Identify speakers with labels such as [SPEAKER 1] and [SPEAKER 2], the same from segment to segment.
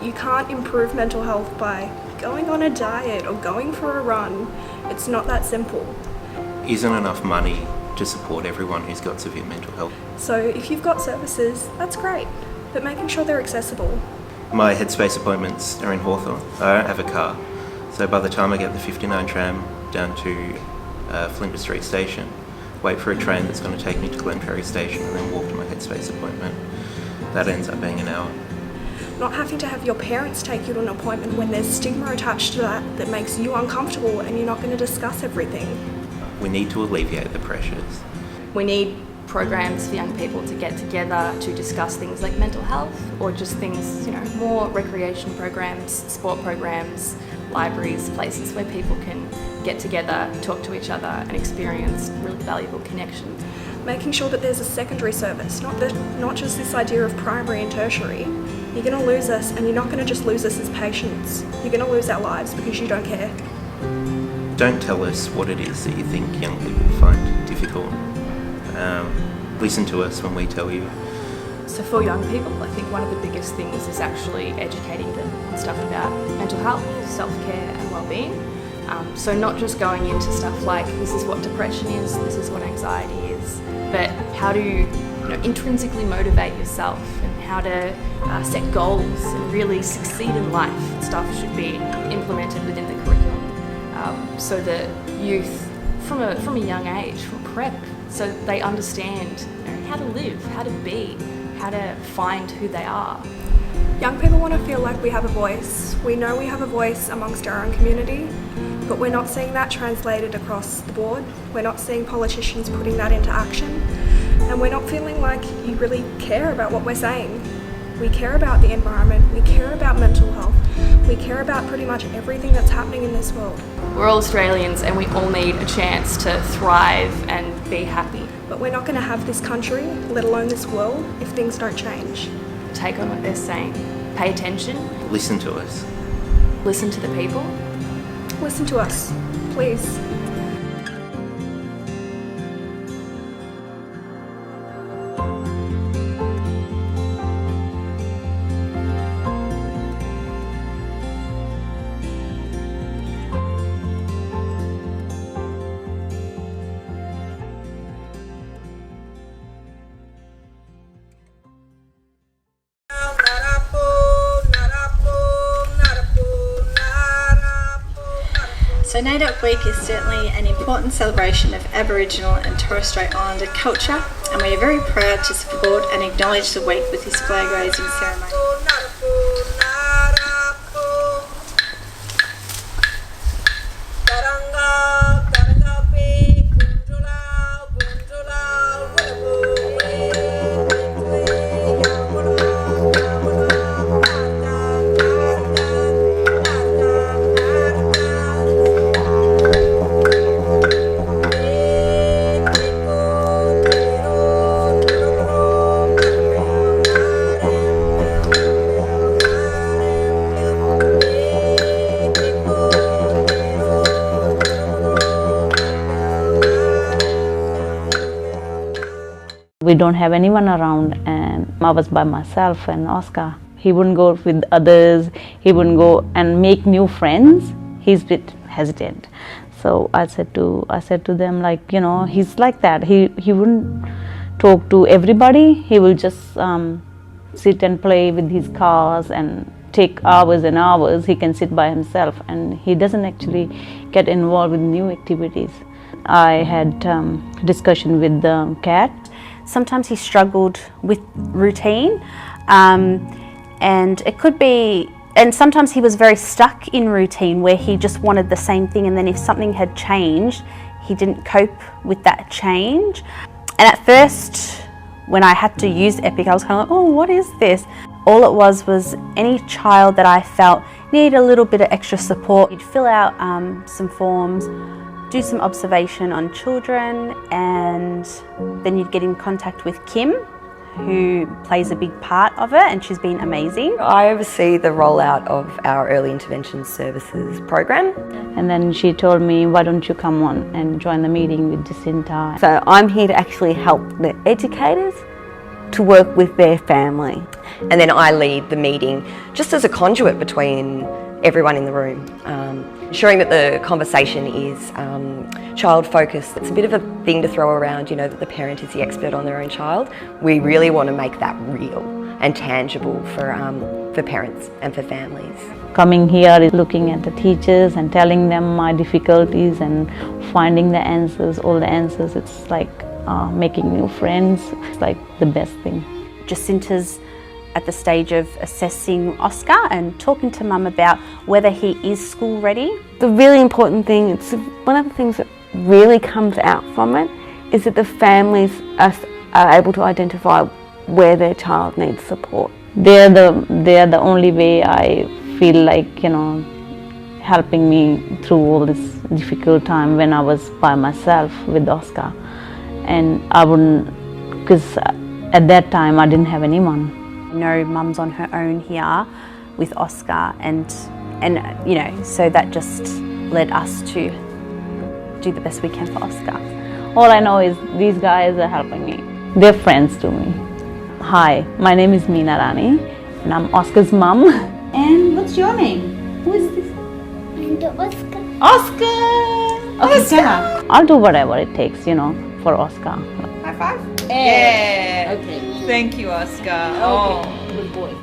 [SPEAKER 1] You can't improve mental health by going on a diet or going for a run. It's not that simple.
[SPEAKER 2] Isn't enough money to support everyone who's got severe mental health.
[SPEAKER 1] So if you've got services, that's great, but making sure they're accessible.
[SPEAKER 2] My headspace appointments are in Hawthorn. I don't have a car, so by the time I get the 59 tram down to Flinders Street Station, wait for a train that's going to take me to Glenferrie Station and then walk to my headspace appointment, that ends up being an hour.
[SPEAKER 1] Not having to have your parents take you to an appointment when there's stigma attached to that makes you uncomfortable and you're not going to discuss everything.
[SPEAKER 2] We need to alleviate the pressures.
[SPEAKER 3] We need programs for young people to get together to discuss things like mental health or just things, more recreation programs, sport programs, libraries, places where people can get together, talk to each other and experience really valuable connections.
[SPEAKER 1] Making sure that there's a secondary service, not just this idea of primary and tertiary. You're going to lose us, and you're not going to just lose us as patients. You're going to lose our lives because you don't care.
[SPEAKER 2] Don't tell us what it is that you think young people find difficult. Listen to us when we tell you.
[SPEAKER 3] So for young people, I think one of the biggest things is actually educating them on stuff about mental health, self-care and well-being. So not just going into stuff like this is what depression is, this is what anxiety is, but how to intrinsically motivate yourself and how to set goals and really succeed in life. Stuff should be implemented within the curriculum so that youth from a young age, from prep, so they understand how to live, how to be, how to find who they are.
[SPEAKER 1] Young people want to feel like we have a voice. We know we have a voice amongst our own community, but we're not seeing that translated across the board. We're not seeing politicians putting that into action, and we're not feeling like you really care about what we're saying. We care about the environment, we care about mental health, we care about pretty much everything that's happening in this world.
[SPEAKER 3] We're all Australians and we all need a chance to thrive and be happy.
[SPEAKER 1] But we're not going to have this country, let alone this world, if things don't change.
[SPEAKER 3] Take on what they're saying. Pay attention.
[SPEAKER 2] Listen to us.
[SPEAKER 3] Listen to the people.
[SPEAKER 1] Listen to us, please.
[SPEAKER 4] So NAIDOC Week is certainly an important celebration of Aboriginal and Torres Strait Islander culture, and we are very proud to support and acknowledge the week with this flag raising ceremony.
[SPEAKER 5] We don't have anyone around, and I was by myself and Oscar. He wouldn't go with others, he wouldn't go and make new friends. He's a bit hesitant. So I said to them, like, he's like that. He wouldn't talk to everybody. He will just sit and play with his cars and take hours and hours. He can sit by himself and he doesn't actually get involved with new activities. I had discussion with Kat.
[SPEAKER 6] Sometimes he struggled with routine, and it could be, and sometimes he was very stuck in routine where he just wanted the same thing, and then if something had changed, he didn't cope with that change. And at first, when I had to use Epic, I was kind of like, oh, what is this? All it was any child that I felt needed a little bit of extra support. You'd fill out some forms, do some observation on children, and then you'd get in contact with Kim, who plays a big part of it, and she's been amazing.
[SPEAKER 7] I oversee the rollout of our early intervention services program.
[SPEAKER 5] And then she told me, why don't you come on and join the meeting with Jacinta?
[SPEAKER 7] So I'm here to actually help the educators
[SPEAKER 8] to work with their family.
[SPEAKER 7] And then I lead the meeting just as a conduit between everyone in the room, ensuring that the conversation is child focused. It's a bit of a thing to throw around, you know, that the parent is the expert on their own child. We really want to make that real and tangible for parents and for families.
[SPEAKER 5] Coming here is looking at the teachers and telling them my difficulties and finding the answers, all the answers. It's like making new friends. It's like the best thing.
[SPEAKER 6] Jacinta's at the stage of assessing Oscar and talking to Mum about whether he is school ready.
[SPEAKER 8] The really important thing, it's one of the things that really comes out from it, is that the families are able to identify where their child needs support.
[SPEAKER 5] They're the only way I feel like, you know, helping me through all this difficult time when I was by myself with Oscar. And I wouldn't, because at that time I didn't have anyone.
[SPEAKER 6] I know Mum's on her own here with Oscar and you know, so that just led us to do the best we can for Oscar.
[SPEAKER 5] All I know is these guys are helping me. They're friends to me. Hi, my name is Meena Rani and I'm Oscar's mum.
[SPEAKER 9] And what's your name? Who is this?
[SPEAKER 10] And Oscar.
[SPEAKER 9] Oscar! Okay, Jenna.
[SPEAKER 5] I'll do whatever it takes, you know, for Oscar.
[SPEAKER 9] High five. Yeah. Okay.
[SPEAKER 11] Thank you, Oscar.
[SPEAKER 9] Okay.
[SPEAKER 11] Oh.
[SPEAKER 9] Good boy.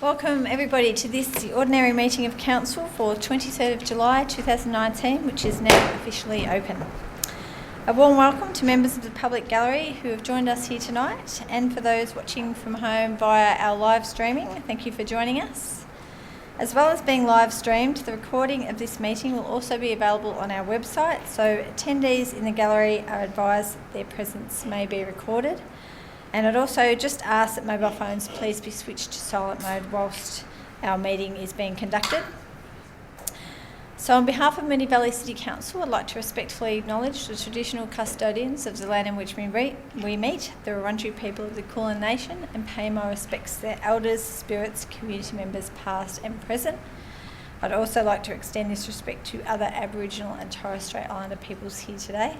[SPEAKER 4] Welcome everybody to the ordinary meeting of Council for 23rd of July 2019, which is now officially open. A warm welcome to members of the public gallery who have joined us here tonight, and for those watching from home via our live streaming, thank you for joining us. As well as being live streamed, the recording of this meeting will also be available on our website, so attendees in the gallery are advised that their presence may be recorded. And I'd also just ask that mobile phones please be switched to silent mode whilst our meeting is being conducted. So on behalf of Moonee Valley City Council, I'd like to respectfully acknowledge the traditional custodians of the land in which we meet, the Wurundjeri people of the Kulin Nation, and pay my respects to their elders, spirits, community members past and present. I'd also like to extend this respect to other Aboriginal and Torres Strait Islander peoples here today.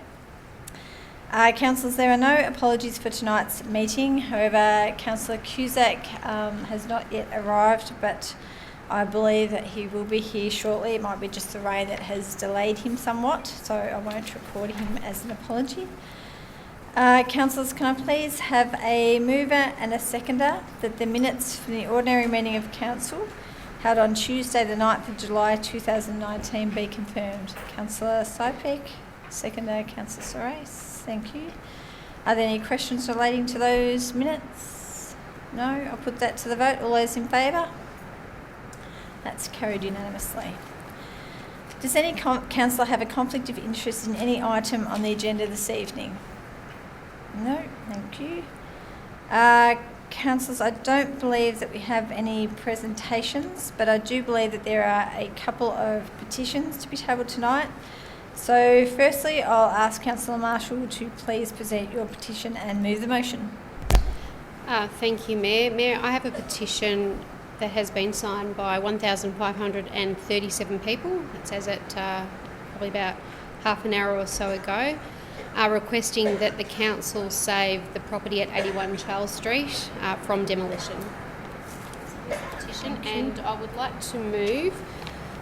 [SPEAKER 4] Councillors, there are no apologies for tonight's meeting. However, Councillor Cusack has not yet arrived, but I believe that he will be here shortly. It might be just the rain that has delayed him somewhat, so I won't record him as an apology. Councillors, can I please have a mover and a seconder that the minutes from the ordinary meeting of Council held on Tuesday the 9th of July 2019 be confirmed? Councillor Sypek, seconder Councillor Sorais. Thank you. Are there any questions relating to those minutes? No? I'll put that to the vote. All those in favour? That's carried unanimously. Does any councillor have a conflict of interest in any item on the agenda this evening? No? Thank you. Councillors, I don't believe that we have any presentations, but I do believe that there are a couple of petitions to be tabled tonight. So firstly, I'll ask Councillor Marshall to please present your petition and move the motion.
[SPEAKER 11] Thank you, Mayor. Mayor, I have a petition that has been signed by 1,537 people. It says it probably about half an hour or so ago, requesting that the council save the property at 81 Charles Street from demolition. Petition, and I would like to move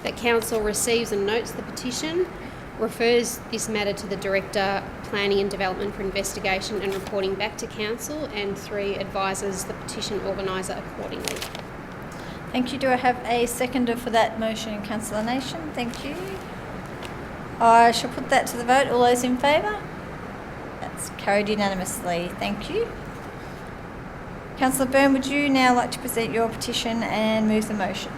[SPEAKER 11] that council receives and notes the petition, refers this matter to the Director, Planning and Development for investigation and reporting back to Council, and 3, advises the petition organiser accordingly.
[SPEAKER 4] Thank you. Do I have a seconder for that motion? Councillor Nation, thank you. I shall put that to the vote. All those in favour? That's carried unanimously. Thank you. Councillor Byrne, would you now like to present your petition and move the motion?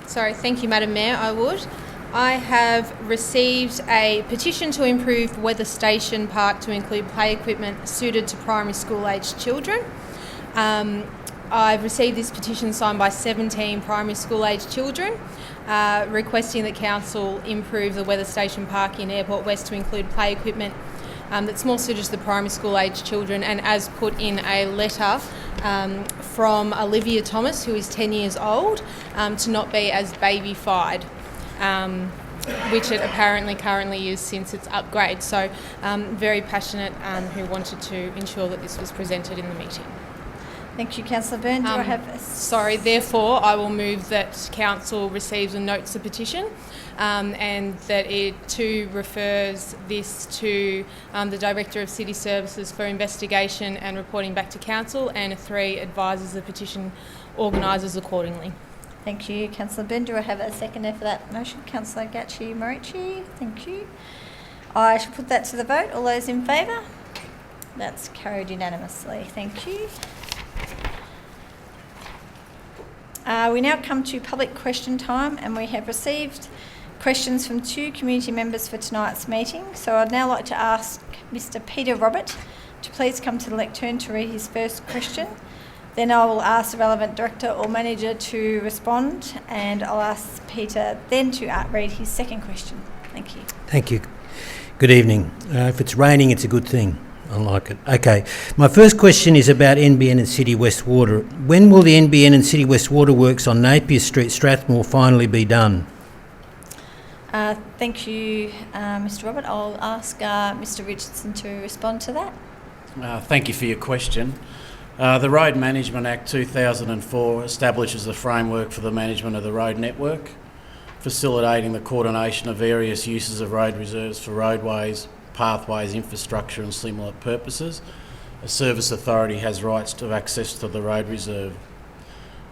[SPEAKER 12] Sorry, thank you, Madam Mayor, I would. I have received a petition to improve Weather Station Park to include play equipment suited to primary school aged children. I've received this petition signed by 17 primary school aged children, requesting that Council improve the Weather Station Park in Airport West to include play equipment that's more suited to the primary school aged children, and as put in a letter from Olivia Thomas, who is 10 years old, to not be as baby-fied, which it apparently currently is since its upgrade. So very passionate, who wanted to ensure that this was presented in the meeting.
[SPEAKER 4] Thank you, Councillor Byrne. Do I have
[SPEAKER 12] therefore, I will move that Council receives and notes the petition, and that it too refers this to the Director of City Services for investigation and reporting back to Council, and 3, advises the petition organisers accordingly.
[SPEAKER 4] Thank you, Councillor Byrne. Do I have a seconder for that motion? Councillor Gachi Morici. Thank you. I shall put that to the vote. All those in favour? That's carried unanimously. Thank you. We now come to public question time, and we have received questions from 2 community members for tonight's meeting. So I'd now like to ask Mr. Peter Robert to please come to the lectern to read his first question. Then I will ask the relevant director or manager to respond, and I'll ask Peter then to read his second question. Thank you.
[SPEAKER 13] Thank you. Good evening. If it's raining, it's a good thing. I like it. Okay. My first question is about NBN and City West Water. When will the NBN and City West Water works on Napier Street, Strathmore, finally be done?
[SPEAKER 4] Thank you, Mr. Robert. I'll ask Mr. Richardson to respond to that.
[SPEAKER 14] Thank you for your question. The Road Management Act 2004 establishes a framework for the management of the road network, facilitating the coordination of various uses of road reserves for roadways, pathways, infrastructure and similar purposes. a service authority has rights to access to the road reserve.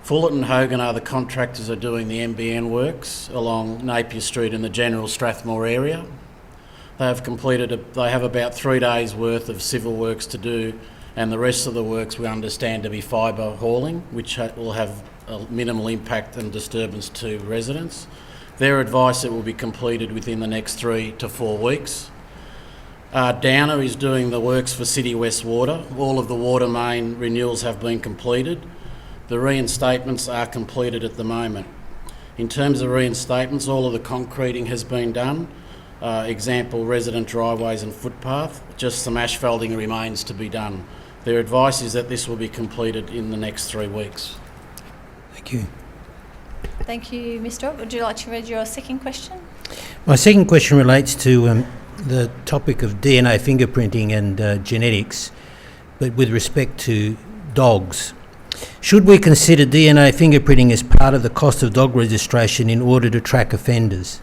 [SPEAKER 14] Fullett and Hogan are the contractors who are doing the NBN works along Napier Street in the general Strathmore area. They have about 3 days worth of civil works to do, and the rest of the works we understand to be fibre hauling, which will have a minimal impact and disturbance to residents. Their advice, it will be completed within the next 3 to 4 weeks. Downer is doing the works for City West Water. All of the water main renewals have been completed. The reinstatements are completed at the moment. In terms of reinstatements, all of the concreting has been done. Example, resident driveways and footpath. Just some asphalting remains to be done. Their advice is that this will be completed in the next 3 weeks.
[SPEAKER 13] Thank you.
[SPEAKER 4] Thank you, Mr. Ott. Would you like to read your second question?
[SPEAKER 13] My second question relates to the topic of DNA fingerprinting and genetics, but with respect to dogs. Should we consider DNA fingerprinting as part of the cost of dog registration in order to track offenders?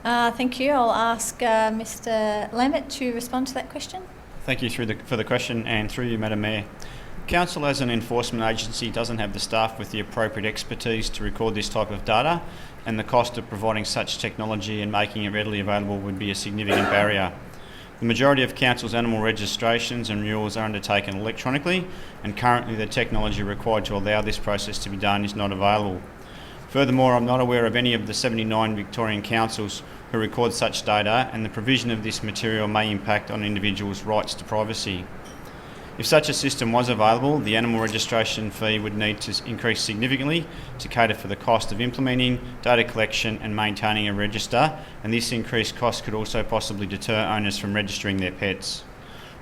[SPEAKER 4] Thank you. I'll ask Mr. Lambert to respond to that question.
[SPEAKER 15] Thank you for the question, and through you, Madam Mayor. Council as an enforcement agency doesn't have the staff with the appropriate expertise to record this type of data, and the cost of providing such technology and making it readily available would be a significant barrier. The majority of Council's animal registrations and renewals are undertaken electronically, and currently the technology required to allow this process to be done is not available. Furthermore, I'm not aware of any of the 79 Victorian councils who record such data, and the provision of this material may impact on individuals' rights to privacy. If such a system was available, the animal registration fee would need to increase significantly to cater for the cost of implementing, data collection and maintaining a register, and this increased cost could also possibly deter owners from registering their pets.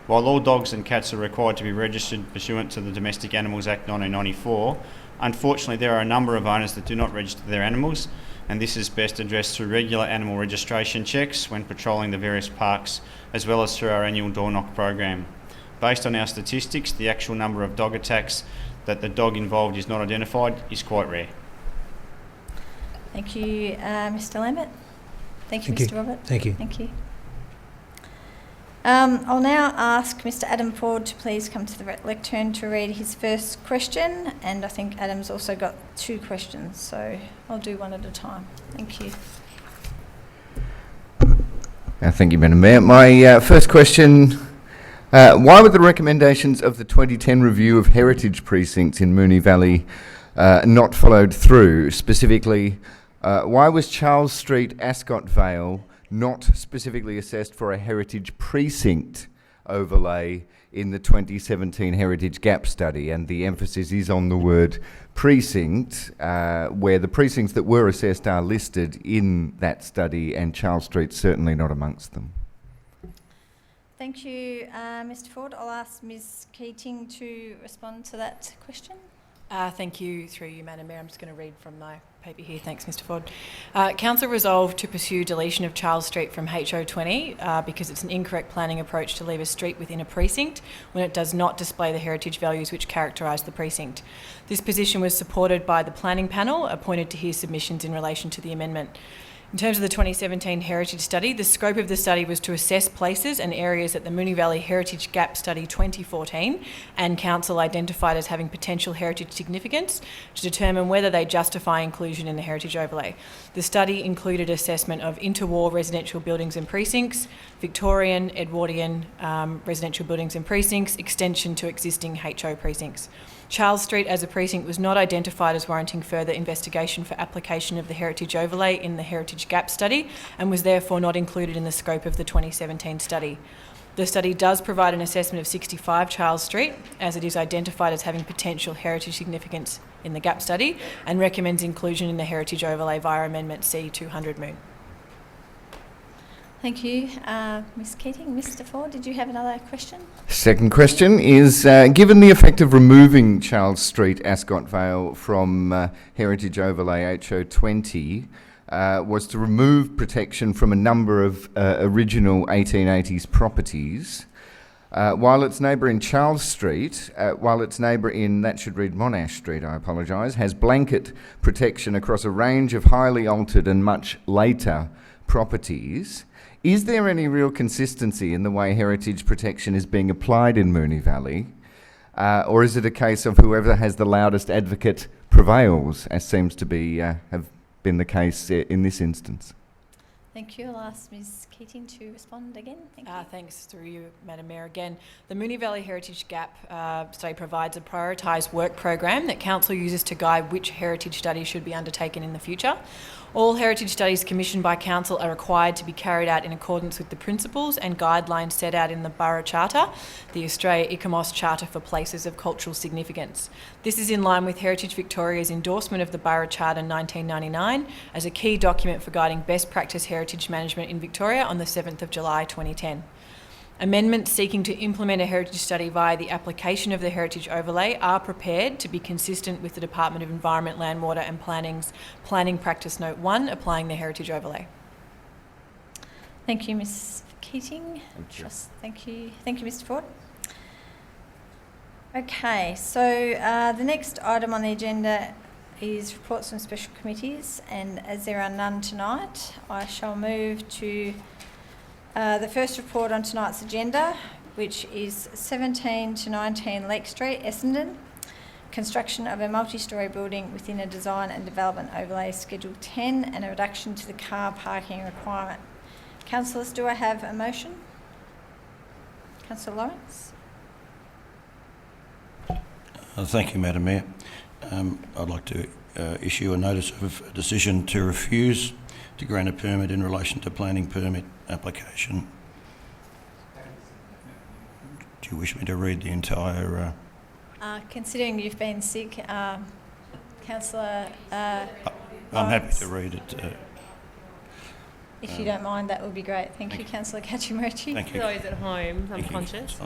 [SPEAKER 15] While all dogs and cats are required to be registered pursuant to the Domestic Animals Act 1994, unfortunately there are a number of owners that do not register their animals, and this is best addressed through regular animal registration checks when patrolling the various parks, as well as through our annual door knock program. Based on our statistics, the actual number of dog attacks that the dog involved is not identified is quite rare.
[SPEAKER 4] Thank you, Mr. Lambert. Thank you, Mr. Robert.
[SPEAKER 13] Thank you.
[SPEAKER 4] Thank you. I'll now ask Mr. Adam Ford to please come to the lectern to read his first question, and I think Adam's also got 2 questions, so I'll do one at a time. Thank you.
[SPEAKER 16] Thank you, Madam Mayor. My first question, why were the recommendations of the 2010 review of heritage precincts in Moonee Valley not followed through? Specifically, why was Charles Street, Ascot Vale not specifically assessed for a heritage precinct overlay in the 2017 Heritage Gap Study? And the emphasis is on the word precinct, where the precincts that were assessed are listed in that study, and Charles Street's certainly not amongst them.
[SPEAKER 4] Thank you, Mr. Ford. I'll ask Ms. Keating to respond to that question.
[SPEAKER 17] Thank you, through you, Madam Mayor. I'm just going to read from my paper here. Thanks, Mr. Ford. Council resolved to pursue deletion of Charles Street from HO20 because it's an incorrect planning approach to leave a street within a precinct when it does not display the heritage values which characterise the precinct. This position was supported by the planning panel appointed to hear submissions in relation to the amendment. In terms of the 2017 Heritage Study, the scope of the study was to assess places and areas that the Moonee Valley Heritage Gap Study 2014 and Council identified as having potential heritage significance to determine whether they justify inclusion in the heritage overlay. The study included assessment of interwar residential buildings and precincts, Victorian, Edwardian residential buildings and precincts, extension to existing HO precincts. Charles Street as a precinct was not identified as warranting further investigation for application of the heritage overlay in the Heritage Gap Study and was therefore not included in the scope of the 2017 study. The study does provide an assessment of 65 Charles Street, as it is identified as having potential heritage significance in the Gap Study, and recommends inclusion in the heritage overlay via Amendment C 200 Moon.
[SPEAKER 4] Thank you, Ms. Keating. Mr. Ford, did you have another question?
[SPEAKER 16] Second question is, given the effect of removing Charles Street, Ascot Vale from Heritage Overlay HO20 was to remove protection from a number of original 1880s properties, while its neighbour in Charles Street, while its neighbour in, that should read Monash Street, I apologise, has blanket protection across a range of highly altered and much later properties. Is there any real consistency in the way heritage protection is being applied in Moonee Valley? Or is it a case of whoever has the loudest advocate prevails, as seems to be have been the case in this instance?
[SPEAKER 4] Thank you. I'll ask Ms Keating to respond again. Thank you.
[SPEAKER 17] Thanks, through you, Madam Mayor. Again, the Moonee Valley Heritage Gap study provides a prioritised work program that Council uses to guide which heritage studies should be undertaken in the future. All heritage studies commissioned by Council are required to be carried out in accordance with the principles and guidelines set out in the Borough Charter, the Australia ICOMOS Charter for Places of Cultural Significance. This is in line with Heritage Victoria's endorsement of the Borough Charter in 1999 as a key document for guiding best practice heritage management in Victoria on the 7th of July 2010. Amendments seeking to implement a heritage study via the application of the heritage overlay are prepared to be consistent with the Department of Environment, Land, Water and Planning's Planning Practice Note 1 applying the heritage overlay.
[SPEAKER 4] Thank you, Ms Keating.
[SPEAKER 16] Thank you.
[SPEAKER 4] Thank you, Mr Ford. Okay, so the next item on the agenda is reports from special committees, and as there are none tonight, I shall move to the first report on tonight's agenda, which is 17 to 19 Lake Street, Essendon. Construction of a multi-storey building within a design and development overlay Schedule 10 and a reduction to the car parking requirement. Councillors, do I have a motion? Councillor Lawrence.
[SPEAKER 18] Thank you, Madam Mayor. I'd like to issue a notice of a decision to refuse to grant a permit in relation to planning permit application. Do you wish me to read the entire...
[SPEAKER 4] Considering you've been sick, Councillor
[SPEAKER 18] I'm happy to read it.
[SPEAKER 4] If you don't mind, that would be great. Thank you, Councillor Kachimurchi.
[SPEAKER 18] Thank you.
[SPEAKER 19] For those at home, I'm conscious.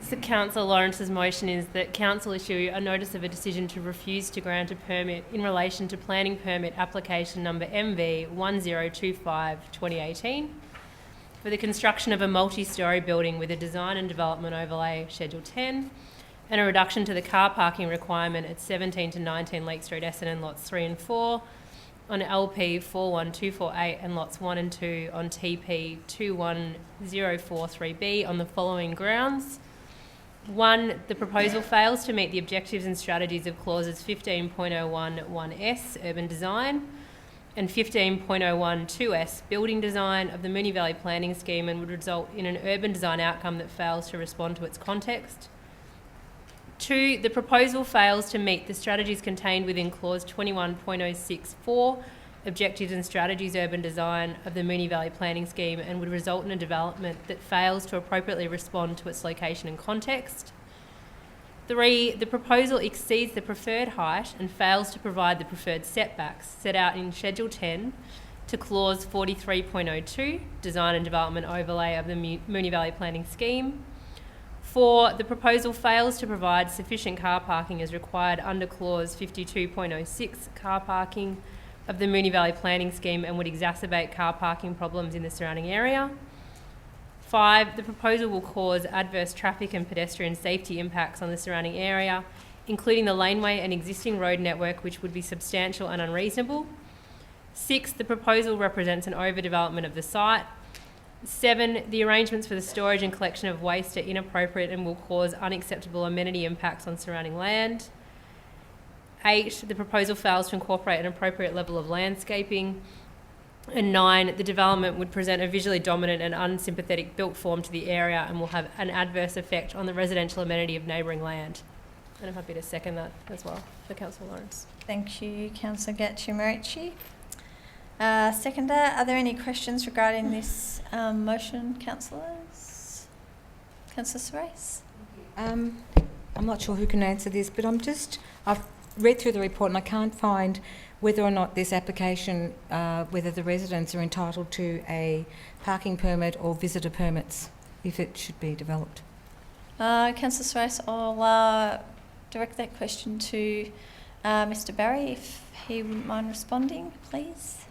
[SPEAKER 19] So Councillor Lawrence's motion is that Council issue a notice of a decision to refuse to grant a permit in relation to planning permit application number MV 1025/2018 for the construction of a multi-storey building with a design and development overlay Schedule 10 and a reduction to the car parking requirement at 17 to 19 Lake Street, Essendon, lots 3 and 4, on LP 41248 and lots 1 and 2 on TP 21043B on the following grounds. 1, the proposal fails to meet the objectives and strategies of clauses 15.011S, urban design, and 15.012S, building design of the Moonee Valley Planning Scheme, and would result in an urban design outcome that fails to respond to its context. 2, the proposal fails to meet the strategies contained within clause 21.064, objectives and strategies urban design of the Moonee Valley Planning Scheme, and would result in a development that fails to appropriately respond to its location and context. 3, the proposal exceeds the preferred height and fails to provide the preferred setbacks set out in Schedule 10 to clause 43.02, design and development overlay of the Moonee Valley Planning Scheme. 4, the proposal fails to provide sufficient car parking as required under clause 52.06, car parking of the Moonee Valley Planning Scheme, and would exacerbate car parking problems in the surrounding area. 5, the proposal will cause adverse traffic and pedestrian safety impacts on the surrounding area, including the laneway and existing road network, which would be substantial and unreasonable. 6, the proposal represents an overdevelopment of the site. 7, the arrangements for the storage and collection of waste are inappropriate and will cause unacceptable amenity impacts on surrounding land. 8, the proposal fails to incorporate an appropriate level of landscaping. And 9, the development would present a visually dominant and unsympathetic built form to the area and will have an adverse effect on the residential amenity of neighbouring land. And I'm happy to second that as well for Councillor Lawrence.
[SPEAKER 4] Thank you, Councillor Gatchimurichi. Seconder, are there any questions regarding this motion, councillors? Councillor Soares?
[SPEAKER 20] I'm not sure who can answer this, but I've read through the report and I can't find whether or not this application, whether the residents are entitled to a parking permit or visitor permits, if it should be developed.
[SPEAKER 4] Councillor Soares, I'll direct that question to Mr Barry, if he wouldn't mind responding, please.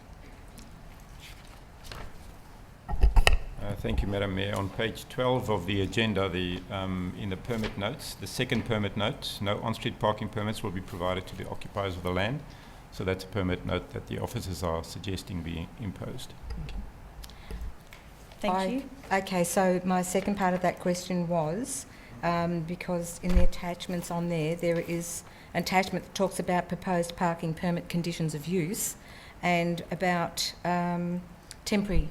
[SPEAKER 21] Thank you, Madam Mayor. On page 12 of the agenda, in the permit notes, the second permit note, no on-street parking permits will be provided to the occupiers of the land. So that's a permit note that the officers are suggesting be imposed.
[SPEAKER 4] Thank you.
[SPEAKER 20] Okay, so my second part of that question was, because in the attachments on there, there is an attachment that talks about proposed parking permit conditions of use and about temporary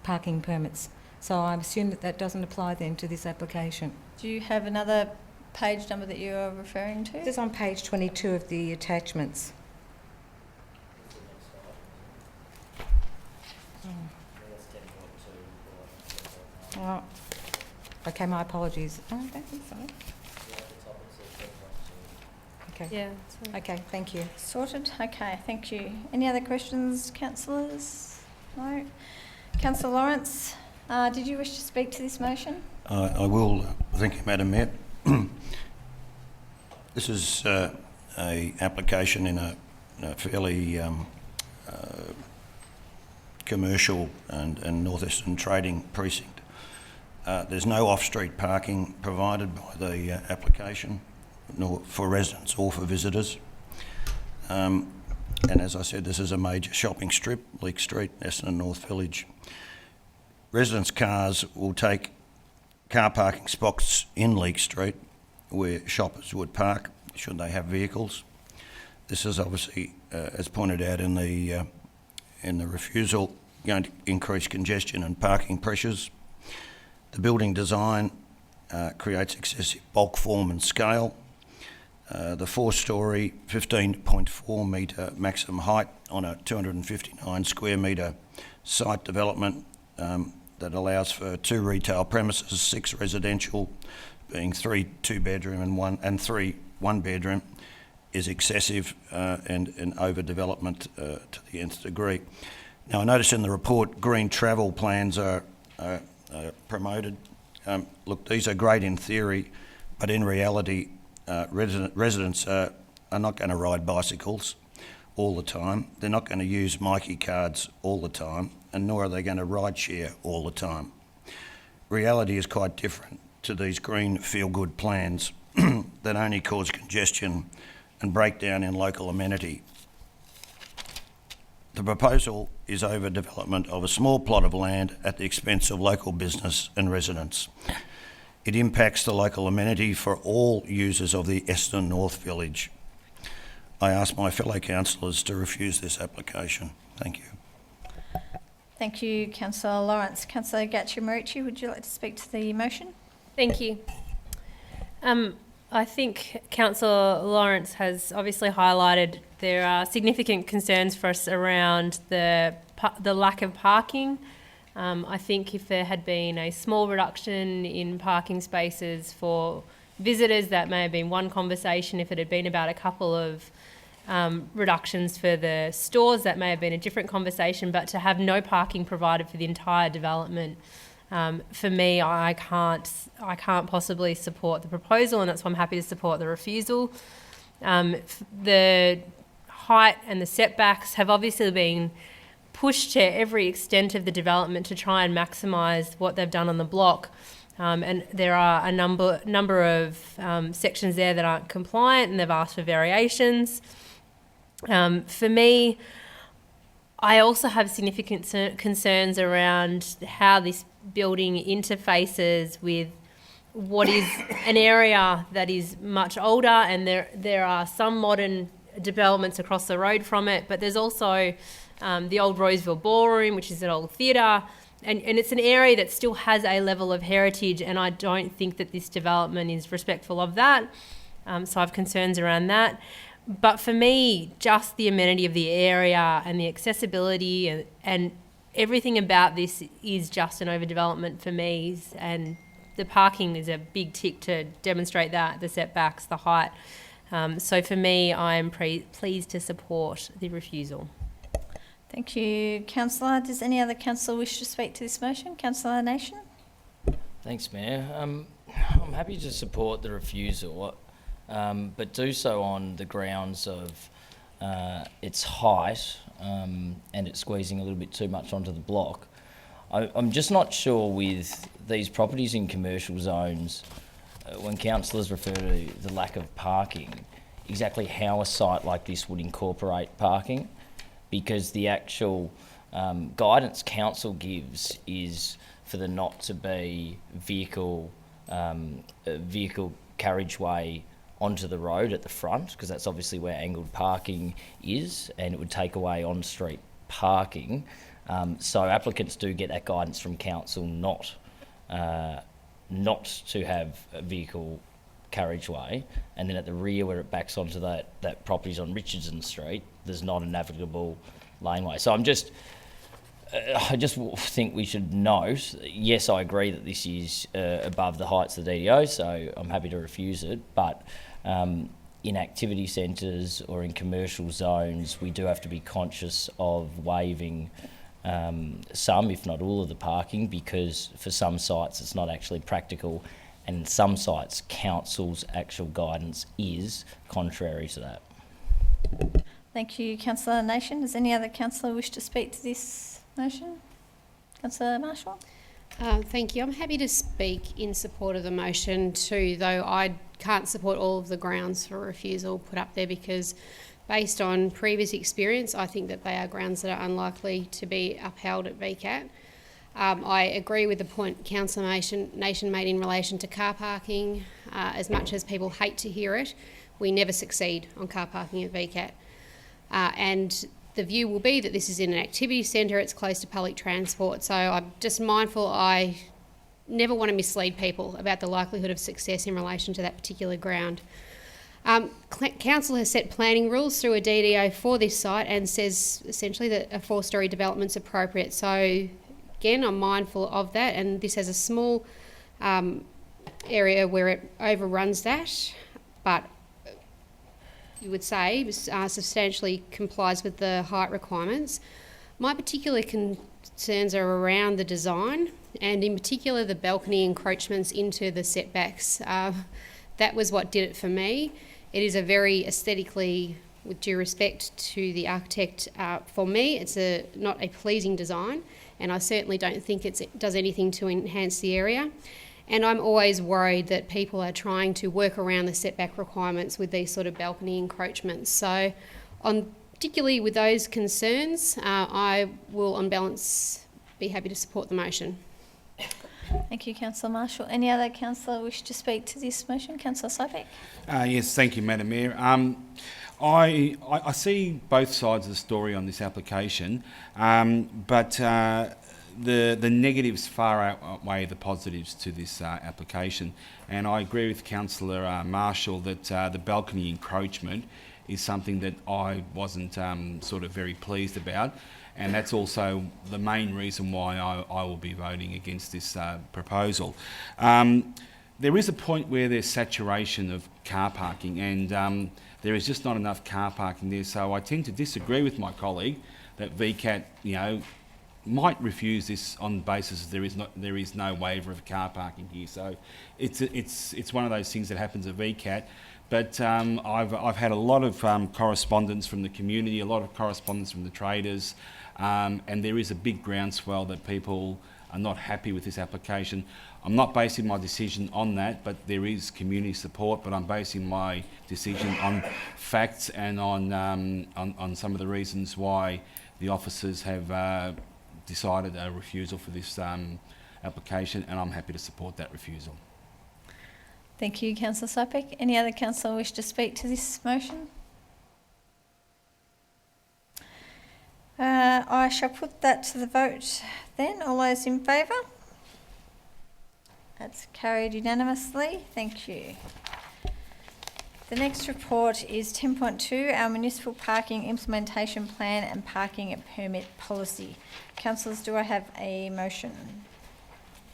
[SPEAKER 20] parking permits. So I assume that that doesn't apply then to this application.
[SPEAKER 4] Do you have another page number that you are referring to?
[SPEAKER 20] This is on page 22 of the attachments. Oh. Okay, my apologies. Oh, I don't think so. Okay.
[SPEAKER 19] Yeah.
[SPEAKER 20] Okay, thank you.
[SPEAKER 4] Sorted? Okay, thank you. Any other questions, councillors? No? Councillor Lawrence, did you wish to speak to this motion?
[SPEAKER 18] I will. Thank you, Madam Mayor. This is a application in a fairly commercial and northeastern trading precinct. There's no off-street parking provided by the application, nor for residents or for visitors. And as I said, this is a major shopping strip, Leake Street, Essendon North Village. Residents' cars will take car parking spots in Leake Street where shoppers would park should they have vehicles. This is obviously, as pointed out in the refusal, going to increase congestion and parking pressures. The building design creates excessive bulk form and scale. The 4-storey, 15.4 metre maximum height on a 259 square metre site development that allows for 2 retail premises, 6 residential, being 3 2-bedroom and 3 1-bedroom, is excessive and overdevelopment to the nth degree. Now, I notice in the report green travel plans are promoted. Look, these are great in theory, but in reality, residents are not going to ride bicycles all the time. They're not going to use Mikey cards all the time, and nor are they going to ride share all the time. Reality is quite different to these green feel-good plans that only cause congestion and breakdown in local amenity. The proposal is overdevelopment of a small plot of land at the expense of local business and residents. It impacts the local amenity for all users of the Essendon North Village. I ask my fellow councillors to refuse this application. Thank you.
[SPEAKER 4] Thank you, Councillor Lawrence. Councillor Gatchimarici, would you like to speak to the motion?
[SPEAKER 19] Thank you. I think Councillor Lawrence has obviously highlighted there are significant concerns for us around the lack of parking. I think if there had been a small reduction in parking spaces for visitors, that may have been one conversation. If it had been about a couple of reductions for the stores, that may have been a different conversation. But to have no parking provided for the entire development, for me, I can't possibly support the proposal, and that's why I'm happy to support the refusal. The height and the setbacks have obviously been pushed to every extent of the development to try and maximise what they've done on the block. And there are a number of sections there that aren't compliant, and they've asked for variations. For me, I also have significant concerns around how this building interfaces with what is an area that is much older, and there are some modern developments across the road from it, but there's also the old Roseville Ballroom, which is an old theatre, and it's an area that still has a level of heritage, and I don't think that this development is respectful of that. So I have concerns around that. But for me, just the amenity of the area and the accessibility and everything about this is just an overdevelopment for me, and the parking is a big tick to demonstrate that, the setbacks, the height. So for me, I'm pleased to support the refusal.
[SPEAKER 4] Thank you, Councillor. Does any other councillor wish to speak to this motion? Councillor Nation?
[SPEAKER 2] Thanks, Mayor. I'm happy to support the refusal, but do so on the grounds of its height and it squeezing a little bit too much onto the block. I'm just not sure with these properties in commercial zones, when councillors refer to the lack of parking, exactly how a site like this would incorporate parking, because the actual guidance council gives is for there not to be vehicle carriageway onto the road at the front, because that's obviously where angled parking is, and it would take away on-street parking. So applicants do get that guidance from council not to have a vehicle carriageway, and then at the rear where it backs onto that property's on Richardson Street, there's not a navigable laneway. So I just think we should note, yes, I agree that this is above the heights of the DDO, so I'm happy to refuse it, but in activity centres or in commercial zones, we do have to be conscious of waiving some, if not all, of the parking, because for some sites it's not actually practical, and in some sites council's actual guidance is contrary to that.
[SPEAKER 4] Thank you, Councillor Nation. Does any other councillor wish to speak to this motion? Councillor Marshall?
[SPEAKER 11] Thank you. I'm happy to speak in support of the motion too, though I can't support all of the grounds for refusal put up there, because based on previous experience, I think that they are grounds that are unlikely to be upheld at VCAT. I agree with the point Councillor Nation made in relation to car parking. As much as people hate to hear it, we never succeed on car parking at VCAT. And the view will be that this is in an activity centre, it's close to public transport, so I'm just mindful I never want to mislead people about the likelihood of success in relation to that particular ground. Council has set planning rules through a DDO for this site and says essentially that a 4-storey development's appropriate. So again, I'm mindful of that, and this has a small area where it overruns that, but you would say substantially complies with the height requirements. My particular concerns are around the design, and in particular the balcony encroachments into the setbacks. That was what did it for me. It is a very aesthetically, with due respect to the architect, for me it's not a pleasing design, and I certainly don't think it does anything to enhance the area. And I'm always worried that people are trying to work around the setback requirements with these sort of balcony encroachments. So particularly with those concerns, I will on balance be happy to support the motion.
[SPEAKER 4] Thank you, Councillor Marshall. Any other councillor wish to speak to this motion? Councillor Sypek?
[SPEAKER 3] Yes, thank you, Madam Mayor. I see both sides of the story on this application, but the negatives far outweigh the positives to this application, and I agree with Councillor Marshall that the balcony encroachment is something that I wasn't sort of very pleased about, and that's also the main reason why I will be voting against this proposal. There is a point where there's saturation of car parking, and there is just not enough car parking there, so I tend to disagree with my colleague that VCAT, might refuse this on the basis that there is no waiver of car parking here. So it's one of those things that happens at VCAT. But I've had a lot of correspondence from the community, a lot of correspondence from the traders, and there is a big groundswell that people are not happy with this application. I'm not basing my decision on that, but there is community support, but I'm basing my decision on facts and on some of the reasons why the officers have decided a refusal for this application, and I'm happy to support that refusal.
[SPEAKER 4] Thank you, Councillor Sypek. Any other councillor wish to speak to this motion? I shall put that to the vote then. All those in favour? That's carried unanimously. Thank you. The next report is 10.2, our Municipal Parking Implementation Plan and Parking Permit Policy. Councillors, do I have a motion?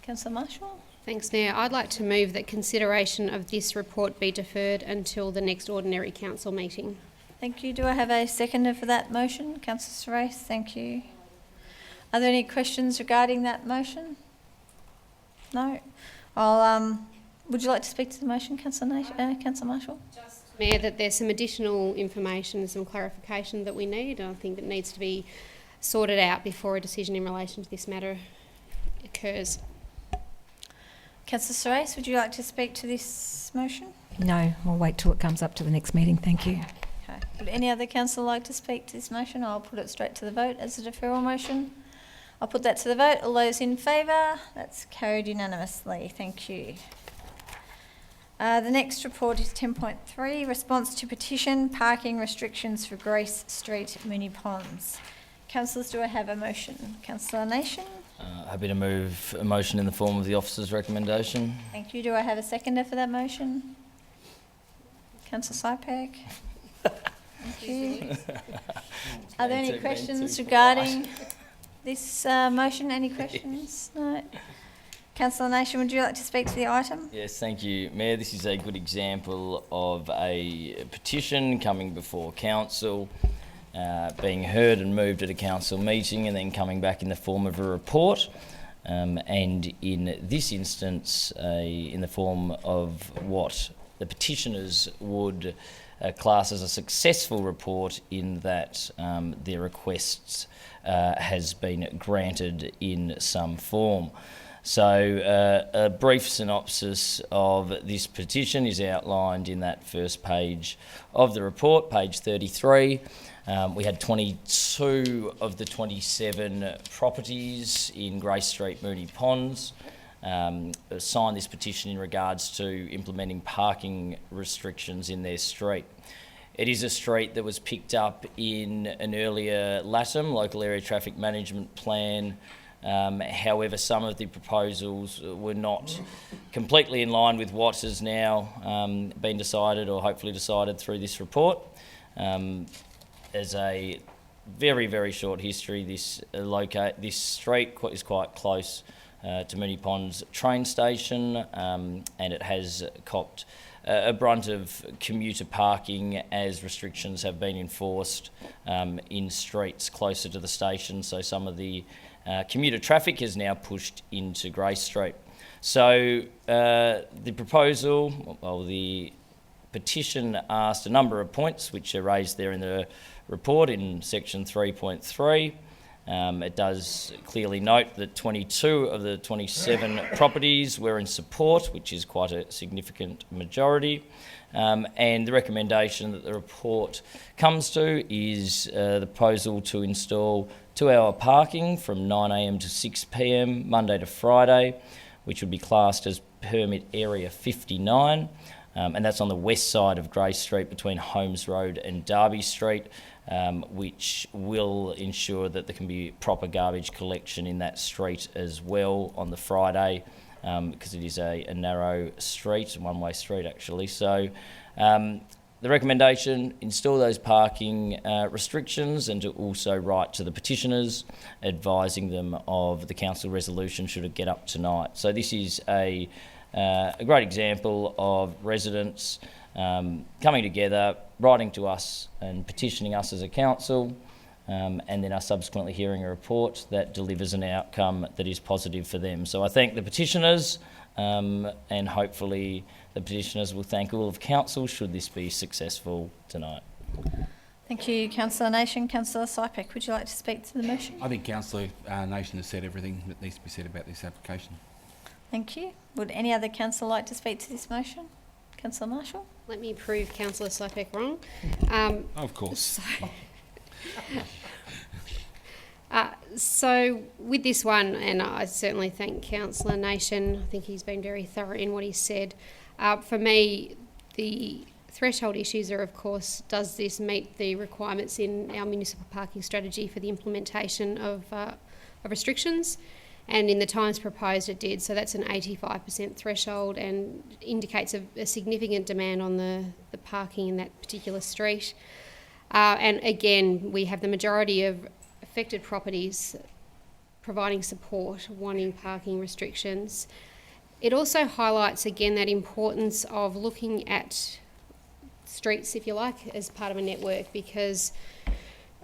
[SPEAKER 4] Councillor Marshall?
[SPEAKER 11] Thanks, Mayor. I'd like to move that consideration of this report be deferred until the next ordinary council meeting.
[SPEAKER 4] Thank you. Do I have a seconder for that motion? Councillor Serace, thank you. Are there any questions regarding that motion? No? Would you like to speak to the motion, Councillor Marshall?
[SPEAKER 11] Mayor, that there's some additional information and some clarification that we need. I think that needs to be sorted out before a decision in relation to this matter occurs.
[SPEAKER 4] Councillor Serace, would you like to speak to this motion?
[SPEAKER 20] No, I'll wait till it comes up to the next meeting. Thank you.
[SPEAKER 4] Okay. Would any other councillor like to speak to this motion? I'll put it straight to the vote as a deferral motion. I'll put that to the vote. All those in favour? That's carried unanimously. Thank you. The next report is 10.3, response to petition, parking restrictions for Grace Street, Moonee Ponds. Councillors, do I have a motion? Councillor Nation?
[SPEAKER 2] Happy to move a motion in the form of the officer's recommendation.
[SPEAKER 4] Thank you. Do I have a seconder for that motion? Councillor Sypek? Thank you. Are there any questions regarding this motion? Any questions? No. Councillor Nation, would you like to speak to the item?
[SPEAKER 2] Yes, thank you, Mayor. This is a good example of a petition coming before council, being heard and moved at a council meeting and then coming back in the form of a report. And in this instance, in the form of what the petitioners would class as a successful report, in that their requests has been granted in some form. So a brief synopsis of this petition is outlined in that first page of the report, page 33. We had 22 of the 27 properties in Grace Street, Moonee Ponds, signed this petition in regards to implementing parking restrictions in their street. It is a street that was picked up in an earlier LATM, Local Area Traffic Management Plan. However, some of the proposals were not completely in line with what has now been decided, or hopefully decided through this report. As a very, very short history, this street is quite close to Moonee Ponds train station, and it has copped a brunt of commuter parking as restrictions have been enforced in streets closer to the station. So some of the commuter traffic is now pushed into Grace Street. So the proposal, well, the petition asked a number of points which are raised there in the report in section 3.3. It does clearly note that 22 of the 27 properties were in support, which is quite a significant majority. And the recommendation that the report comes to is the proposal to install 2-hour parking from 9 a.m. to 6 p.m. Monday to Friday, which would be classed as permit area 59, and that's on the west side of Grace Street between Holmes Road and Derby Street, which will ensure that there can be proper garbage collection in that street as well on the Friday, because it is a narrow street, a one-way street actually. So the recommendation, install those parking restrictions, and to also write to the petitioners advising them of the council resolution should it get up tonight. So this is a great example of residents coming together, writing to us and petitioning us as a council, and then us subsequently hearing a report that delivers an outcome that is positive for them. So I thank the petitioners, and hopefully the petitioners will thank all of council should this be successful tonight.
[SPEAKER 4] Thank you, Councillor Nation. Councillor Sypek, would you like to speak to the motion?
[SPEAKER 3] I think Councillor Nation has said everything that needs to be said about this application.
[SPEAKER 4] Thank you. Would any other councillor like to speak to this motion? Councillor Marshall?
[SPEAKER 11] Let me prove Councillor Sypek wrong.
[SPEAKER 3] Of course.
[SPEAKER 11] So with this one, and I certainly thank Councillor Nation, I think he's been very thorough in what he said. For me, the threshold issues are, of course, does this meet the requirements in our municipal parking strategy for the implementation of restrictions? And in the times proposed it did, so that's an 85% threshold and indicates a significant demand on the parking in that particular street. And again, we have the majority of affected properties providing support, wanting parking restrictions. It also highlights again that importance of looking at streets, if you like, as part of a network, because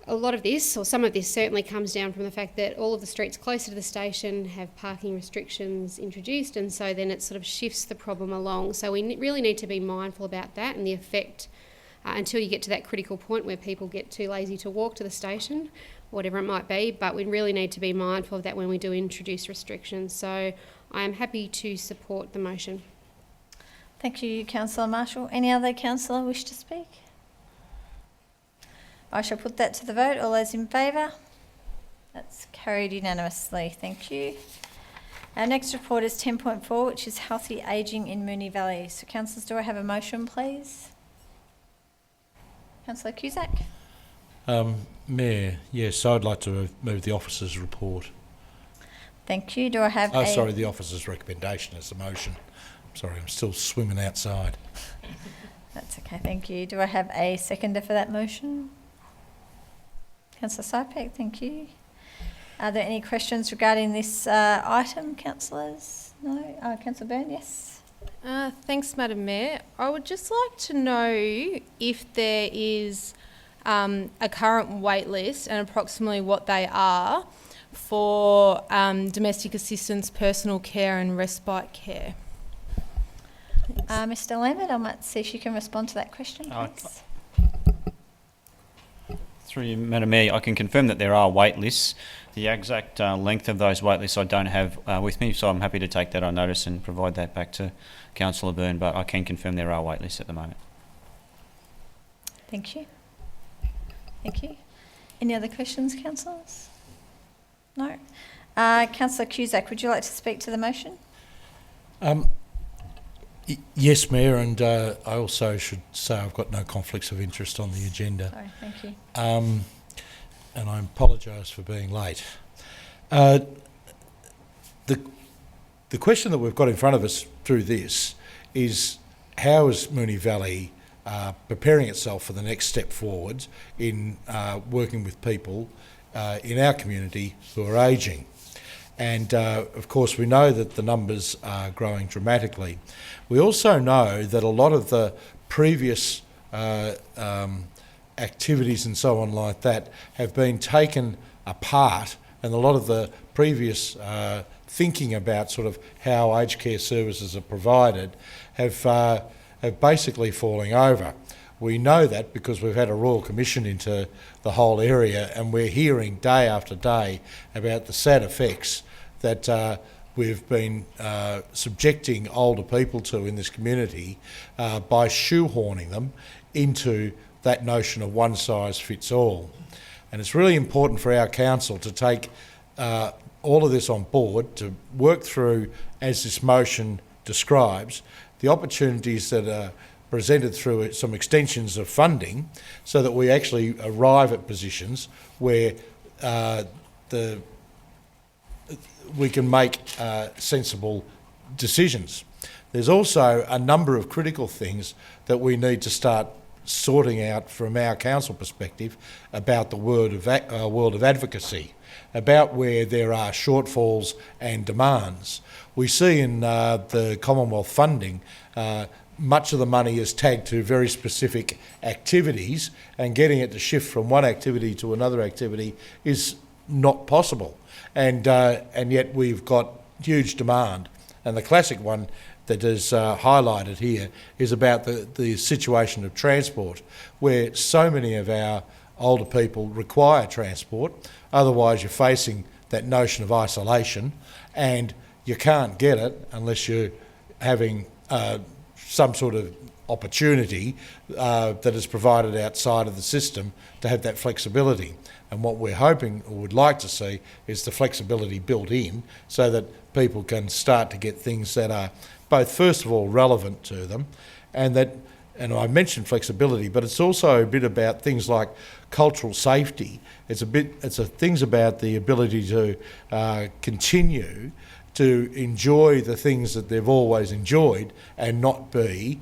[SPEAKER 11] a lot of this, or some of this, certainly comes down from the fact that all of the streets closer to the station have parking restrictions introduced, and so then it sort of shifts the problem along. So we really need to be mindful about that and the effect until you get to that critical point where people get too lazy to walk to the station, whatever it might be, but we really need to be mindful of that when we do introduce restrictions. So I am happy to support the motion.
[SPEAKER 4] Thank you, Councillor Marshall. Any other councillor wish to speak? I shall put that to the vote. All those in favour? That's carried unanimously. Thank you. Our next report is 10.4, which is healthy ageing in Moonee Valley. So, councillors, do I have a motion, please? Councillor Cusack?
[SPEAKER 1] Mayor, yes, I'd like to move the officer's report.
[SPEAKER 4] Thank you. Do I have
[SPEAKER 1] the officer's recommendation as the motion. Sorry, I'm still swimming outside.
[SPEAKER 4] That's okay, thank you. Do I have a seconder for that motion? Councillor Sypek, thank you. Are there any questions regarding this item, councillors? No? Councillor Byrne, yes.
[SPEAKER 12] Thanks, Madam Mayor. I would just like to know if there is a current wait list and approximately what they are for domestic assistance, personal care and respite care.
[SPEAKER 4] Mr Lambert, I might see if you can respond to that question, please.
[SPEAKER 15] Through you, Madam Mayor, I can confirm that there are wait lists. The exact length of those wait lists I don't have with me, so I'm happy to take that on notice and provide that back to Councillor Byrne, but I can confirm there are wait lists at the moment.
[SPEAKER 4] Thank you. Thank you. Any other questions, councillors? No? Councillor Cusack, would you like to speak to the motion?
[SPEAKER 1] Yes, Mayor, and I also should say I've got no conflicts of interest on the agenda.
[SPEAKER 4] Sorry, thank you.
[SPEAKER 1] And I apologise for being late. The question that we've got in front of us through this is how is Moonee Valley preparing itself for the next step forward in working with people in our community who are ageing. And of course we know that the numbers are growing dramatically. We also know that a lot of the previous activities and so on like that have been taken apart, and a lot of the previous thinking about sort of how aged care services are provided have basically falling over. We know that because we've had a Royal Commission into the whole area, and we're hearing day after day about the sad effects that we've been subjecting older people to in this community by shoehorning them into that notion of one size fits all. And it's really important for our council to take all of this on board, to work through, as this motion describes, the opportunities that are presented through some extensions of funding, so that we actually arrive at positions where we can make sensible decisions. There's also a number of critical things that we need to start sorting out from our council perspective about the world of advocacy, about where there are shortfalls and demands. We see in the Commonwealth funding much of the money is tagged to very specific activities, and getting it to shift from one activity to another activity is not possible. And yet we've got huge demand. And the classic one that is highlighted here is about the situation of transport, where so many of our older people require transport. Otherwise you're facing that notion of isolation, and you can't get it unless you're having some sort of opportunity that is provided outside of the system to have that flexibility. And what we're hoping or would like to see is the flexibility built in, so that people can start to get things that are both, first of all, relevant to them, and I mentioned flexibility, but it's also a bit about things like cultural safety. It's things about the ability to continue to enjoy the things that they've always enjoyed and not be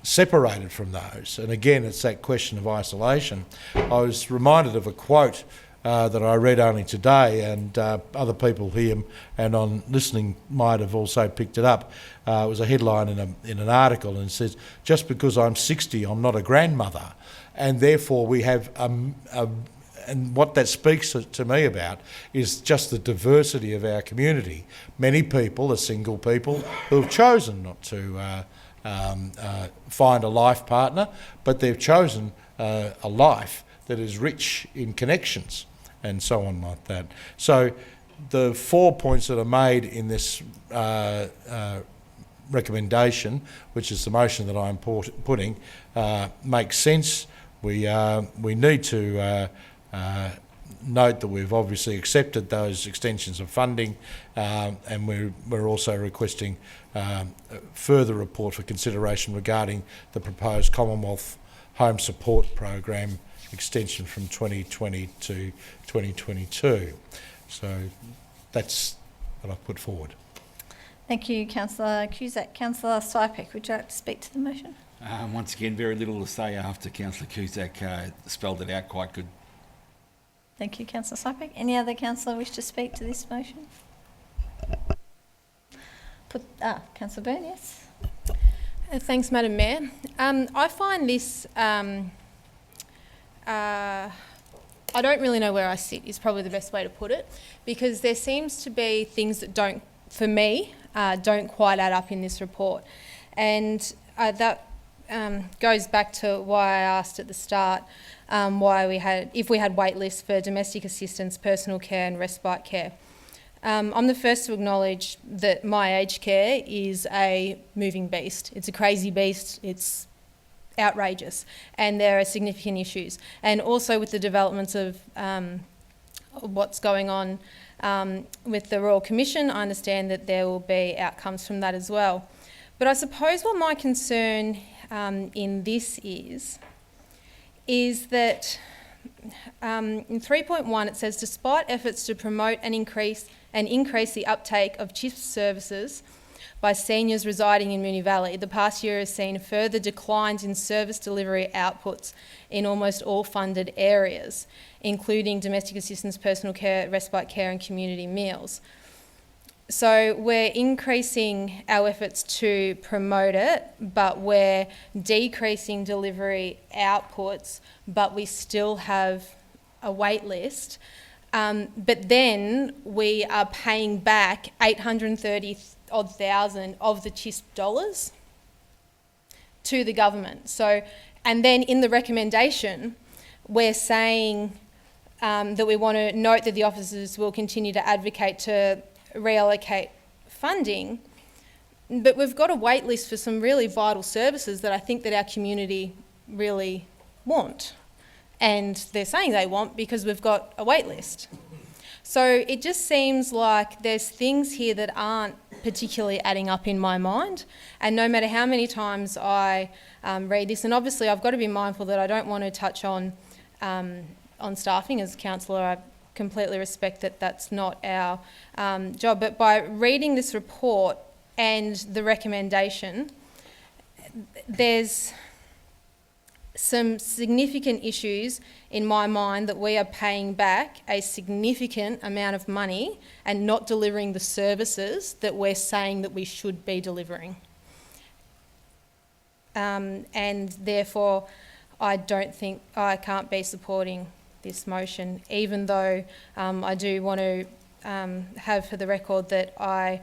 [SPEAKER 1] separated from those. And again, it's that question of isolation. I was reminded of a quote that I read only today, and other people here and on listening might have also picked it up. It was a headline in an article, and it says, "Just because I'm 60, I'm not a grandmother." And therefore we have and what that speaks to me about is just the diversity of our community. Many people are single people who have chosen not to find a life partner, but they've chosen a life that is rich in connections and so on like that. So the 4 points that are made in this recommendation, which is the motion that I'm putting, make sense. We need to note that we've obviously accepted those extensions of funding, and we're also requesting a further report for consideration regarding the proposed Commonwealth Home Support Program extension from 2020 to 2022. So that's what I've put forward.
[SPEAKER 4] Thank you, Councillor Cusack. Councillor Sypek, would you like to speak to the motion?
[SPEAKER 7] Once again, very little to say after Councillor Cusack spelled it out quite good.
[SPEAKER 4] Thank you, Councillor Sypek. Any other councillor wish to speak to this motion? Councillor Byrne, yes.
[SPEAKER 12] Thanks, Madam Mayor. I find this, I don't really know where I sit is probably the best way to put it, because there seems to be things that don't, for me, don't quite add up in this report. And that goes back to why I asked at the start if we had wait lists for domestic assistance, personal care and respite care. I'm the first to acknowledge that my aged care is a moving beast. It's a crazy beast. It's outrageous, and there are significant issues. And also with the developments of what's going on with the Royal Commission, I understand that there will be outcomes from that as well. But I suppose what my concern in this is that in 3.1 it says, despite efforts to promote and increase the uptake of CHIP services by seniors residing in Moonee Valley, the past year has seen further declines in service delivery outputs in almost all funded areas, including domestic assistance, personal care, respite care and community meals. So we're increasing our efforts to promote it, but we're decreasing delivery outputs, but we still have a wait list. But then we are paying back 830,000 of the CHISP dollars to the government. So, and then in the recommendation, we're saying that we want to note that the officers will continue to advocate to reallocate funding, but we've got a wait list for some really vital services that I think that our community really want. And they're saying they want because we've got a wait list. So it just seems like there's things here that aren't particularly adding up in my mind. And no matter how many times I read this, and obviously I've got to be mindful that I don't want to touch on staffing as a councillor. I completely respect that that's not our job. But by reading this report and the recommendation, there's some significant issues in my mind that we are paying back a significant amount of money and not delivering the services that we're saying that we should be delivering. And therefore, I don't think I can't be supporting this motion, even though I do want to have for the record that I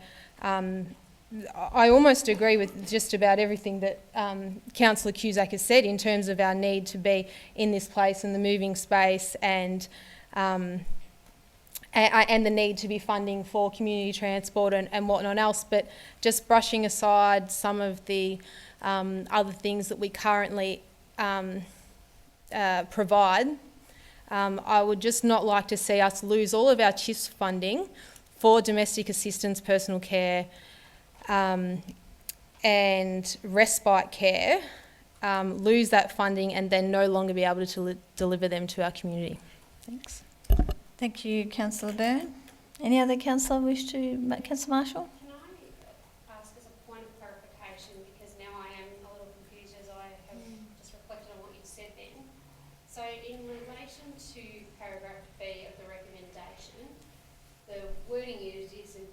[SPEAKER 12] almost agree with just about everything that Councillor Cusack has said in terms of our need to be in this place and the moving space and the need to be funding for community transport and whatnot else. But just brushing aside some of the other things that we currently provide, I would just not like to see us lose all of our CHIFS funding for domestic assistance, personal care, and respite care, lose that funding and then no longer be able to deliver them to our community. Thanks.
[SPEAKER 4] Thank you, Councillor Byrne. Any other councillor wish to? Councillor Marshall?
[SPEAKER 11] Can I ask as a point of clarification, because now I am a little confused as I have just reflected on what you've said then. So in relation to paragraph B of the recommendation, the wording used is in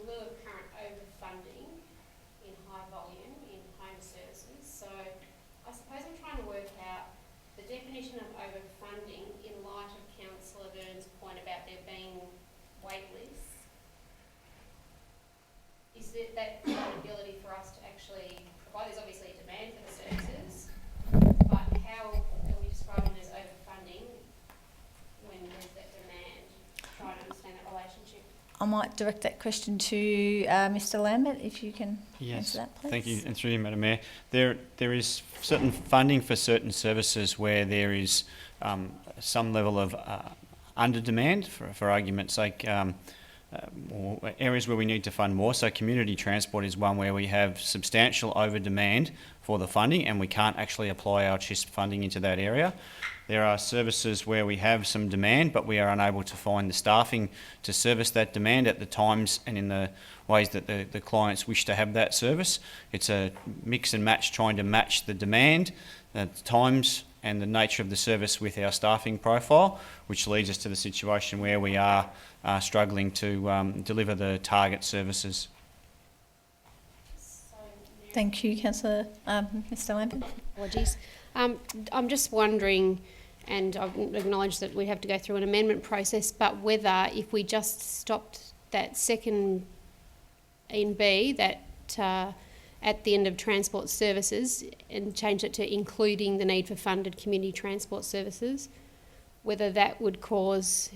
[SPEAKER 11] lieu of current overfunding in high volume in home services. So I suppose I'm trying to work out the definition of overfunding in light of Councillor Byrne's point about there being wait lists. Is it that ability for us to actually provide? There's obviously a demand for the services, but how are we describing it as overfunding when there's that demand? Trying to understand that relationship.
[SPEAKER 4] I might direct that question to Mr Lambert, if you can answer that, please.
[SPEAKER 15] Thank you, and through you, Madam Mayor. There is certain funding for certain services where there is some level of under demand, for argument's sake, or areas where we need to fund more. So community transport is one where we have substantial over demand for the funding and we can't actually apply our CHISP funding into that area. There are services where we have some demand but we are unable to find the staffing to service that demand at the times and in the ways that the clients wish to have that service. It's a mix and match, trying to match the demand, the times and the nature of the service with our staffing profile, which leads us to the situation where we are struggling to deliver the target services.
[SPEAKER 4] Thank you, Councillor. Mr Lambert.
[SPEAKER 11] Apologies. I'm just wondering, and I've acknowledged that we have to go through an amendment process, but whether if we just stopped that second in B, that at the end of transport services, and changed it to including the need for funded community transport services, whether that would cause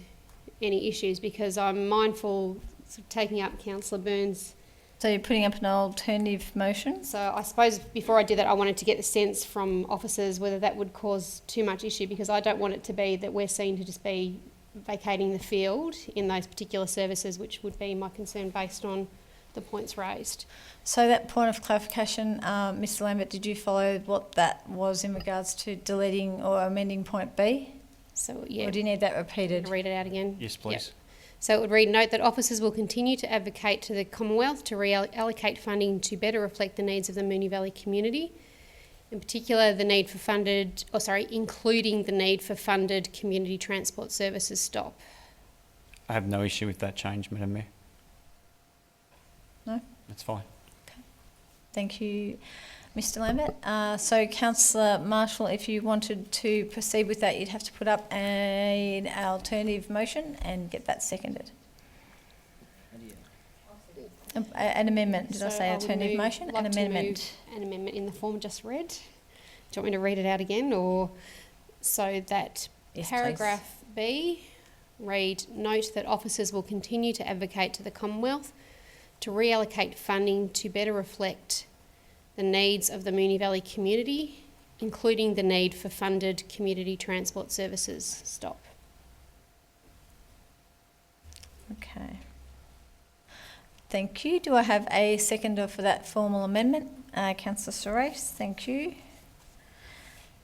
[SPEAKER 11] any issues, because I'm mindful of taking up Councillor Burns'.
[SPEAKER 4] So you're putting up an alternative motion?
[SPEAKER 11] So I suppose before I do that, I wanted to get the sense from officers whether that would cause too much issue, because I don't want it to be that we're seen to just be vacating the field in those particular services, which would be my concern based on the points raised.
[SPEAKER 4] So that point of clarification, Mr Lambert, did you follow what that was in regards to deleting or amending point B?
[SPEAKER 11] So, yeah.
[SPEAKER 4] Or do you need that repeated?
[SPEAKER 11] Read it out again.
[SPEAKER 15] Yes, please.
[SPEAKER 11] Yep. So it would read, note that officers will continue to advocate to the Commonwealth to reallocate funding to better reflect the needs of the Moonee Valley community. In particular, the need for including the need for funded community transport services stop.
[SPEAKER 15] I have no issue with that change, Madam Mayor.
[SPEAKER 4] No?
[SPEAKER 15] That's fine.
[SPEAKER 4] Okay. Thank you, Mr Lambert. So Councillor Marshall, if you wanted to proceed with that, you'd have to put up an alternative motion and get that seconded. An amendment, did I say alternative motion? An amendment.
[SPEAKER 11] An amendment in the form just read. Do you want me to read it out again, or so that paragraph B read, note that officers will continue to advocate to the Commonwealth to reallocate funding to better reflect the needs of the Moonee Valley community, including the need for funded community transport services. Stop.
[SPEAKER 4] Okay. Thank you. Do I have a seconder for that formal amendment? Councillor Sorais, thank you.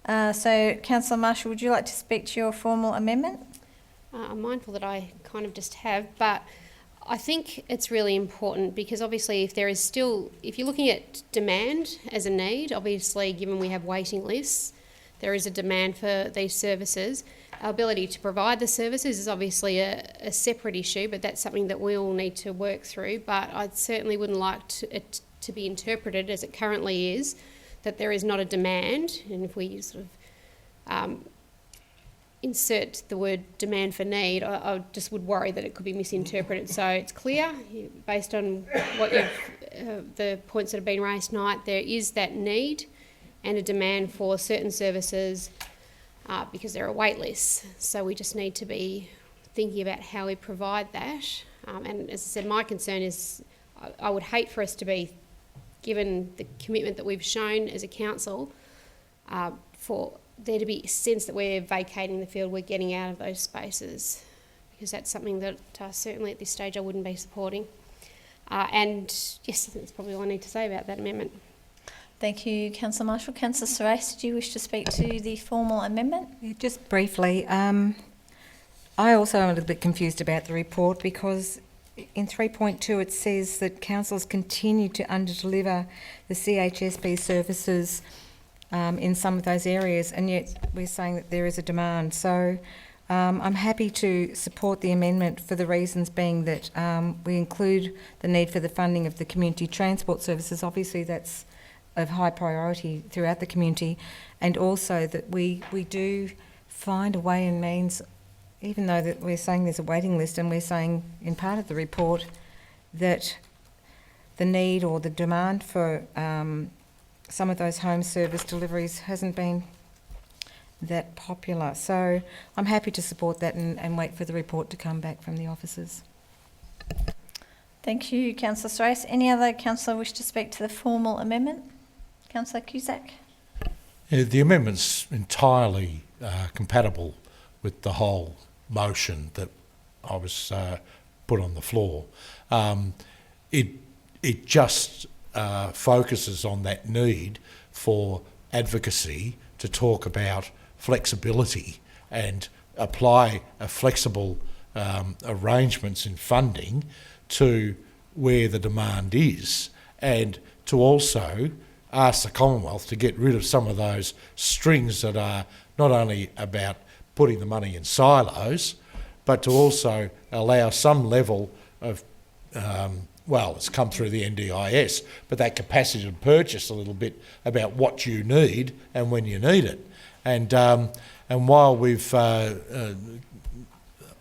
[SPEAKER 4] So, Councillor Marshall, would you like to speak to your formal amendment?
[SPEAKER 11] I'm mindful that I kind of just have, but I think it's really important because obviously if you're looking at demand as a need, obviously given we have waiting lists, there is a demand for these services. Our ability to provide the services is obviously a separate issue, but that's something that we all need to work through. But I certainly wouldn't like it to be interpreted as it currently is, that there is not a demand, and if we sort of insert the word demand for need, I just would worry that it could be misinterpreted. So it's clear, based on what the points that have been raised tonight, there is that need and a demand for certain services because there are wait lists. So we just need to be thinking about how we provide that. And as I said, my concern is I would hate for us to be, given the commitment that we've shown as a council, for there to be a sense that we're vacating the field, we're getting out of those spaces, because that's something that certainly at this stage I wouldn't be supporting. And yes, that's probably all I need to say about that amendment.
[SPEAKER 4] Thank you, Councillor Marshall. Councillor Sorais, did you wish to speak to the formal amendment?
[SPEAKER 20] Yeah, just briefly, I also am a little bit confused about the report, because in 3.2 it says that councils continue to underdeliver the CHSP services in some of those areas, and yet we're saying that there is a demand. So I'm happy to support the amendment for the reasons being that we include the need for the funding of the community transport services. Obviously that's of high priority throughout the community, and also that we do find a way and means, even though that we're saying there's a waiting list, and we're saying in part of the report that the need or the demand for some of those home service deliveries hasn't been that popular. So I'm happy to support that and wait for the report to come back from the officers.
[SPEAKER 4] Thank you, Councillor Strace. Any other councillor wish to speak to the formal amendment? Councillor Cusack.
[SPEAKER 1] Yeah, the amendment's entirely compatible with the whole motion that I was put on the floor. It just focuses on that need for advocacy to talk about flexibility and apply a flexible arrangements in funding to where the demand is, and to also ask the Commonwealth to get rid of some of those strings that are not only about putting the money in silos, but to also allow some level of, well, it's come through the NDIS, but that capacity to purchase a little bit about what you need and when you need it. And while we've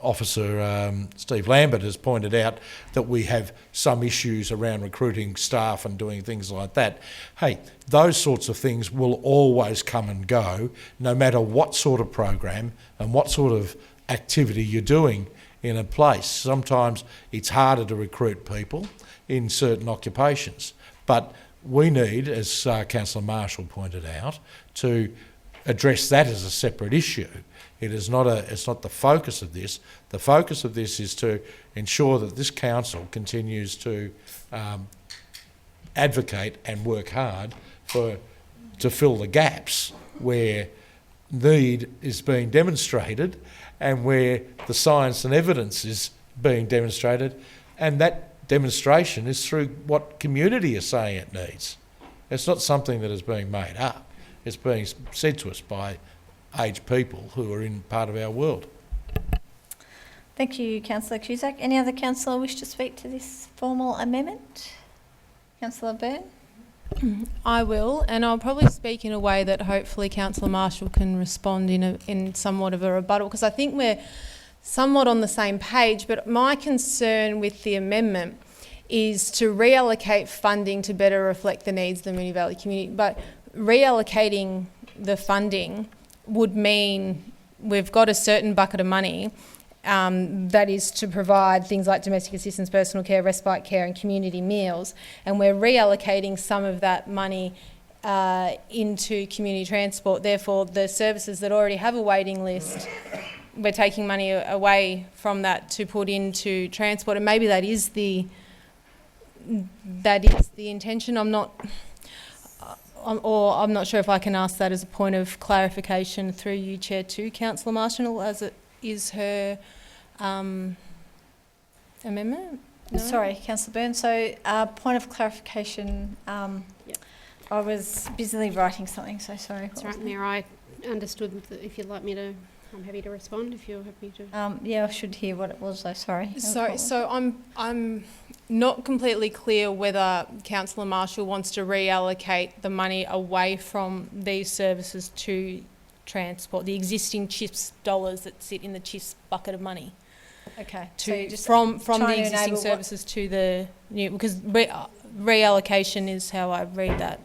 [SPEAKER 1] Officer Steve Lambert has pointed out that we have some issues around recruiting staff and doing things like that. Hey, those sorts of things will always come and go, no matter what sort of program and what sort of activity you're doing in a place. Sometimes it's harder to recruit people in certain occupations, but we need, as Councillor Marshall pointed out, to address that as a separate issue. It's not the focus of this. The focus of this is to ensure that this council continues to advocate and work hard to fill the gaps where need is being demonstrated and where the science and evidence is being demonstrated, and that demonstration is through what community is saying it needs. It's not something that is being made up. It's being said to us by aged people who are in part of our world.
[SPEAKER 4] Thank you, Councillor Cusack. Any other councillor wish to speak to this formal amendment? Councillor Byrne?
[SPEAKER 12] I will, and I'll probably speak in a way that hopefully Councillor Marshall can respond in somewhat of a rebuttal, because I think we're somewhat on the same page, but my concern with the amendment is to reallocate funding to better reflect the needs of the Moonee Valley community. But reallocating the funding would mean we've got a certain bucket of money that is to provide things like domestic assistance, personal care, respite care and community meals, and we're reallocating some of that money into community transport. Therefore, the services that already have a waiting list, we're taking money away from that to put into transport, and maybe that is the intention. I'm not sure if I can ask that as a point of clarification through you, Chair, to Councillor Marshall, as it is her amendment. No?
[SPEAKER 4] Sorry, Councillor Byrne. So, point of clarification. I was busily writing something, so sorry.
[SPEAKER 11] That's right, Mayor. I understood that if you'd like me to, I'm happy to respond if you're happy to.
[SPEAKER 4] Yeah, I should hear what it was though, sorry.
[SPEAKER 12] So I'm not completely clear whether Councillor Marshall wants to reallocate the money away from these services to transport, the existing CHIPS dollars that sit in the CHIPS bucket of money.
[SPEAKER 4] Okay.
[SPEAKER 12] From the existing services to the new, because reallocation is how I read that.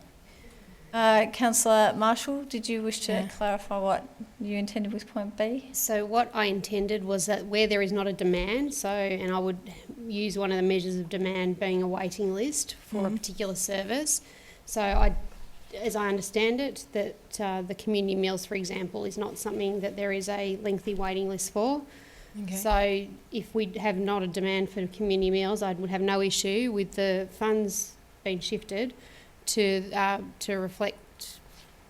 [SPEAKER 4] Councillor Marshall, did you wish to clarify what you intended with point B?
[SPEAKER 11] So what I intended was that where there is not a demand, and I would use one of the measures of demand being a waiting list for a particular service. So as I understand it, that the community meals, for example, is not something that there is a lengthy waiting list for.
[SPEAKER 12] Okay.
[SPEAKER 11] So if we have not a demand for community meals, I would have no issue with the funds being shifted to reflect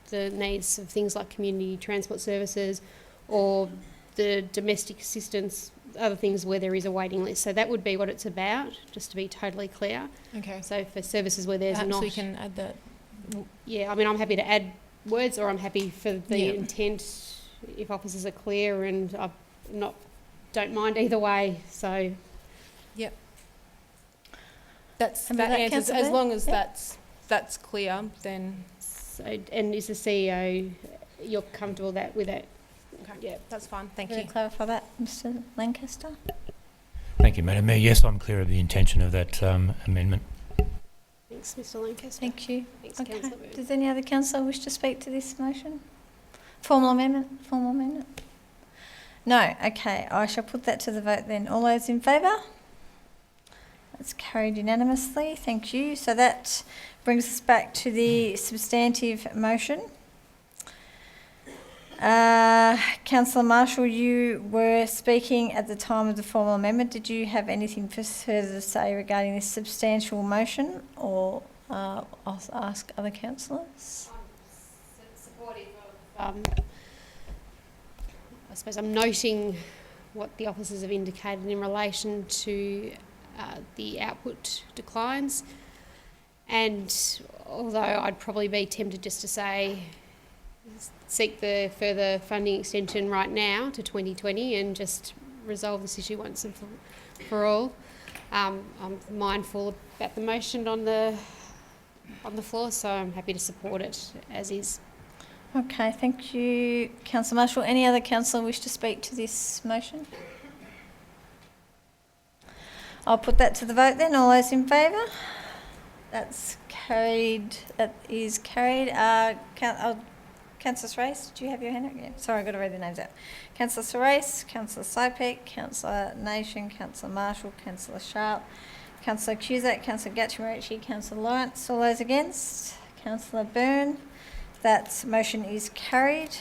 [SPEAKER 11] the needs of things like community transport services or the domestic assistance, other things where there is a waiting list. So that would be what it's about, just to be totally clear.
[SPEAKER 12] Okay.
[SPEAKER 11] So for services where there's
[SPEAKER 12] Perhaps
[SPEAKER 11] not...
[SPEAKER 12] we can add that.
[SPEAKER 11] Yeah, I mean, I'm happy to add words, or I'm happy for the intent if officers are clear, and I don't mind either way. So,
[SPEAKER 12] yep, that answers. As long as that's clear, then.
[SPEAKER 11] So, and is the CEO, you're comfortable with that?
[SPEAKER 12] Okay. Yeah, that's fine. Thank
[SPEAKER 4] Can
[SPEAKER 12] you.
[SPEAKER 4] Clarify that, Mr. Lancaster.
[SPEAKER 8] Thank you, Madam Mayor. Yes, I'm clear of the intention of that amendment.
[SPEAKER 11] Thanks, Mr. Lancaster.
[SPEAKER 4] Thank you.
[SPEAKER 11] Thanks,
[SPEAKER 4] Okay.
[SPEAKER 11] Councillor Byrne.
[SPEAKER 4] Does any other councillor wish to speak to this motion? Formal amendment? Formal amendment? No. Okay. I shall put that to the vote then. All those in favour? That's carried unanimously. Thank you. So that brings us back to the substantive motion. Councillor Marshall, you were speaking at the time of the formal amendment. Did you have anything further to say regarding this substantial motion, or I'll ask other councillors?
[SPEAKER 11] Supportive of, I suppose I'm noting what the officers have indicated in relation to the output declines, and although I'd probably be tempted just to say seek the further funding extension right now to 2020 and just resolve this issue once and for all. I'm mindful about the motion on the floor, so I'm happy to support it as is.
[SPEAKER 4] Okay, thank you, Councillor Marshall. Any other councillor wish to speak to this motion? I'll put that to the vote then. All those in favour? That's carried. That is carried. Councillor Serace, do you have your hand up? Yeah. Sorry, I've got to read the names out. Councillor Serace, Councillor Sipek, Councillor Nation, Councillor Marshall, Councillor Sharp, Councillor Cusack, Councillor Gatchimerici, Councillor Lawrence. All those against? Councillor Byrne. That motion is carried.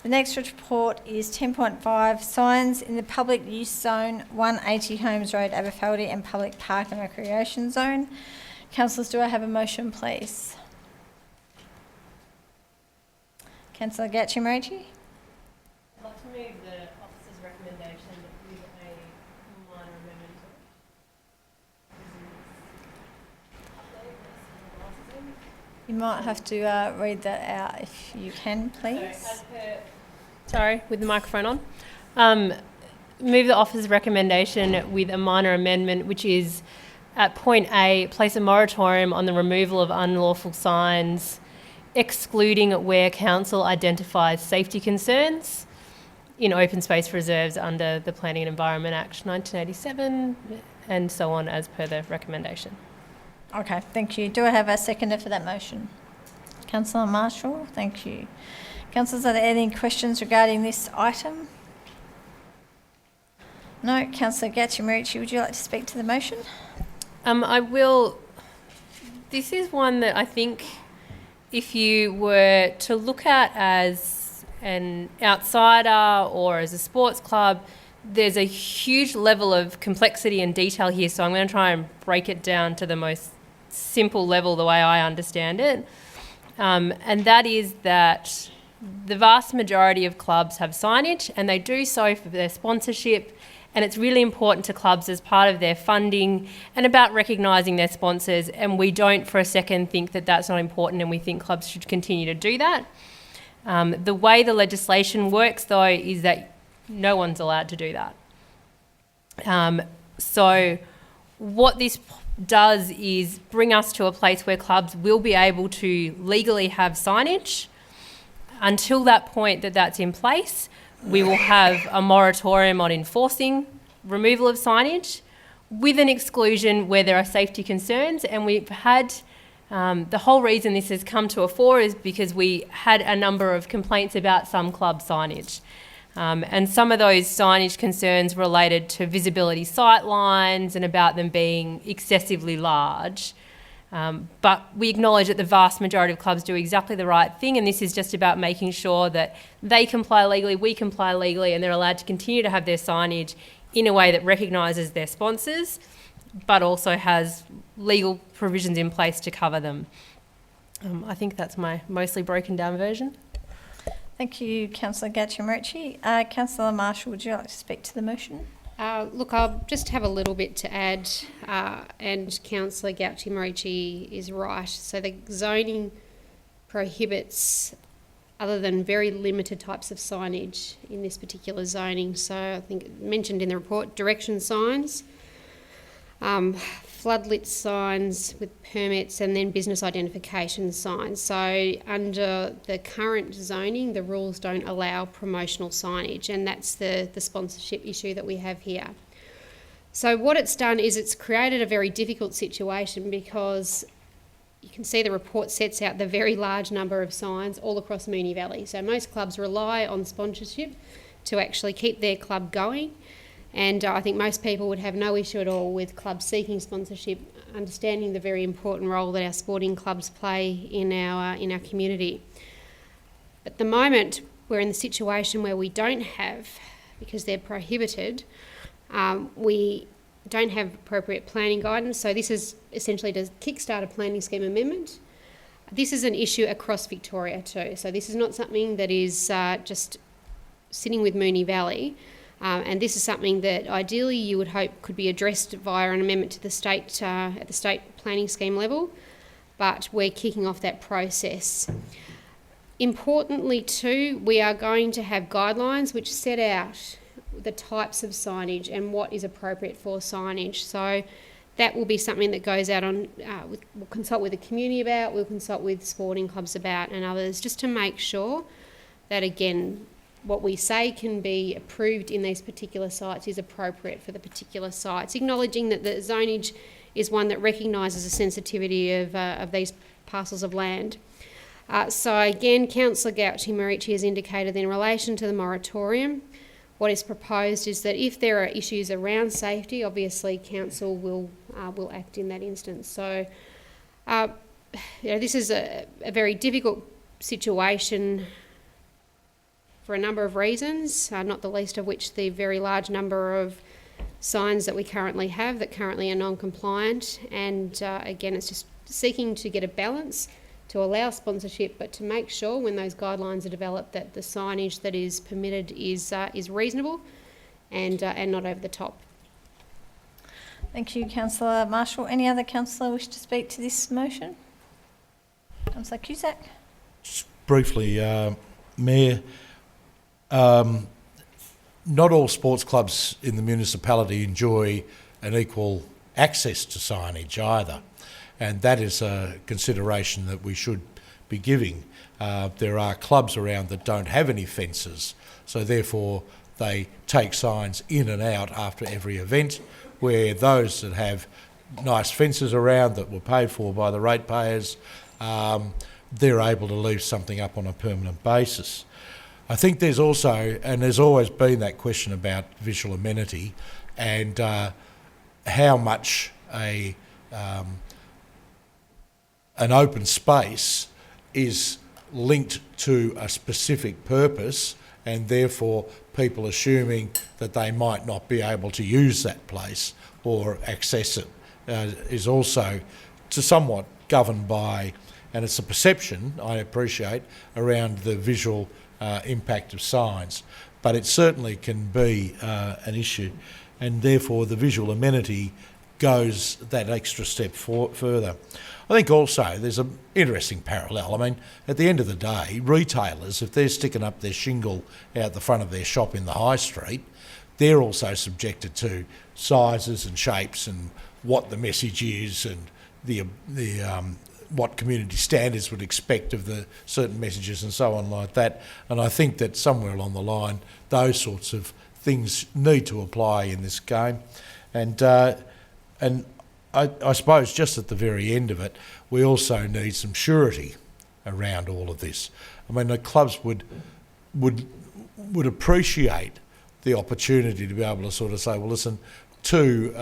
[SPEAKER 4] The next report is 10.5, signs in the public use zone, 180 Holmes Road, Aberfeldy, and public park and recreation zone. Councillors, do I have a motion, please? Councillor Gatchimerici.
[SPEAKER 19] I'd like to move the officer's recommendation with a minor amendment.
[SPEAKER 4] You might have to read that out if you can, please.
[SPEAKER 19] Sorry, with the microphone on. Move the officer's recommendation with a minor amendment, which is at point A, place a moratorium on the removal of unlawful signs, excluding where council identifies safety concerns in open space reserves under the Planning and Environment Act 1987, and so on as per the recommendation.
[SPEAKER 4] Okay, thank you. Do I have a seconder for that motion? Councillor Marshall, thank you. Councillors, are there any questions regarding this item? No. Councillor Gatchimerici, would you like to speak to the motion?
[SPEAKER 19] I will. This is one that I think if you were to look at as an outsider or as a sports club, there's a huge level of complexity and detail here, so I'm going to try and break it down to the most simple level the way I understand it. And that is that the vast majority of clubs have signage, and they do so for their sponsorship, and it's really important to clubs as part of their funding and about recognising their sponsors, and we don't for a second think that that's not important, and we think clubs should continue to do that. The way the legislation works, though, is that no one's allowed to do that. So what this does is bring us to a place where clubs will be able to legally have signage. Until that point that's in place, we will have a moratorium on enforcing removal of signage with an exclusion where there are safety concerns. And we've had, the whole reason this has come to a fore is because we had a number of complaints about some club signage. And some of those signage concerns related to visibility sight lines and about them being excessively large. But we acknowledge that the vast majority of clubs do exactly the right thing, and this is just about making sure that they comply legally, we comply legally, and they're allowed to continue to have their signage in a way that recognises their sponsors, but also has legal provisions in place to cover them. I think that's my mostly broken down version.
[SPEAKER 4] Thank you, Councillor Gatchimerici. Councillor Marshall, would you like to speak to the motion?
[SPEAKER 11] Look, I'll just have a little bit to add, and Councillor Gatchimerici is right. So the zoning prohibits, other than very limited types of signage in this particular zoning. So I think mentioned in the report, direction signs, floodlit signs with permits, and then business identification signs. So under the current zoning, the rules don't allow promotional signage, and that's the sponsorship issue that we have here. So what it's done is it's created a very difficult situation, because you can see the report sets out the very large number of signs all across Moonee Valley. So most clubs rely on sponsorship to actually keep their club going. And I think most people would have no issue at all with clubs seeking sponsorship, understanding the very important role that our sporting clubs play in our community. At the moment, we're in the situation where we don't have, because they're prohibited, we don't have appropriate planning guidance. So this is essentially to kickstart a planning scheme amendment. This is an issue across Victoria too. So this is not something that is just sitting with Moonee Valley. And this is something that ideally you would hope could be addressed via an amendment to the state at the state planning scheme level, but we're kicking off that process. Importantly too, we are going to have guidelines which set out the types of signage and what is appropriate for signage. So that will be something that goes out on, we'll consult with the community about, we'll consult with sporting clubs about and others, just to make sure that, again, what we say can be approved in these particular sites is appropriate for the particular sites, acknowledging that the zonage is one that recognises the sensitivity of these parcels of land. So again, Councillor Gauchi-Marici has indicated that in relation to the moratorium, what is proposed is that if there are issues around safety, obviously council will act in that instance. So this is a very difficult situation for a number of reasons, not the least of which the very large number of signs that we currently have that currently are non-compliant. And again, it's just seeking to get a balance to allow sponsorship, but to make sure when those guidelines are developed that the signage that is permitted is reasonable and not over the top.
[SPEAKER 4] Thank you, Councillor Marshall. Any other councillor wish to speak to this motion? Councillor Cusack.
[SPEAKER 1] Just briefly, Mayor, not all sports clubs in the municipality enjoy an equal access to signage either. And that is a consideration that we should be giving. There are clubs around that don't have any fences, so therefore they take signs in and out after every event, where those that have nice fences around that were paid for by the ratepayers, they're able to leave something up on a permanent basis. I think there's also, and there's always been that question about visual amenity and how much an open space is linked to a specific purpose, and therefore people assuming that they might not be able to use that place or access it is also to somewhat governed by, and it's a perception, I appreciate, around the visual impact of signs, but it certainly can be an issue, and therefore the visual amenity goes that extra step further. I think also there's an interesting parallel. I mean, at the end of the day, retailers, if they're sticking up their shingle out the front of their shop in the high street, they're also subjected to sizes and shapes and what the message is and the what community standards would expect of the certain messages and so on like that. And I think that somewhere along the line, those sorts of things need to apply in this game. And I suppose just at the very end of it, we also need some surety around all of this. I mean, the clubs would appreciate the opportunity to be able to sort of say, well, listen, to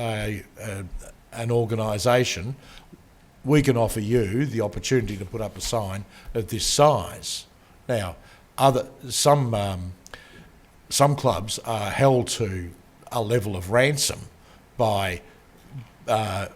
[SPEAKER 1] an organisation, we can offer you the opportunity to put up a sign of this size. Now, some clubs are held to a level of ransom by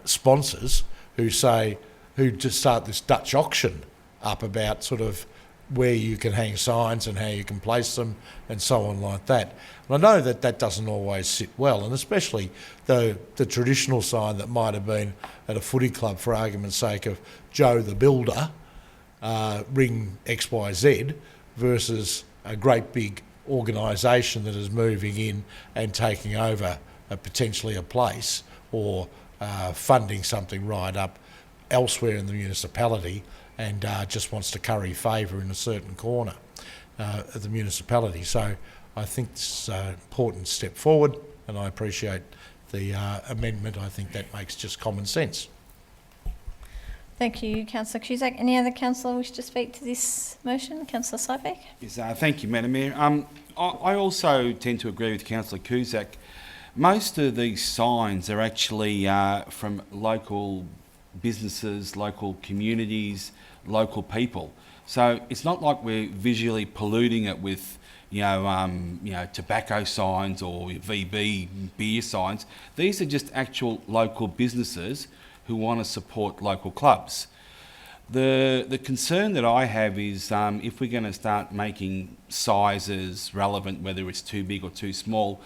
[SPEAKER 1] sponsors who just start this Dutch auction up about sort of where you can hang signs and how you can place them and so on like that. And I know that that doesn't always sit well, and especially the traditional sign that might have been at a footy club, for argument's sake, of Joe the Builder, ring XYZ, versus a great big organisation that is moving in and taking over potentially a place or funding something right up elsewhere in the municipality and just wants to curry favour in a certain corner of the municipality. So I think it's an important step forward, and I appreciate the amendment. I think that makes just common sense.
[SPEAKER 4] Thank you, Councillor Cusack. Any other councillor wish to speak to this motion? Councillor Sypek?
[SPEAKER 3] Yes, thank you, Madam Mayor. I also tend to agree with Councillor Cusack. most of these signs are actually from local businesses, local communities, local people. So it's not like we're visually polluting it with, tobacco signs or VB beer signs. These are just actual local businesses who want to support local clubs. The concern that I have is if we're going to start making sizes relevant, whether it's too big or too small,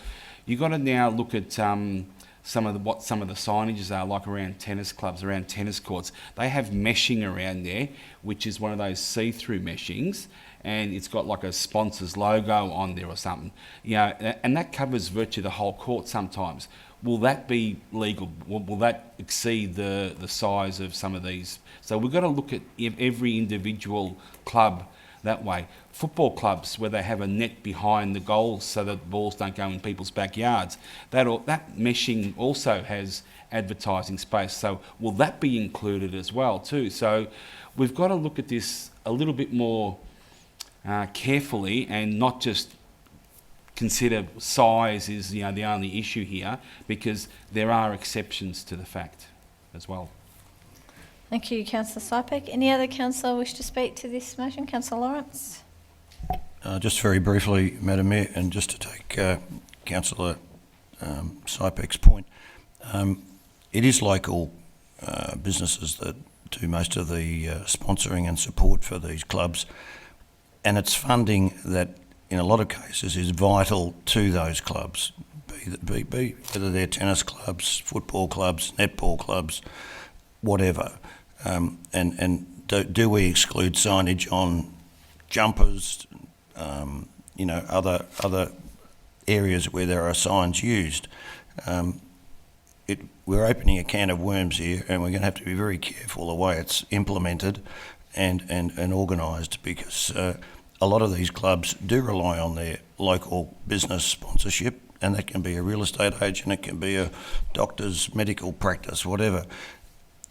[SPEAKER 3] you've got to now look at some of the signages are like around tennis clubs, around tennis courts. They have meshing around there, which is one of those see-through meshings, and it's got like a sponsor's logo on there or something. And that covers virtually the whole court sometimes. Will that be legal? Will that exceed the size of some of these? So we've got to look at every individual club that way. Football clubs where they have a net behind the goals so that balls don't go in people's backyards. That meshing also has advertising space. So will that be included as well too? So we've got to look at this a little bit more carefully and not just consider size is the only issue here, because there are exceptions to the fact as well.
[SPEAKER 4] Thank you, Councillor Sypek. Any other councillor wish to speak to this motion? Councillor Lawrence.
[SPEAKER 18] Just very briefly, Madam Mayor, and just to take Councillor Sypek's point, it is local businesses that do most of the sponsoring and support for these clubs, and it's funding that in a lot of cases is vital to those clubs, be whether they're tennis clubs, football clubs, netball clubs, whatever. And do we exclude signage on jumpers, other areas where there are signs used? We're opening a can of worms here, and we're going to have to be very careful the way it's implemented and organised, because a lot of these clubs do rely on their local business sponsorship, and that can be a real estate agent, it can be a doctor's medical practice, whatever.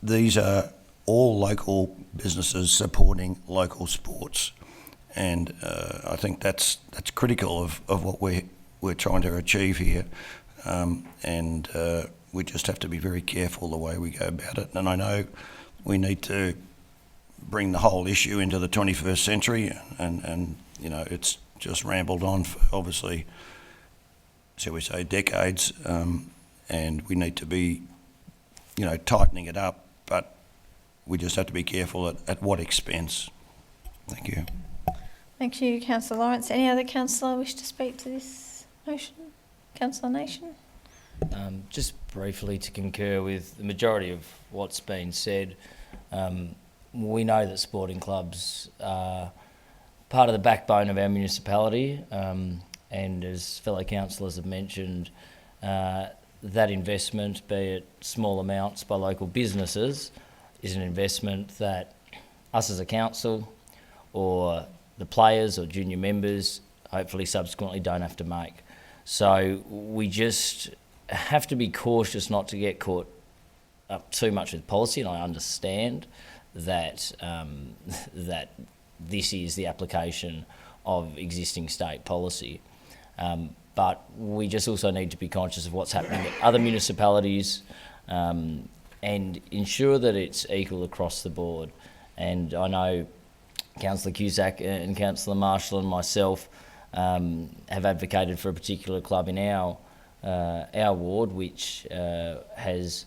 [SPEAKER 18] These are all local businesses supporting local sports, and I think that's critical of what we're trying to achieve here, and we just have to be very careful the way we go about it. And I know we need to bring the whole issue into the 21st century, and it's just rambled on for obviously, shall we say, decades, and we need to be tightening it up, but we just have to be careful at what expense. Thank you.
[SPEAKER 4] Thank you, Councillor Lawrence. Any other councillor wish to speak to this motion? Councillor Nation.
[SPEAKER 2] Just briefly to concur with the majority of what's been said, we know that sporting clubs are part of the backbone of our municipality, and as fellow councillors have mentioned, that investment, be it small amounts by local businesses, is an investment that us as a council or the players or junior members hopefully subsequently don't have to make. So we just have to be cautious not to get caught up too much with policy, and I understand that that this is the application of existing state policy. But we just also need to be conscious of what's happening at other municipalities, and ensure that it's equal across the board. And I know Councillor Cusack and Councillor Marshall and myself have advocated for a particular club in our ward, which has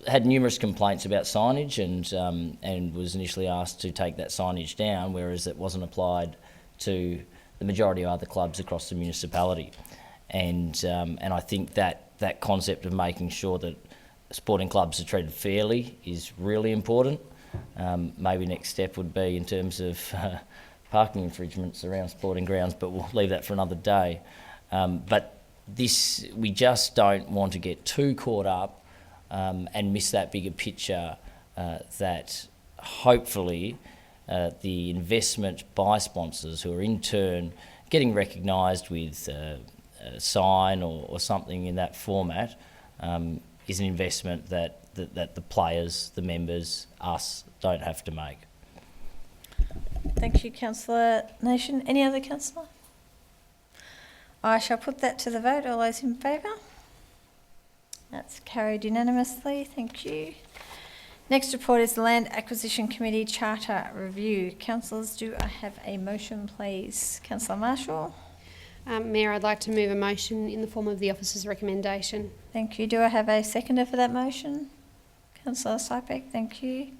[SPEAKER 2] had numerous complaints about signage, and was initially asked to take that signage down, whereas it wasn't applied to the majority of other clubs across the municipality. And I think that concept of making sure that sporting clubs are treated fairly is really important. Maybe next step would be in terms of parking infringements around sporting grounds, but we'll leave that for another day. But we just don't want to get too caught up and miss that bigger picture, that hopefully the investment by sponsors, who are in turn getting recognised with a sign or something in that format, is an investment that the players, the members, us, don't have to make.
[SPEAKER 4] Thank you, Councillor Nation. Any other councillor? I shall put that to the vote. All those in favour? That's carried unanimously. Thank you. Next report is the Land Acquisition Committee Charter Review. Councillors, do I have a motion, please? Councillor Marshall.
[SPEAKER 11] Mayor, I'd like to move a motion in the form of the officer's recommendation.
[SPEAKER 4] Thank you. Do I have a seconder for that motion? Councillor Sypek, thank you.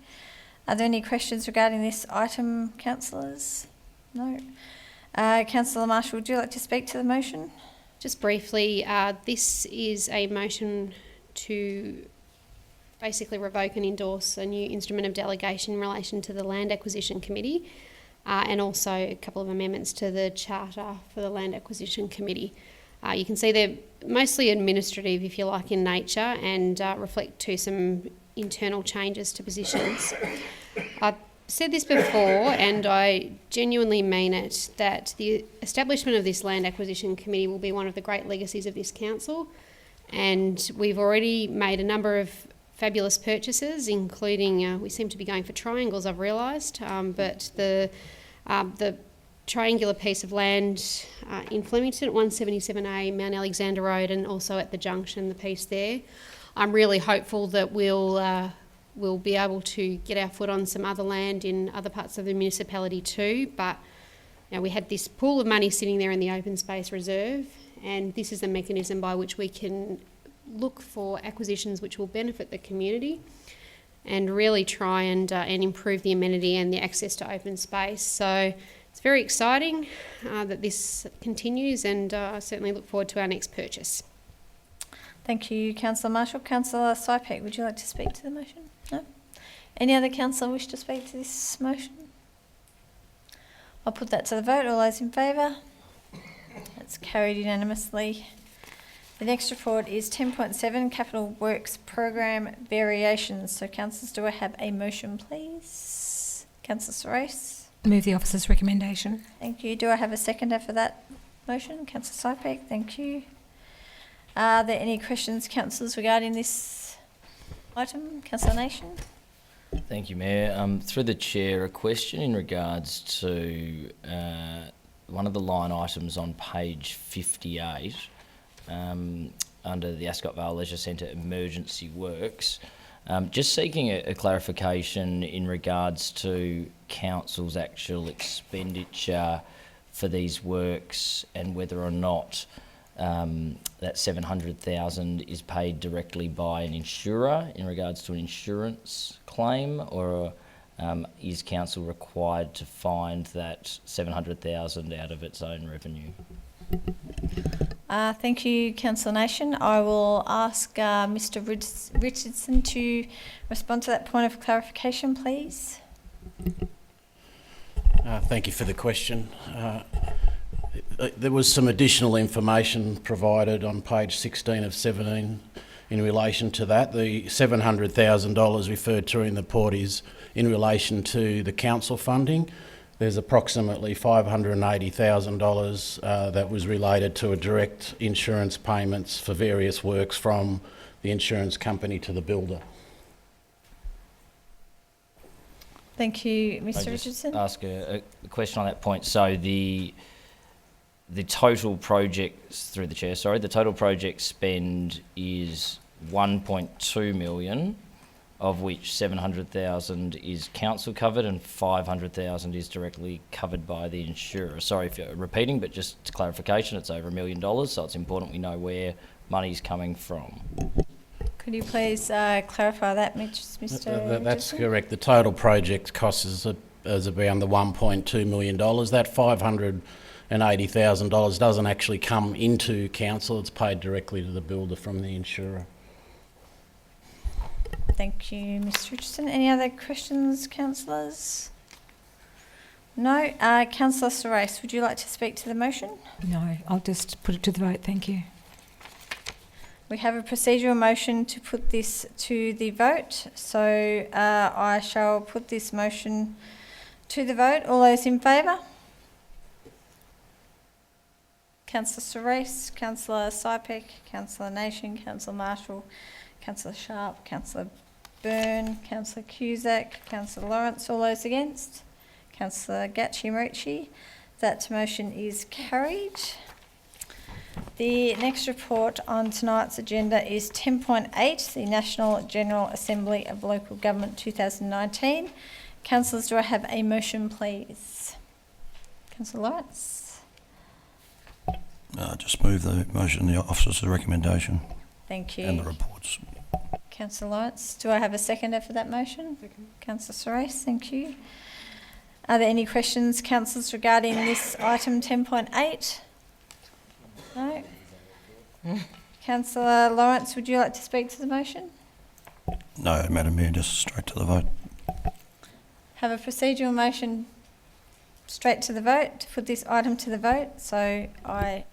[SPEAKER 4] Are there any questions regarding this item, councillors? No. Councillor Marshall, would you like to speak to the motion?
[SPEAKER 11] Just briefly, this is a motion to basically revoke and endorse a new instrument of delegation in relation to the Land Acquisition Committee, and also a couple of amendments to the charter for the Land Acquisition Committee. You can see they're mostly administrative, if you like, in nature, and reflect to some internal changes to positions. I've said this before, and I genuinely mean it, that the establishment of this Land Acquisition Committee will be one of the great legacies of this council, and we've already made a number of fabulous purchases, including we seem to be going for triangles, I've realised, but the triangular piece of land in Flemington at 177A Mount Alexander Road, and also at the junction, the piece there. I'm really hopeful that we'll be able to get our foot on some other land in other parts of the municipality too, but we had this pool of money sitting there in the open space reserve, and this is the mechanism by which we can look for acquisitions which will benefit the community and really try and improve the amenity and the access to open space. So it's very exciting that this continues, and I certainly look forward to our next purchase.
[SPEAKER 4] Thank you, Councillor Marshall. Councillor Sypek, would you like to speak to the motion? No? Any other councillor wish to speak to this motion? I'll put that to the vote. All those in favour? That's carried unanimously. The next report is 10.7 Capital Works Program Variations. So, councillors, do I have a motion, please? Councillor Sorais.
[SPEAKER 20] Move the officer's recommendation.
[SPEAKER 4] Thank you. Do I have a seconder for that motion? Councillor Sypek, thank you. Are there any questions, councillors, regarding this item? Councillor Nation.
[SPEAKER 2] Thank you, Mayor. Through the chair, a question in regards to one of the line items on page 58 under the Ascot Vale Leisure Centre emergency works. Just seeking a clarification in regards to council's actual expenditure for these works, and whether or not that $700,000 is paid directly by an insurer in regards to an insurance claim, or is council required to find that $700,000 out of its own revenue?
[SPEAKER 4] Thank you, Councillor Nation. I will ask Mr. Richardson to respond to that point of clarification, please.
[SPEAKER 14] Thank you for the question. There was some additional information provided on page 16 of 17 in relation to that. The $700,000 referred to in the report is in relation to the council funding. There's approximately $580,000 that was related to a direct insurance payments for various works from the insurance company to the builder.
[SPEAKER 4] Thank you, Mr. Richardson.
[SPEAKER 2] Ask a question on that point. So the total project, through the chair, sorry, the total project spend is 1.2 million, of which 700,000 is council covered and 500,000 is directly covered by the insurer. Sorry if you're repeating, but just clarification, it's over $1 million, so it's important we know where money's coming from.
[SPEAKER 4] Could you please clarify that, Mr.
[SPEAKER 14] That's correct. The total project cost is around the $1.2 million. That $580,000 doesn't actually come into council, it's paid directly to the builder from the insurer.
[SPEAKER 4] Thank you, Mr. Richardson. Any other questions, councillors? No. Councillor Sorais, would you like to speak to the motion?
[SPEAKER 20] No, I'll just put it to the vote. Thank you.
[SPEAKER 4] We have a procedural motion to put this to the vote, so I shall put this motion to the vote. All those in favour? Councillor Sorais, Councillor Sypek, Councillor Nation, Councillor Marshall, Councillor Sharp, Councillor Byrne, Councillor Cusack, Councillor Lawrence. All those against? Councillor Gatchi-Marici. That motion is carried. The next report on tonight's agenda is 10.8, the National General Assembly of Local Government 2019. Councillors, do I have a motion, please? Councillor Lawrence.
[SPEAKER 18] Just move the motion, the officer's recommendation.
[SPEAKER 4] Thank you.
[SPEAKER 18] And the reports.
[SPEAKER 4] Councillor Lawrence. Do I have a seconder for that motion? Second. Councillor Sorais, thank you. Are there any questions, councillors, regarding this item 10.8? No? Councillor Lawrence, would you like to speak to the motion?
[SPEAKER 18] No, Madam Mayor, just straight to the vote.
[SPEAKER 4] Have a procedural motion straight to the vote, to put this item to the vote, so I...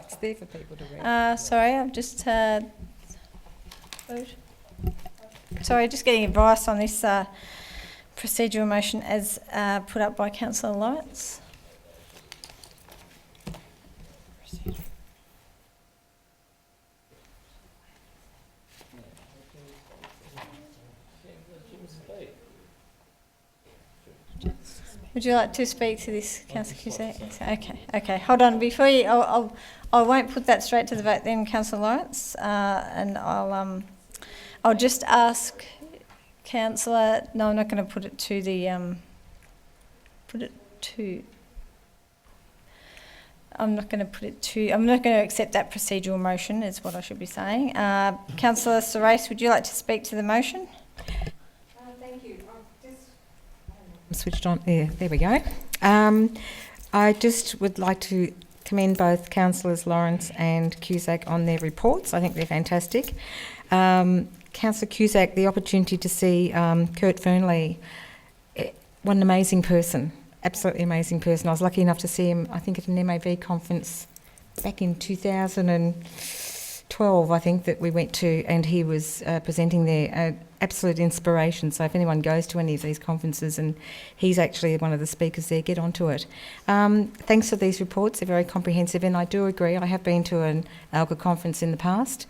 [SPEAKER 20] It's there for people to read.
[SPEAKER 4] Sorry, I've just vote. Sorry, just getting advice on this procedural motion as put up by Councillor Lawrence. Would you like to speak to this, Councillor Cusack? Okay. Hold on. Before you, I won't put that straight to the vote then, Councillor Lawrence, and I'll just ask Councillor. No, I'm not going to put it to the. I'm not going to put it to. I'm not going to accept that procedural motion. Is what I should be saying. Councillor Sorais, would you like to speak to the motion?
[SPEAKER 20] Thank you. Switched on. There we go. I just would like to commend both Councillors Lawrence and Cusack on their reports. I think they're fantastic. Councillor Cusack, the opportunity to see Kurt Fernley, what an amazing person, absolutely amazing person. I was lucky enough to see him, I think, at an MAV conference back in 2012, I think, that we went to, and he was presenting there. Absolute inspiration. So if anyone goes to any of these conferences, and he's actually one of the speakers there, get onto it. Thanks for these reports. They're very comprehensive, and I do agree. I have been to an ALGA conference in the past,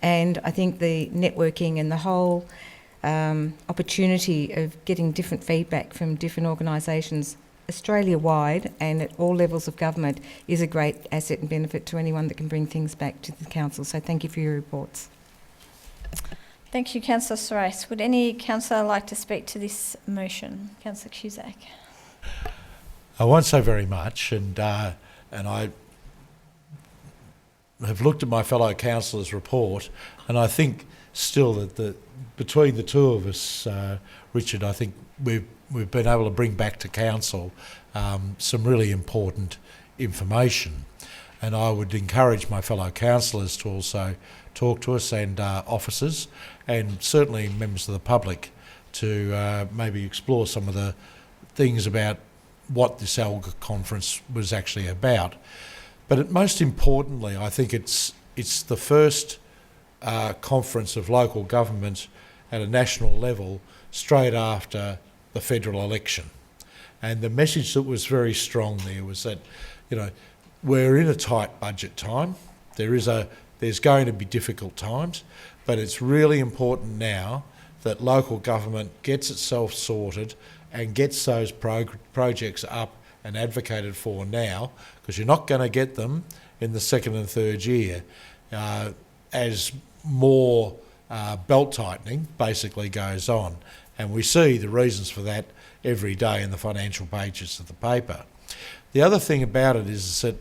[SPEAKER 20] and I think the networking and the whole opportunity of getting different feedback from different organisations Australia-wide and at all levels of government is a great asset and benefit to anyone that can bring things back to the council. So thank you for your reports.
[SPEAKER 4] Thank you, Councillor Sorais. Would any councillor like to speak to this motion? Councillor Cusack.
[SPEAKER 1] I won't say very much, and I have looked at my fellow councillors' report, and I think still that between the two of us, Richard, I think we've been able to bring back to council some really important information, and I would encourage my fellow councillors to also talk to us, and officers, and certainly members of the public, to maybe explore some of the things about what this ALGA conference was actually about. But most importantly, I think it's the first conference of local government at a national level straight after the federal election. And the message that was very strong there was that, we're in a tight budget time. There's going to be difficult times, but it's really important now that local government gets itself sorted and gets those projects up and advocated for now, because you're not going to get them in the second and third year as more belt tightening basically goes on. And we see the reasons for that every day in the financial pages of the paper. The other thing about it is that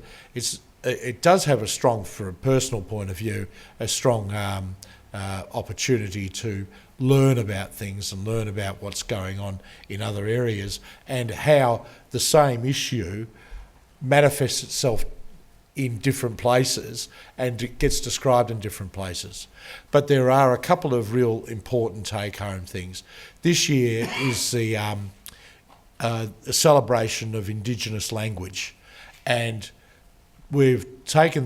[SPEAKER 1] it does have a strong, from a personal point of view, a strong opportunity to learn about things and learn about what's going on in other areas and how the same issue manifests itself in different places and it gets described in different places. But there are a couple of real important take-home things. This year is the celebration of Indigenous language, and we've taken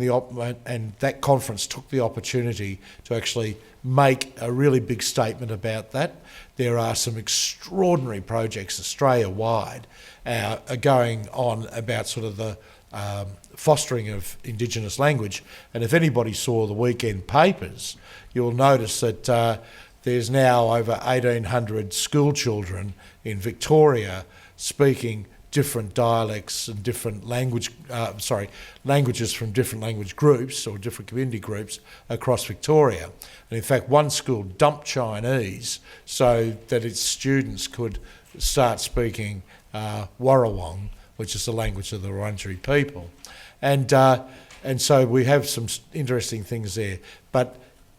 [SPEAKER 1] and that conference took the opportunity to actually make a really big statement about that. There are some extraordinary projects Australia-wide are going on about sort of the fostering of Indigenous language. And if anybody saw the weekend papers, you'll notice that there's now over 1,800 school children in Victoria speaking different dialects and different languages from different language groups or different community groups across Victoria. And in fact, one school dumped Chinese so that its students could start speaking Warrawong, which is the language of the Wurundjeri people. And so we have some interesting things there. But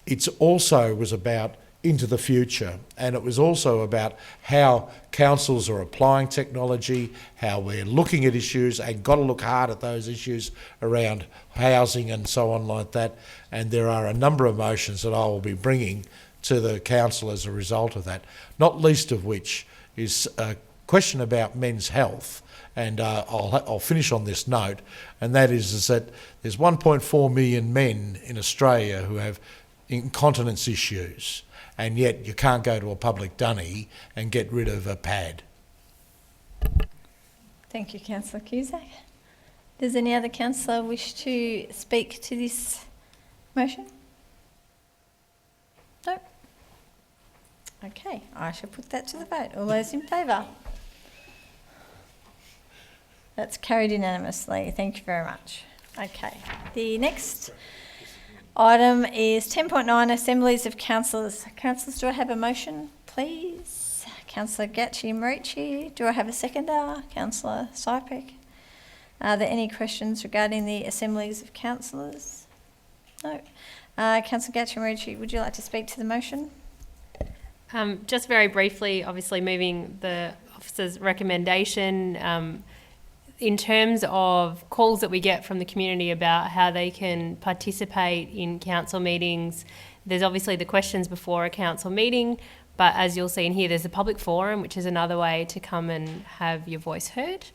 [SPEAKER 1] it also was about into the future, and it was also about how councils are applying technology, how we're looking at issues and got to look hard at those issues around housing and so on like that. And there are a number of motions that I will be bringing to the council as a result of that, not least of which is a question about men's health. And I'll finish on this note, and that is that there's 1.4 million men in Australia who have incontinence issues, and yet you can't go to a public dunny and get rid of a pad.
[SPEAKER 4] Thank you, Councillor Cusack. Does any other councillor wish to speak to this motion? No? Okay, I shall put that to the vote. All those in favour? That's carried unanimously. Thank you very much. Okay, the next item is 10.9, Assemblies of Councillors. Councillors, do I have a motion, please? Councillor Gatchi-Morici. Do I have a seconder? Councillor Sypek. Are there any questions regarding the Assemblies of Councillors? No. Councillor Gatchi-Morici, would you like to speak to the motion?
[SPEAKER 19] Just very briefly, obviously moving the officer's recommendation, in terms of calls that we get from the community about how they can participate in council meetings, there's obviously the questions before a council meeting, but as you'll see in here, there's a public forum, which is another way to come and have your voice heard.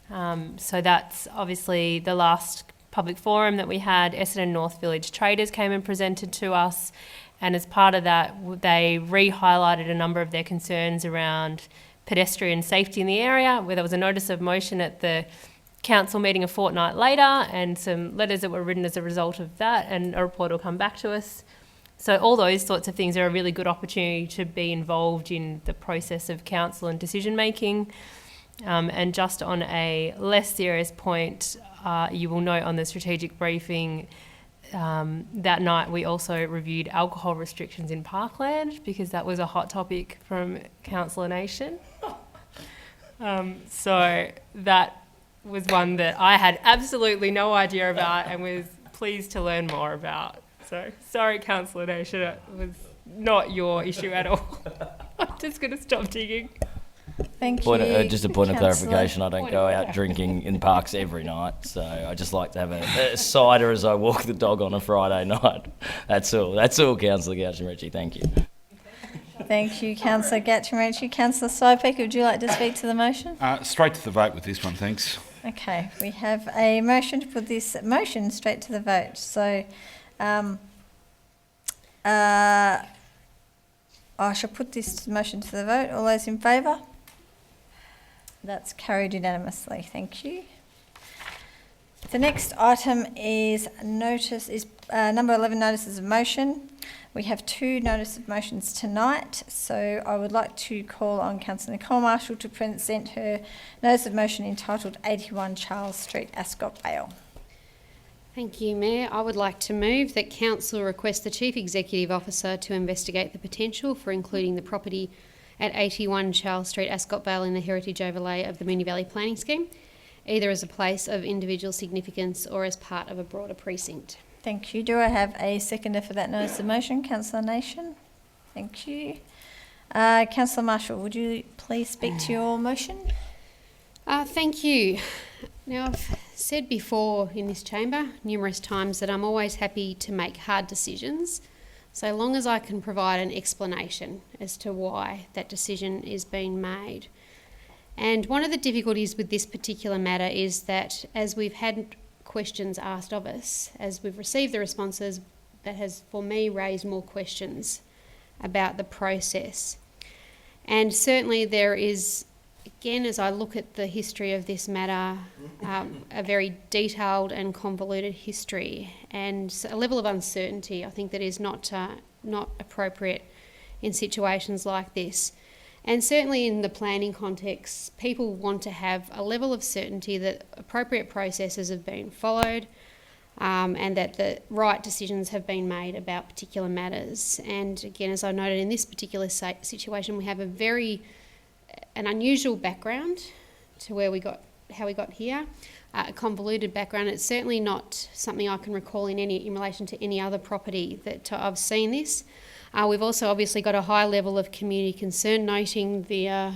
[SPEAKER 19] So that's obviously the last public forum that we had. Essendon North Village traders came and presented to us, and as part of that, they re-highlighted a number of their concerns around pedestrian safety in the area, where there was a notice of motion at the council meeting a fortnight later and some letters that were written as a result of that, and a report will come back to us. So all those sorts of things are a really good opportunity to be involved in the process of council and decision making. And just on a less serious point, you will note on the strategic briefing that night we also reviewed alcohol restrictions in Parkland, because that was a hot topic from Councillor Nation. So that was one that I had absolutely no idea about and was pleased to learn more about. So sorry, Councillor Nation, it was not your issue at all. I'm just going to stop digging.
[SPEAKER 4] Thank you.
[SPEAKER 2] Just a point of
[SPEAKER 4] Councillor.
[SPEAKER 2] clarification, I don't go out drinking in parks every night, so I just like to have a cider as I walk the dog on a Friday night. That's all, Councillor Gatchi-Morici, thank you.
[SPEAKER 4] Thank you, Councillor Gatchi-Morici. Councillor Sypek, would you like to speak to the motion?
[SPEAKER 3] Straight to the vote with this one, thanks.
[SPEAKER 4] Okay, we have a motion to put this motion straight to the vote. So I shall put this motion to the vote. All those in favour? That's carried unanimously. Thank you. The next item is number 11, notices of motion. We have 2 notice of motions tonight, so I would like to call on Councillor Nicole Marshall to present her notice of motion entitled 81 Charles Street, Ascot Vale.
[SPEAKER 11] Thank you, Mayor. I would like to move that Council request the Chief Executive Officer to investigate the potential for including the property at 81 Charles Street, Ascot Vale in the heritage overlay of the Moonee Valley Planning Scheme, either as a place of individual significance or as part of a broader precinct.
[SPEAKER 4] Thank you. Do I have a seconder for that notice of motion? Councillor Nation. Thank you. Councillor Marshall, would you please speak to your motion?
[SPEAKER 11] Thank you. Now, I've said before in this chamber numerous times that I'm always happy to make hard decisions, so long as I can provide an explanation as to why that decision is being made. And one of the difficulties with this particular matter is that as we've had questions asked of us, as we've received the responses, that has for me raised more questions about the process. And certainly there is, again, as I look at the history of this matter, a very detailed and convoluted history and a level of uncertainty I think that is not appropriate in situations like this. And certainly in the planning context, people want to have a level of certainty that appropriate processes have been followed, and that the right decisions have been made about particular matters. And again, as I noted, in this particular situation, we have an unusual background to how we got here, a convoluted background. It's certainly not something I can recall in relation to any other property that I've seen this. We've also obviously got a high level of community concern, noting the over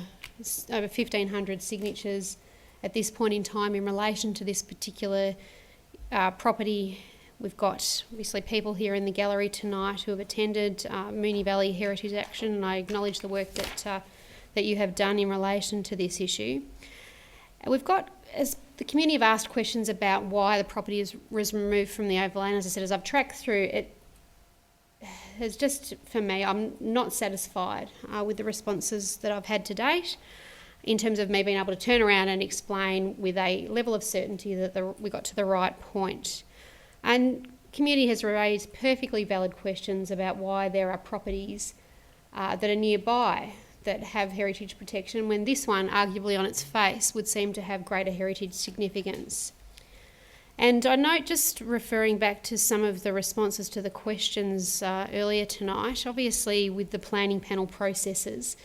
[SPEAKER 11] 1,500 signatures at this point in time in relation to this particular property. We've got obviously people here in the gallery tonight who have attended Moonee Valley Heritage Action, and I acknowledge the work that you have done in relation to this issue. We've got, as the community have asked questions about why the property was removed from the overlay, and as I said, as I've tracked through it, has just, for me, I'm not satisfied with the responses that I've had to date in terms of me being able to turn around and explain with a level of certainty that we got to the right point. And community has raised perfectly valid questions about why there are properties that are nearby that have heritage protection, when this one, arguably on its face, would seem to have greater heritage significance. And I note, just referring back to some of the responses to the questions earlier tonight, obviously with the planning panel processes,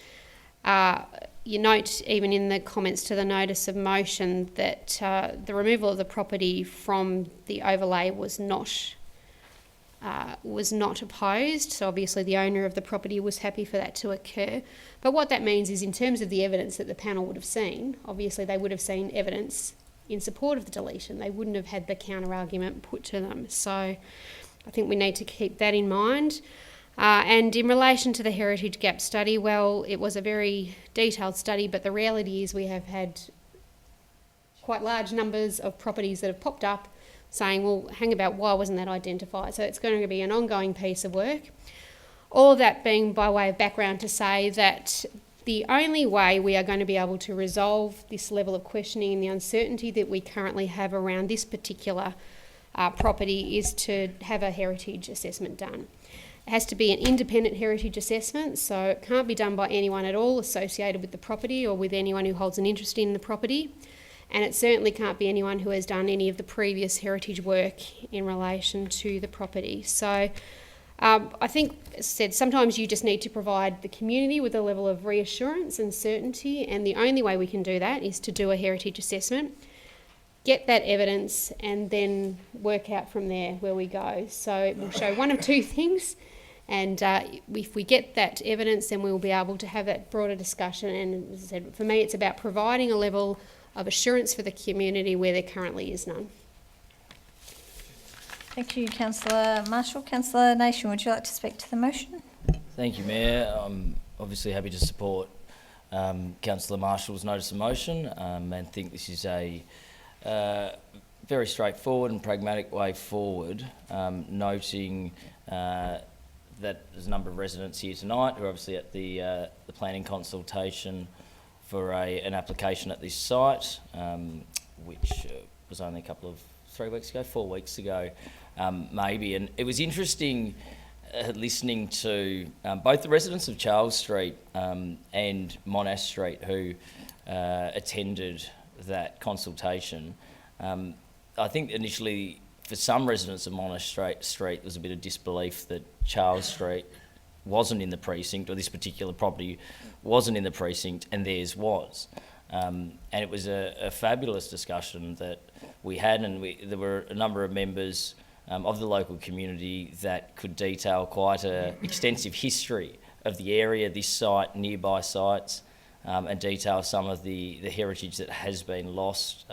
[SPEAKER 11] you note even in the comments to the notice of motion that the removal of the property from the overlay was not opposed. So obviously the owner of the property was happy for that to occur. But what that means is, in terms of the evidence that the panel would have seen, obviously they would have seen evidence in support of the deletion. They wouldn't have had the counter-argument put to them. So I think we need to keep that in mind. And in relation to the Heritage Gap study, well, it was a very detailed study, but the reality is we have had quite large numbers of properties that have popped up saying, well, hang about, why wasn't that identified? So it's going to be an ongoing piece of work. All of that being by way of background to say that the only way we are going to be able to resolve this level of questioning and the uncertainty that we currently have around this particular property is to have a heritage assessment done. It has to be an independent heritage assessment, so it can't be done by anyone at all associated with the property or with anyone who holds an interest in the property, and it certainly can't be anyone who has done any of the previous heritage work in relation to the property. So I think, as I said, sometimes you just need to provide the community with a level of reassurance and certainty, and the only way we can do that is to do a heritage assessment, get that evidence, and then work out from there where we go. So it will show one of two things, and if we get that evidence, then we will be able to have that broader discussion. And as I said, for me, it's about providing a level of assurance for the community where there currently is none.
[SPEAKER 4] Thank you, Councillor Marshall. Councillor Nation, would you like to speak to the motion?
[SPEAKER 2] Thank you, Mayor. I'm obviously happy to support Councillor Marshall's notice of motion and think this is a very straightforward and pragmatic way forward, noting that there's a number of residents here tonight who are obviously at the planning consultation for an application at this site, which was only 4 weeks ago, maybe. And it was interesting listening to both the residents of Charles Street and Monash Street who attended that consultation. I think initially for some residents of Monash Street there was a bit of disbelief that Charles Street wasn't in the precinct, or this particular property wasn't in the precinct, and theirs was. And it was a fabulous discussion that we had, and there were a number of members of the local community that could detail quite an extensive history of the area, this site, nearby sites, and detail some of the heritage that has been lost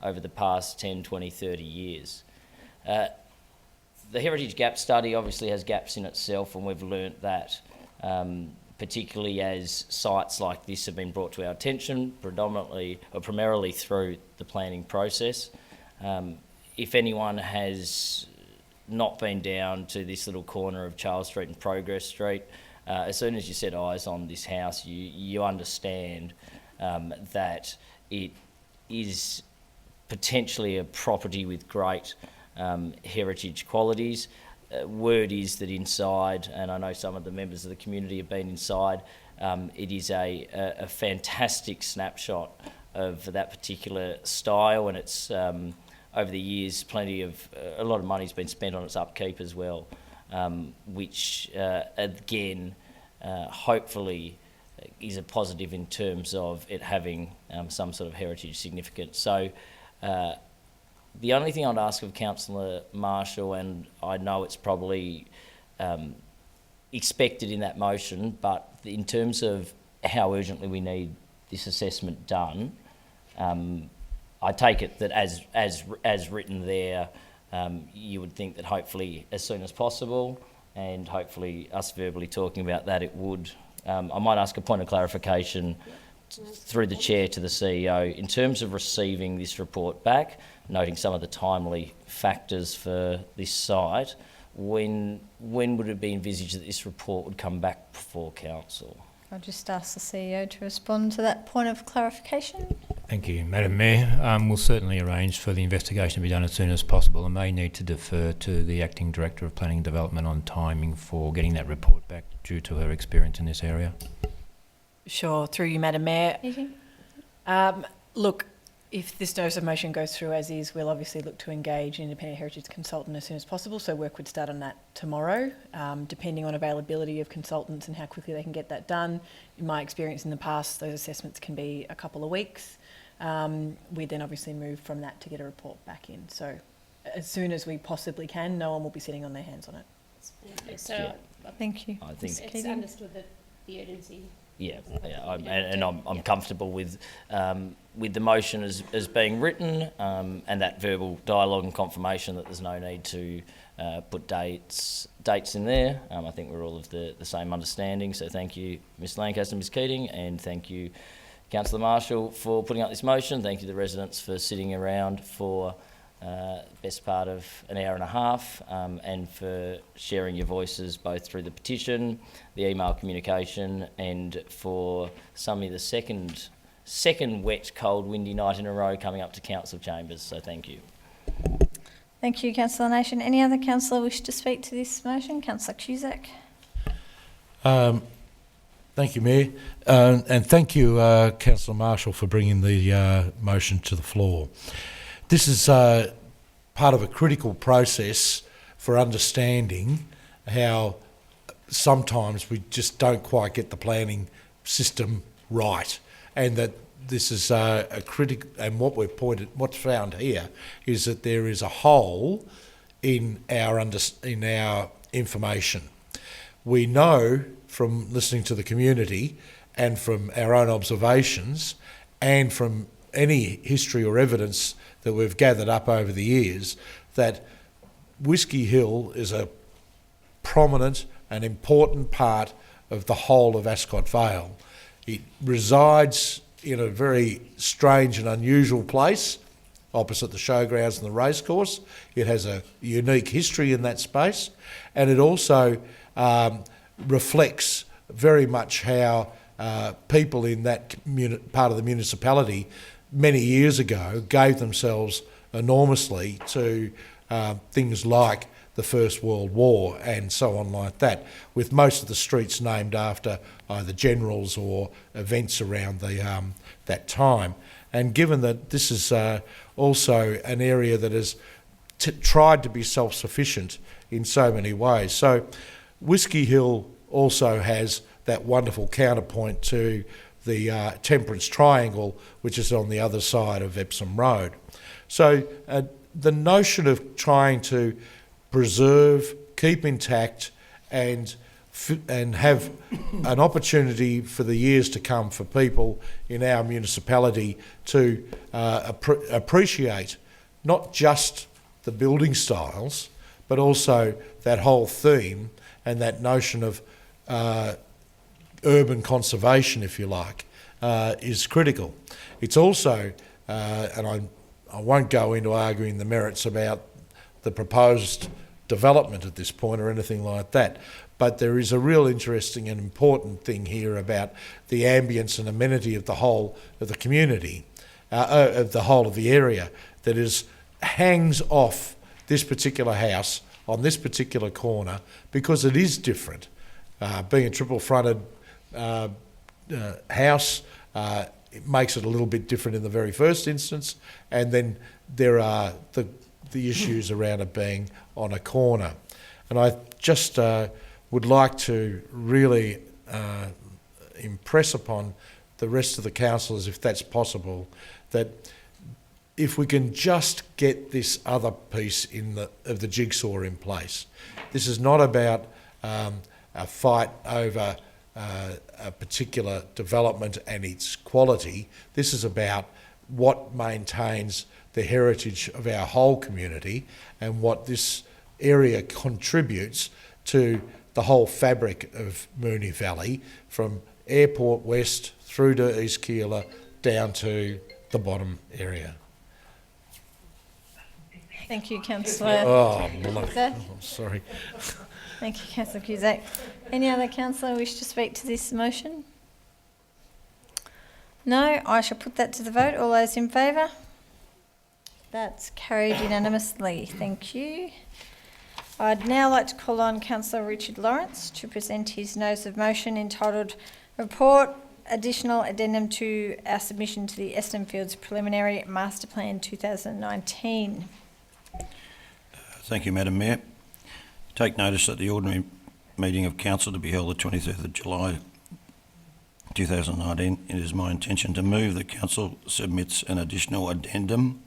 [SPEAKER 2] over the past 10, 20, 30 years. The Heritage Gap study obviously has gaps in itself, and we've learnt that, particularly as sites like this have been brought to our attention, primarily through the planning process. If anyone has not been down to this little corner of Charles Street and Progress Street, as soon as you set eyes on this house, you understand that it is potentially a property with great heritage qualities. word is that inside, and I know some of the members of the community have been inside, it is a fantastic snapshot of that particular style, and it's over the years a lot of money's been spent on its upkeep as well, which again hopefully is a positive in terms of it having some sort of heritage significance. So the only thing I'd ask of Councillor Marshall, and I know it's probably expected in that motion, but in terms of how urgently we need this assessment done, I take it that as written there, you would think that hopefully as soon as possible, and hopefully us verbally talking about that, it would. I might ask a point of clarification through the chair to the CEO in terms of receiving this report back, noting some of the timely factors for this site. When would it be envisaged that this report would come back before council?
[SPEAKER 4] I'll just ask the CEO to respond to that point of clarification.
[SPEAKER 8] Thank you, Madam Mayor. We'll certainly arrange for the investigation to be done as soon as possible. I may need to defer to the Acting Director of Planning and Development on timing for getting that report back due to her experience in this area.
[SPEAKER 17] Sure, through you, Madam Mayor. Look, if this notice of motion goes through as is, we'll obviously look to engage an independent heritage consultant as soon as possible, so work would start on that tomorrow, depending on availability of consultants and how quickly they can get that done. In my experience in the past, those assessments can be a couple of weeks. We then obviously move from that to get a report back in. So as soon as we possibly can, no one will be sitting on their hands on it.
[SPEAKER 11] So
[SPEAKER 4] thank you.
[SPEAKER 2] I think
[SPEAKER 11] it's understood that the urgency.
[SPEAKER 2] Yeah, I'm comfortable with the motion as being written, and that verbal dialogue and confirmation that there's no need to put dates in there. I think we're all of the same understanding. So thank you, Ms Lancaster, Ms Keating, and thank you, Councillor Marshall, for putting up this motion. Thank you to the residents for sitting around for best part of an hour and a half, and for sharing your voices both through the petition, the email communication, and for some of the second wet, cold, windy night in a row coming up to council chambers. So thank you.
[SPEAKER 4] Thank you, Councillor Nation. Any other councillor wish to speak to this motion? Councillor Cusack.
[SPEAKER 1] Thank you, Mayor, and thank you, Councillor Marshall, for bringing the motion to the floor. This is part of a critical process for understanding how sometimes we just don't quite get the planning system right, and that this is a critical. And what's found here is that there is a hole in our information. We know from listening to the community and from our own observations and from any history or evidence that we've gathered up over the years that Whiskey Hill is a prominent and important part of the whole of Ascot Vale. It resides in a very strange and unusual place opposite the showgrounds and the racecourse. It has a unique history in that space, and it also reflects very much how people in that part of the municipality many years ago gave themselves enormously to things like the First World War and so on like that, with most of the streets named after either generals or events around that time. And given that this is also an area that has tried to be self-sufficient in so many ways. So Whiskey Hill also has that wonderful counterpoint to the Temperance Triangle, which is on the other side of Epsom Road. So the notion of trying to preserve, keep intact, and have an opportunity for the years to come for people in our municipality to appreciate not just the building styles, but also that whole theme and that notion of urban conservation, if you like, is critical. It's also, and I won't go into arguing the merits about the proposed development at this point or anything like that, but there is a real interesting and important thing here about the ambience and amenity of the whole of the community, of the whole of the area, that hangs off this particular house on this particular corner because it is different. Being a triple-fronted house, it makes it a little bit different in the very first instance, and then there are the issues around it being on a corner. And I just would like to really impress upon the rest of the councillors, if that's possible, that if we can just get this other piece of the jigsaw in place. This is not about a fight over a particular development and its quality. This is about what maintains the heritage of our whole community and what this area contributes to the whole fabric of Moonee Valley, from Airport West through to East Keilor down to the bottom area.
[SPEAKER 4] Thank you, Councillor.
[SPEAKER 1] I'm sorry.
[SPEAKER 4] Thank you, Councillor Cusack. Any other councillor wish to speak to this motion? No, I shall put that to the vote. All those in favour? That's carried unanimously. Thank you. I'd now like to call on Councillor Richard Lawrence to present his notice of motion entitled Report Additional Addendum to our submission to the Eston Fields Preliminary Master Plan 2019.
[SPEAKER 18] Thank you, Madam Mayor. Take notice that the ordinary meeting of Council to be held the 23rd of July 2019, it is my intention to move that Council submits an additional addendum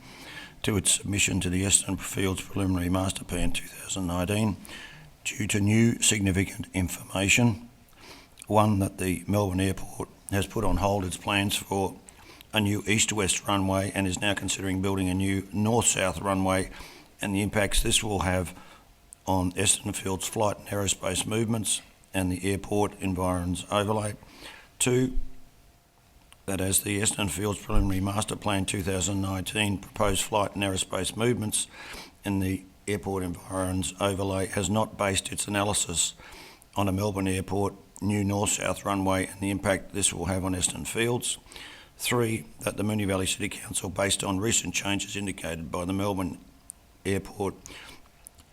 [SPEAKER 18] to its submission to the Eston Fields Preliminary Master Plan 2019 due to new significant information. One, that the Melbourne Airport has put on hold its plans for a new east-west runway and is now considering building a new north-south runway, and the impacts this will have on Eston Fields flight and aerospace movements and the airport environs overlay. 2, that as the Eston Fields Preliminary Master Plan 2019 proposed flight and aerospace movements in the airport environs overlay has not based its analysis on a Melbourne Airport new north-south runway and the impact this will have on Eston Fields. 3, that the Moonee Valley City Council, based on recent changes indicated by the Melbourne Airport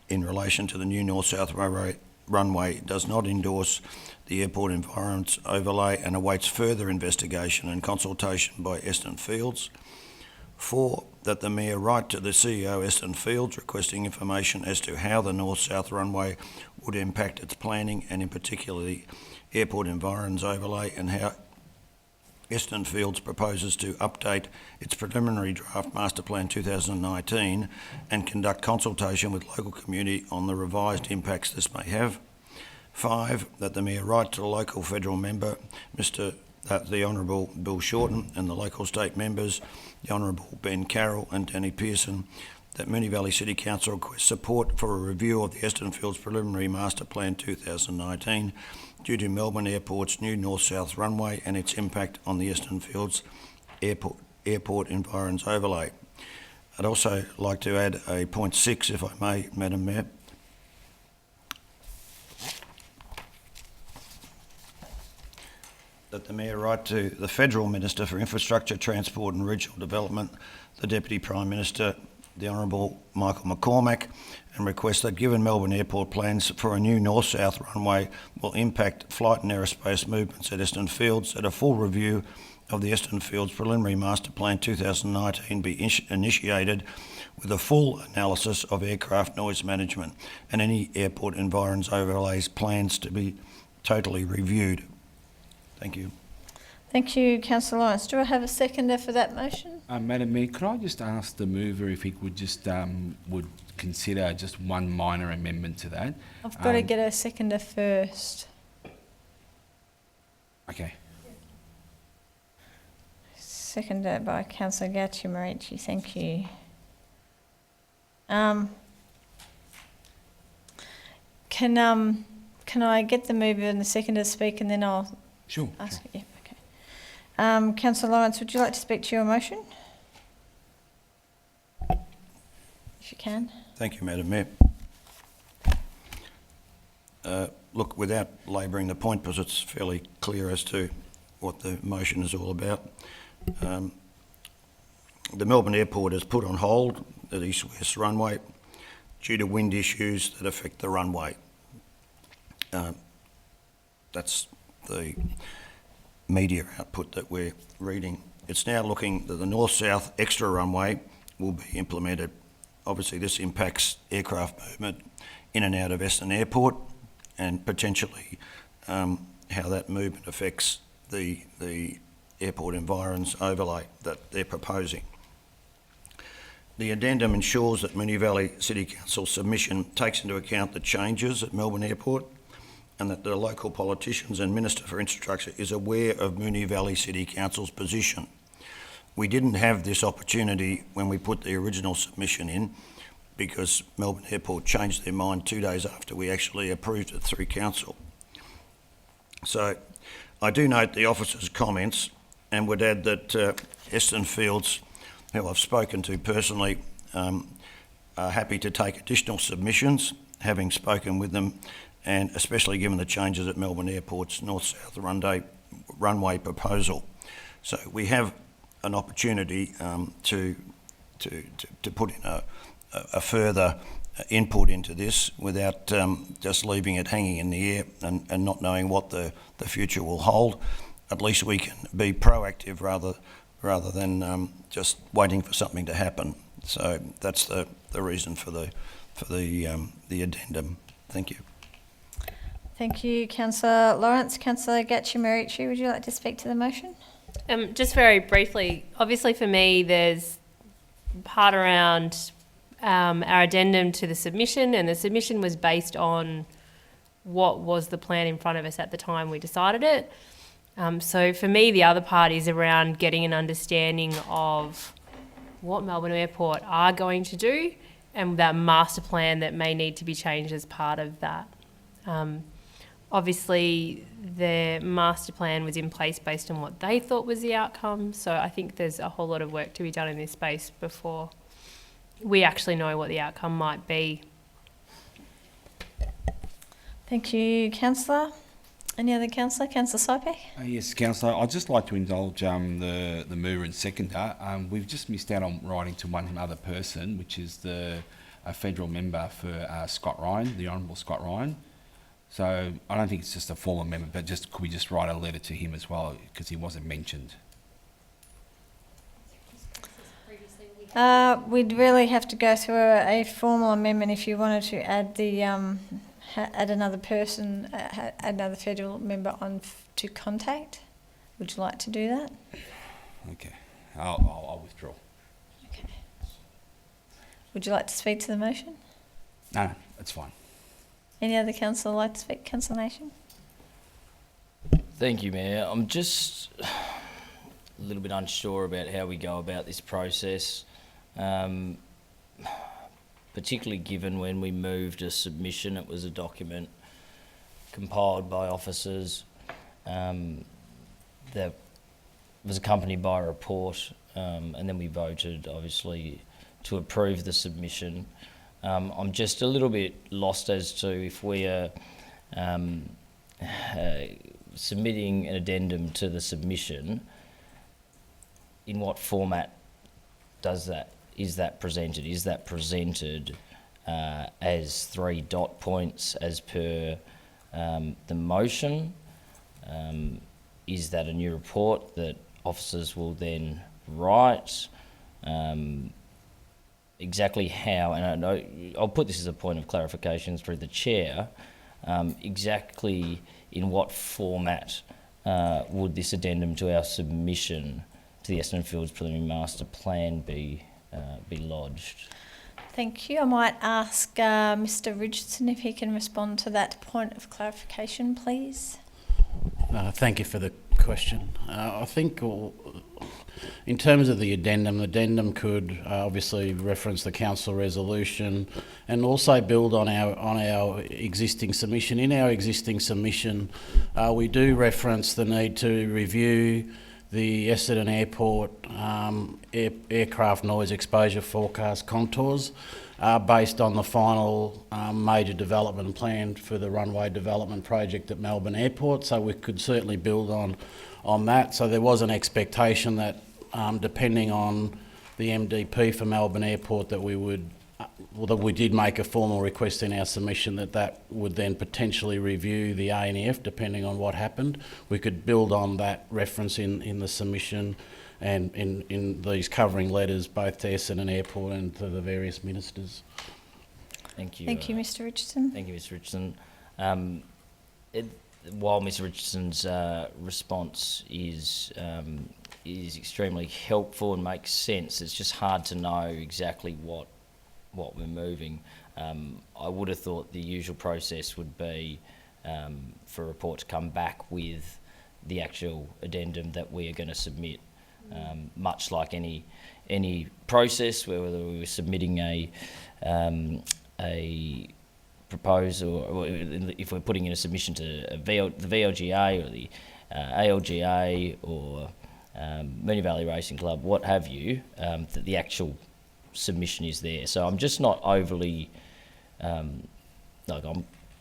[SPEAKER 18] in relation to the new north-south runway, does not endorse the airport environments overlay and awaits further investigation and consultation by Eston Fields. 4, that the Mayor write to the CEO Eston Fields requesting information as to how the north-south runway would impact its planning and in particular the airport environs overlay, and how Eston Fields proposes to update its preliminary draft Master Plan 2019 and conduct consultation with local community on the revised impacts this may have. 5, that the Mayor write to the local federal member, the Honourable Bill Shorten, and the local state members, the Honourable Ben Carroll and Danny Pearson, that Moonee Valley City Council requests support for a review of the Eston Fields Preliminary Master Plan 2019 due to Melbourne Airport's new north-south runway and its impact on the Eston Fields airport environs overlay. I'd also like to add a point 6, if I may, Madam Mayor. That the Mayor write to the Federal Minister for Infrastructure, Transport and Regional Development, the Deputy Prime Minister, the Honourable Michael McCormack, and request that given Melbourne Airport plans for a new north-south runway will impact flight and aerospace movements at Eston Fields, that a full review of the Eston Fields Preliminary Master Plan 2019 be initiated with a full analysis of aircraft noise management and any airport environs overlays plans to be totally reviewed. Thank you.
[SPEAKER 4] Thank you, Councillor Lawrence. Do I have a seconder for that motion?
[SPEAKER 3] Madam Mayor, could I just ask the mover if he could just would consider just one minor amendment to that?
[SPEAKER 4] I've got to get a seconder first.
[SPEAKER 3] Okay.
[SPEAKER 4] Seconded by Councillor Gauthier-Marici. Thank you. Can I get the mover and the seconder to speak, and then I'll ask it? Yeah, okay. Councillor Lawrence, would you like to speak to your motion? If you can.
[SPEAKER 18] Thank you, Madam Mayor. Look, without labouring the point, because it's fairly clear as to what the motion is all about, the Melbourne Airport has put on hold the east-west runway due to wind issues that affect the runway. That's the media output that we're reading. It's now looking that the north-south extra runway will be implemented. Obviously, this impacts aircraft movement in and out of Essendon Airport, and potentially how that movement affects the airport environs overlay that they're proposing. The addendum ensures that Moonee Valley City Council submission takes into account the changes at Melbourne Airport, and that the local politicians and Minister for Infrastructure is aware of Moonee Valley City Council's position. We didn't have this opportunity when we put the original submission in, because Melbourne Airport changed their mind 2 days after we actually approved it through Council. So I do note the officer's comments and would add that Essendon Fields, who I've spoken to personally, are happy to take additional submissions, having spoken with them, and especially given the changes at Melbourne Airport's north-south runway proposal. So we have an opportunity to put in a further input into this without just leaving it hanging in the air and not knowing what the future will hold. At least we can be proactive rather than just waiting for something to happen. So that's the reason for the addendum. Thank you.
[SPEAKER 4] Thank you, Councillor Lawrence. Councillor Gatchimerici, would you like to speak to the motion?
[SPEAKER 19] Just very briefly, obviously for me there's part around our addendum to the submission, and the submission was based on what was the plan in front of us at the time we decided it. So for me, the other part is around getting an understanding of what Melbourne Airport are going to do and that master plan that may need to be changed as part of that. Obviously, the master plan was in place based on what they thought was the outcome, so I think there's a whole lot of work to be done in this space before we actually know what the outcome might be.
[SPEAKER 4] Thank you, Councillor. Any other councillor? Councillor Saipe?
[SPEAKER 3] Yes, Councillor. I'd just like to indulge the mover and seconder. We've just missed out on writing to one other person, which is a federal member for Scott Ryan, the Honourable Scott Ryan. So I don't think it's just a former member, but could we just write a letter to him as well, because he wasn't mentioned?
[SPEAKER 4] We'd really have to go through a formal amendment if you wanted to add the add another person, add another federal member on to contact. Would you like to do that?
[SPEAKER 3] Okay, I'll withdraw.
[SPEAKER 4] Okay. Would you like to speak to the motion?
[SPEAKER 3] No, that's fine.
[SPEAKER 4] Any other councillor like to speak? Councillor Nation?
[SPEAKER 2] Thank you, Mayor. I'm just a little bit unsure about how we go about this process, particularly given when we moved a submission, it was a document compiled by officers that was accompanied by a report, and then we voted, obviously, to approve the submission. I'm just a little bit lost as to if we are submitting an addendum to the submission, in what format is that presented? Is that presented as 3 dot points as per the motion? Is that a new report that officers will then write? Exactly how, and I know, I'll put this as a point of clarification through the chair, exactly in what format would this addendum to our submission to the Essendon Fields Preliminary Master Plan be lodged?
[SPEAKER 4] Thank you. I might ask Mr. Richardson if he can respond to that point of clarification, please.
[SPEAKER 14] Thank you for the question. I think in terms of the addendum could obviously reference the council resolution and also build on our existing submission. In our existing submission, we do reference the need to review the Essendon Airport aircraft noise exposure forecast contours based on the final major development plan for the runway development project at Melbourne Airport. So we could certainly build on that. So there was an expectation that depending on the MDP for Melbourne Airport that we would well, that we did make a formal request in our submission that would then potentially review the ANEF depending on what happened. We could build on that reference in the submission and in these covering letters both to Essendon Airport and to the various ministers.
[SPEAKER 2] Thank you.
[SPEAKER 4] Thank you, Mr. Richardson.
[SPEAKER 2] Thank you, Mr. Richardson. While Mr. Richardson's response is extremely helpful and makes sense, it's just hard to know exactly what we're moving. I would have thought the usual process would be for a report to come back with the actual addendum that we are going to submit, much like any process, whether we were submitting a proposal, or if we're putting in a submission to the VLGA or the ALGA or Moonee Valley Racing Club, what have you, that the actual submission is there. So I'm just not overly, I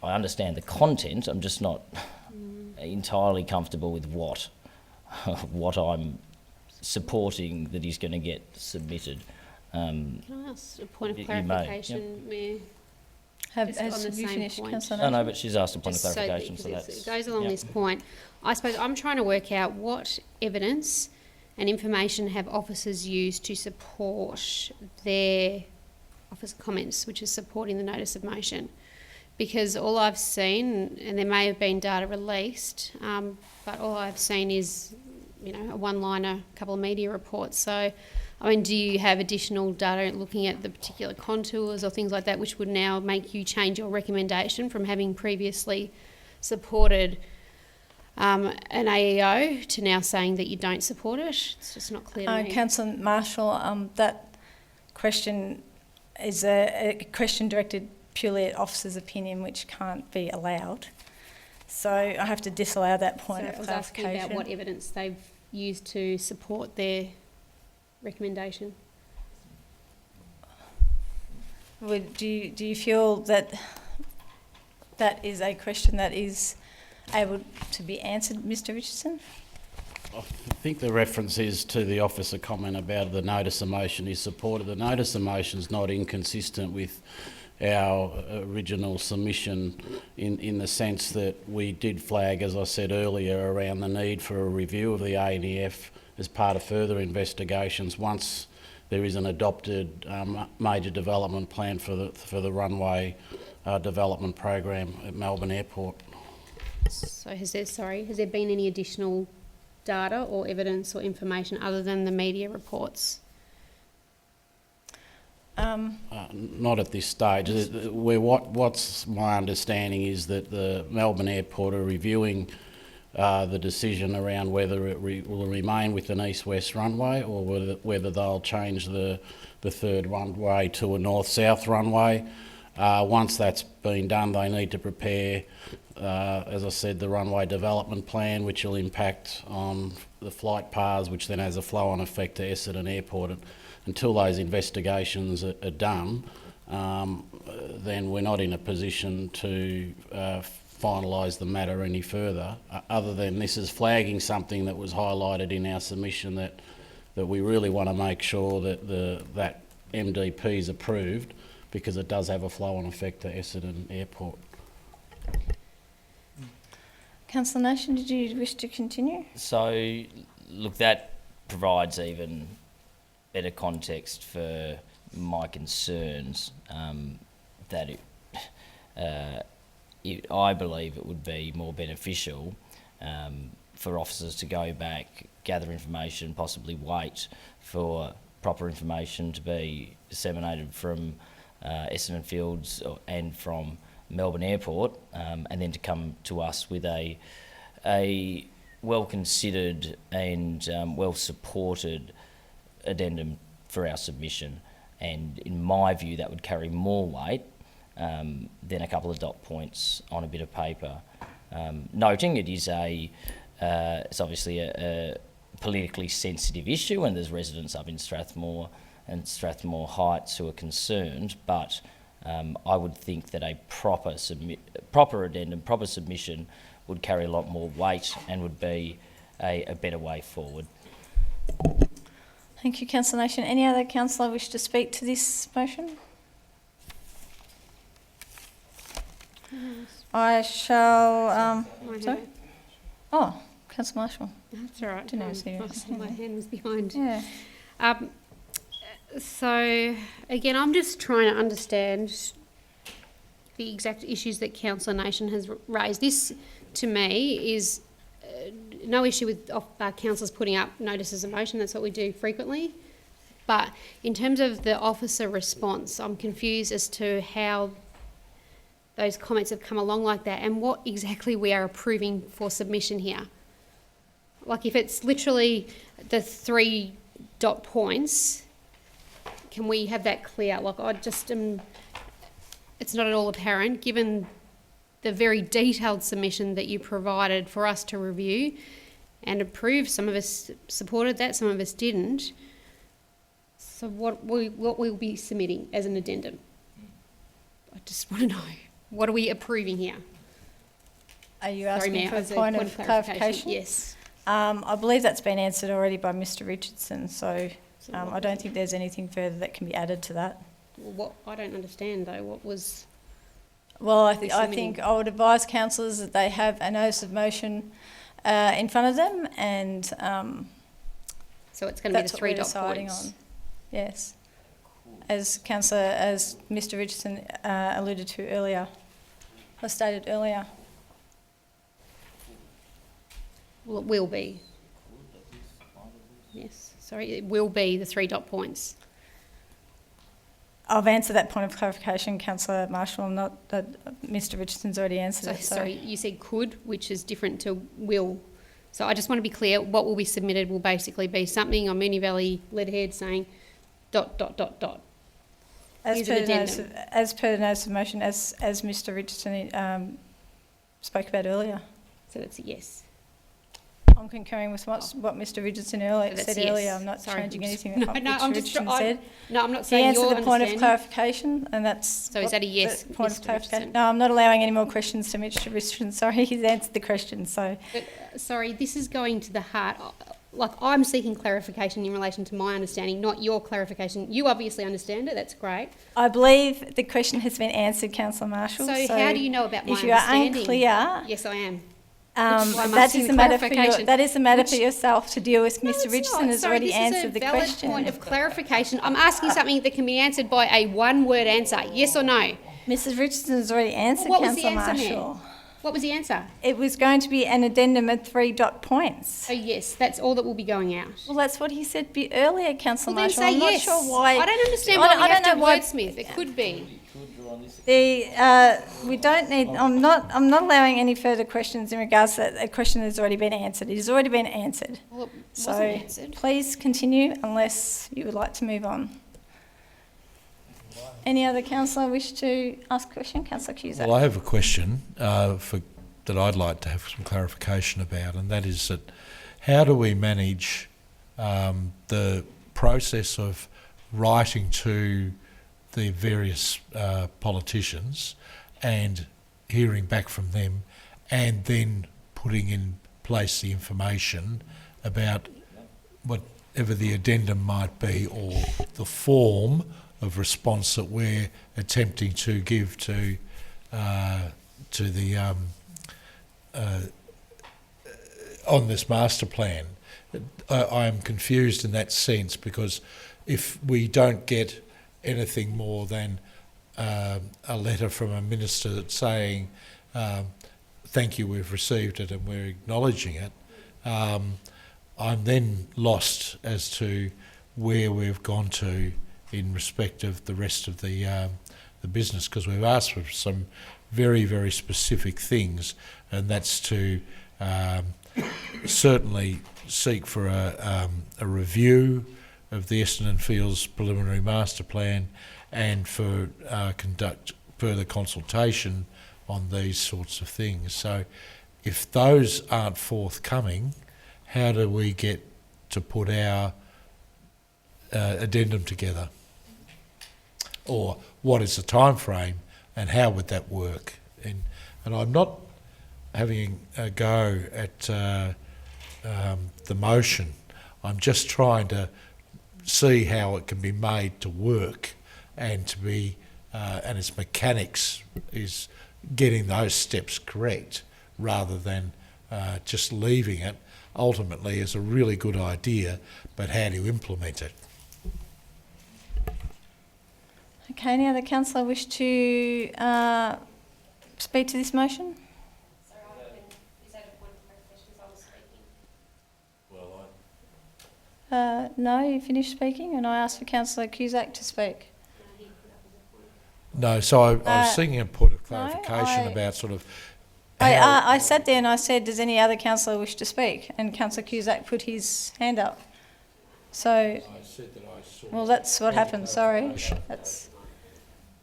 [SPEAKER 2] understand the content, I'm just not entirely comfortable with what I'm supporting that is going to get submitted.
[SPEAKER 11] Can I ask a point of
[SPEAKER 2] you
[SPEAKER 11] clarification, Mayor? Just on the same point.
[SPEAKER 2] No, but she's asked a point of
[SPEAKER 11] Just
[SPEAKER 2] clarification, so
[SPEAKER 11] because
[SPEAKER 2] that's...
[SPEAKER 11] it goes along this point. I suppose I'm trying to work out what evidence and information have officers used to support their officer comments, which is supporting the notice of motion. Because all I've seen, and there may have been data released, but all I've seen is, a one-liner, a couple of media reports. So, do you have additional data looking at the particular contours or things like that, which would now make you change your recommendation from having previously supported an AEO to now saying that you don't support it? It's just not clear to me.
[SPEAKER 4] Councillor Marshall, that question is a question directed purely at officers' opinion, which can't be allowed. So I have to disallow that point of
[SPEAKER 11] I was
[SPEAKER 4] clarification.
[SPEAKER 11] asking about what evidence they've used to support their recommendation.
[SPEAKER 4] Do you feel that that is a question that is able to be answered, Mr. Richardson?
[SPEAKER 14] I think the reference is to the officer comment about the notice of motion is supported. The notice of motion is not inconsistent with our original submission in the sense that we did flag, as I said earlier, around the need for a review of the ANEF as part of further investigations once there is an adopted major development plan for the runway development program at Melbourne Airport.
[SPEAKER 11] So has there been any additional data or evidence or information other than the media reports?
[SPEAKER 14] Not at this stage. What's my understanding is that the Melbourne Airport are reviewing the decision around whether it will remain with an east-west runway or whether they'll change the third runway to a north-south runway. Once that's been done, they need to prepare, as I said, the runway development plan, which will impact on the flight paths, which then has a flow-on effect to Essendon Airport. Until those investigations are done, then we're not in a position to finalise the matter any further, other than this is flagging something that was highlighted in our submission that we really want to make sure that that MDP is approved because it does have a flow-on effect to Essendon Airport.
[SPEAKER 4] Councillor Nation, did you wish to continue?
[SPEAKER 2] So, look, that provides even better context for my concerns that I believe it would be more beneficial for officers to go back, gather information, possibly wait for proper information to be disseminated from Essendon Fields and from Melbourne Airport, and then to come to us with a well-considered and well-supported addendum for our submission. And in my view, that would carry more weight than a couple of dot points on a bit of paper. Noting it is it's obviously a politically sensitive issue, and there's residents up in Strathmore and Strathmore Heights who are concerned, but I would think that a proper addendum, proper submission would carry a lot more weight and would be a better way forward.
[SPEAKER 4] Thank you, Councillor Nation. Any other councillor wish to speak to this motion? I shall. Sorry? Oh, Councillor Marshall.
[SPEAKER 11] That's all right.
[SPEAKER 4] Didn't know see you.
[SPEAKER 11] My hand was behind.
[SPEAKER 4] Yeah.
[SPEAKER 11] So, again, I'm just trying to understand the exact issues that Councillor Nation has raised. This, to me, is no issue with councillors putting up notices of motion. That's what we do frequently. But in terms of the officer response, I'm confused as to how those comments have come along like that and what exactly we are approving for submission here. Like, if it's literally the 3 dot points, can we have that clear? Like, I just it's not at all apparent, given the very detailed submission that you provided for us to review and approve. Some of us supported that, some of us didn't. So what we'll be submitting as an addendum? I just want to know, what are we approving here?
[SPEAKER 4] Are you
[SPEAKER 11] Sorry,
[SPEAKER 4] asking
[SPEAKER 11] Mayor,
[SPEAKER 4] for
[SPEAKER 11] as
[SPEAKER 4] a point of clarification?
[SPEAKER 11] Yes.
[SPEAKER 4] I believe that's been answered already by Mr Richardson, so I don't think there's anything further that can be added to that.
[SPEAKER 11] Well, what I don't understand though, what was...
[SPEAKER 4] Well, I think I would advise councillors that they have a notice of motion in front of them, and
[SPEAKER 11] so it's going to be the 3 dot points.
[SPEAKER 4] On. Yes, as Mr Richardson alluded to earlier, or stated earlier.
[SPEAKER 11] Well, it will be. Yes, sorry, it will be the 3 dot points.
[SPEAKER 4] I've answered that point of clarification, Councillor Marshall, not that Mr Richardson's already answered it.
[SPEAKER 11] Sorry, you said could, which is different to will. So I just want to be clear, what will be submitted will basically be something on Moonee Valley letterhead saying ...
[SPEAKER 4] As per the notice of motion, as Mr Richardson spoke about earlier.
[SPEAKER 11] So that's a yes.
[SPEAKER 4] I'm concurring with what Mr Richardson said earlier. I'm not changing anything that Mr Richardson said.
[SPEAKER 11] No, I'm not saying
[SPEAKER 4] he answered the point of clarification, and that's...
[SPEAKER 11] So is that a yes,
[SPEAKER 4] point of
[SPEAKER 11] Mr.
[SPEAKER 4] clarification?
[SPEAKER 11] Richardson?
[SPEAKER 4] No, I'm not allowing any more questions to Mr Richardson. Sorry, he's answered the question, so...
[SPEAKER 11] But, sorry, this is going to the heart. Like, I'm seeking clarification in relation to my understanding, not your clarification. You obviously understand it, that's great.
[SPEAKER 4] I believe the question has been answered, Councillor Marshall.
[SPEAKER 11] So how do you know about my
[SPEAKER 4] understanding? If you are unclear...
[SPEAKER 11] Yes, I am.
[SPEAKER 4] That is a matter for yourself to deal with. Mr Richardson has already answered the question.
[SPEAKER 11] This is a valid point of clarification. I'm asking something that can be answered by a one-word answer, yes or no.
[SPEAKER 4] Mrs Richardson has already answered,
[SPEAKER 11] What was the
[SPEAKER 4] Councillor
[SPEAKER 11] answer,
[SPEAKER 4] Marshall.
[SPEAKER 11] Mayor? What was the answer?
[SPEAKER 4] It was going to be an addendum at 3 dot points.
[SPEAKER 11] Oh yes, that's all that will be going out.
[SPEAKER 4] Well, that's what he said earlier, Councillor
[SPEAKER 11] Well, then
[SPEAKER 4] Marshall.
[SPEAKER 11] say
[SPEAKER 4] I'm not
[SPEAKER 11] yes.
[SPEAKER 4] sure why.
[SPEAKER 11] I don't understand why we have to wordsmith. It could be.
[SPEAKER 4] We don't need. I'm not allowing any further questions in regards to that. A question that's already been answered. It has already been answered.
[SPEAKER 11] Well, it
[SPEAKER 4] so
[SPEAKER 11] wasn't answered.
[SPEAKER 4] Please continue unless you would like to move on. Any other councillor wish to ask a question? Councillor Cusack.
[SPEAKER 1] Well, I have a question that I'd like to have some clarification about, and that is that how do we manage the process of writing to the various politicians and hearing back from them, and then putting in place the information about whatever the addendum might be, or the form of response that we're attempting to give to the on this master plan. I am confused in that sense, because if we don't get anything more than a letter from a minister that's saying, thank you, we've received it and we're acknowledging it, I'm then lost as to where we've gone to in respect of the rest of the business, because we've asked for some very, very specific things, and that's to certainly seek for a review of the Essendon Fields preliminary master plan, and for conduct further consultation on these sorts of things. So if those aren't forthcoming, how do we get to put our addendum together? Or what is the time frame, and how would that work? And I'm not having a go at the motion. I'm just trying to see how it can be made to work and to be and its mechanics is getting those steps correct rather than just leaving it ultimately is a really good idea, but how do you implement it?
[SPEAKER 4] Okay, any other councillor wish to speak to this motion? No, you finished speaking, and I asked for Councillor Cusack to speak.
[SPEAKER 1] No, so I was seeking a point of clarification about sort of...
[SPEAKER 4] I sat there and I said, does any other councillor wish to speak? And Councillor Cusack put his hand up. So... I said that I saw... Well, that's what happened, sorry.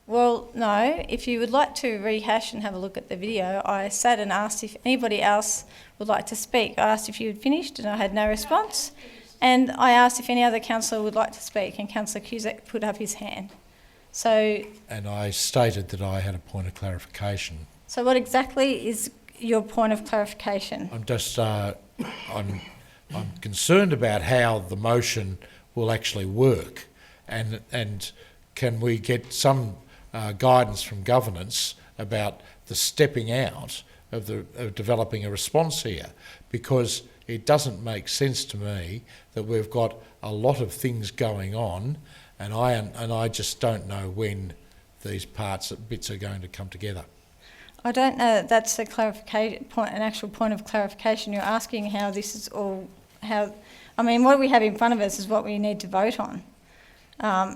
[SPEAKER 4] Well, no, if you would like to rehash and have a look at the video, I sat and asked if anybody else would like to speak. I asked if you had finished and I had no response. And I asked if any other councillor would like to speak, and Councillor Cusack put up his hand. So... And
[SPEAKER 1] I stated that I had a point of clarification.
[SPEAKER 4] So what exactly is your point of clarification?
[SPEAKER 1] I'm just... I'm concerned about how the motion will actually work, and can we get some guidance from governance about the stepping out of developing a response here, because it doesn't make sense to me that we've got a lot of things going on, and I just don't know when these bits are going to come together.
[SPEAKER 4] I don't know that that's a clarification point, an actual point of clarification. You're asking how this is all, I mean, what we have in front of us is what we need to vote on.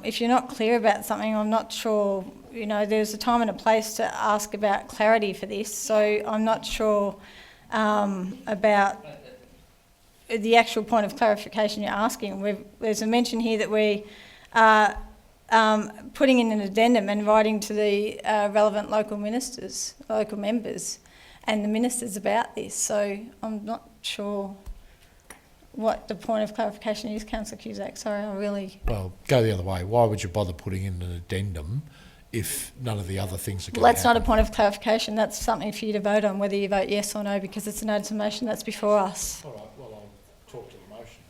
[SPEAKER 4] If you're not clear about something, I'm not sure, there's a time and a place to ask about clarity for this, so I'm not sure about the actual point of clarification you're asking. There's a mention here that we are putting in an addendum and writing to the relevant local members and the ministers about this, so I'm not sure what the point of clarification is, Councillor Cusack. Sorry, I really... Well, go the other way. Why would you bother putting in an addendum if none of the other things are going to happen? That's not a point of clarification. That's something for you to vote on, whether you vote yes or no, because it's a notice of motion that's before us. All right, well, I'll talk to the motion.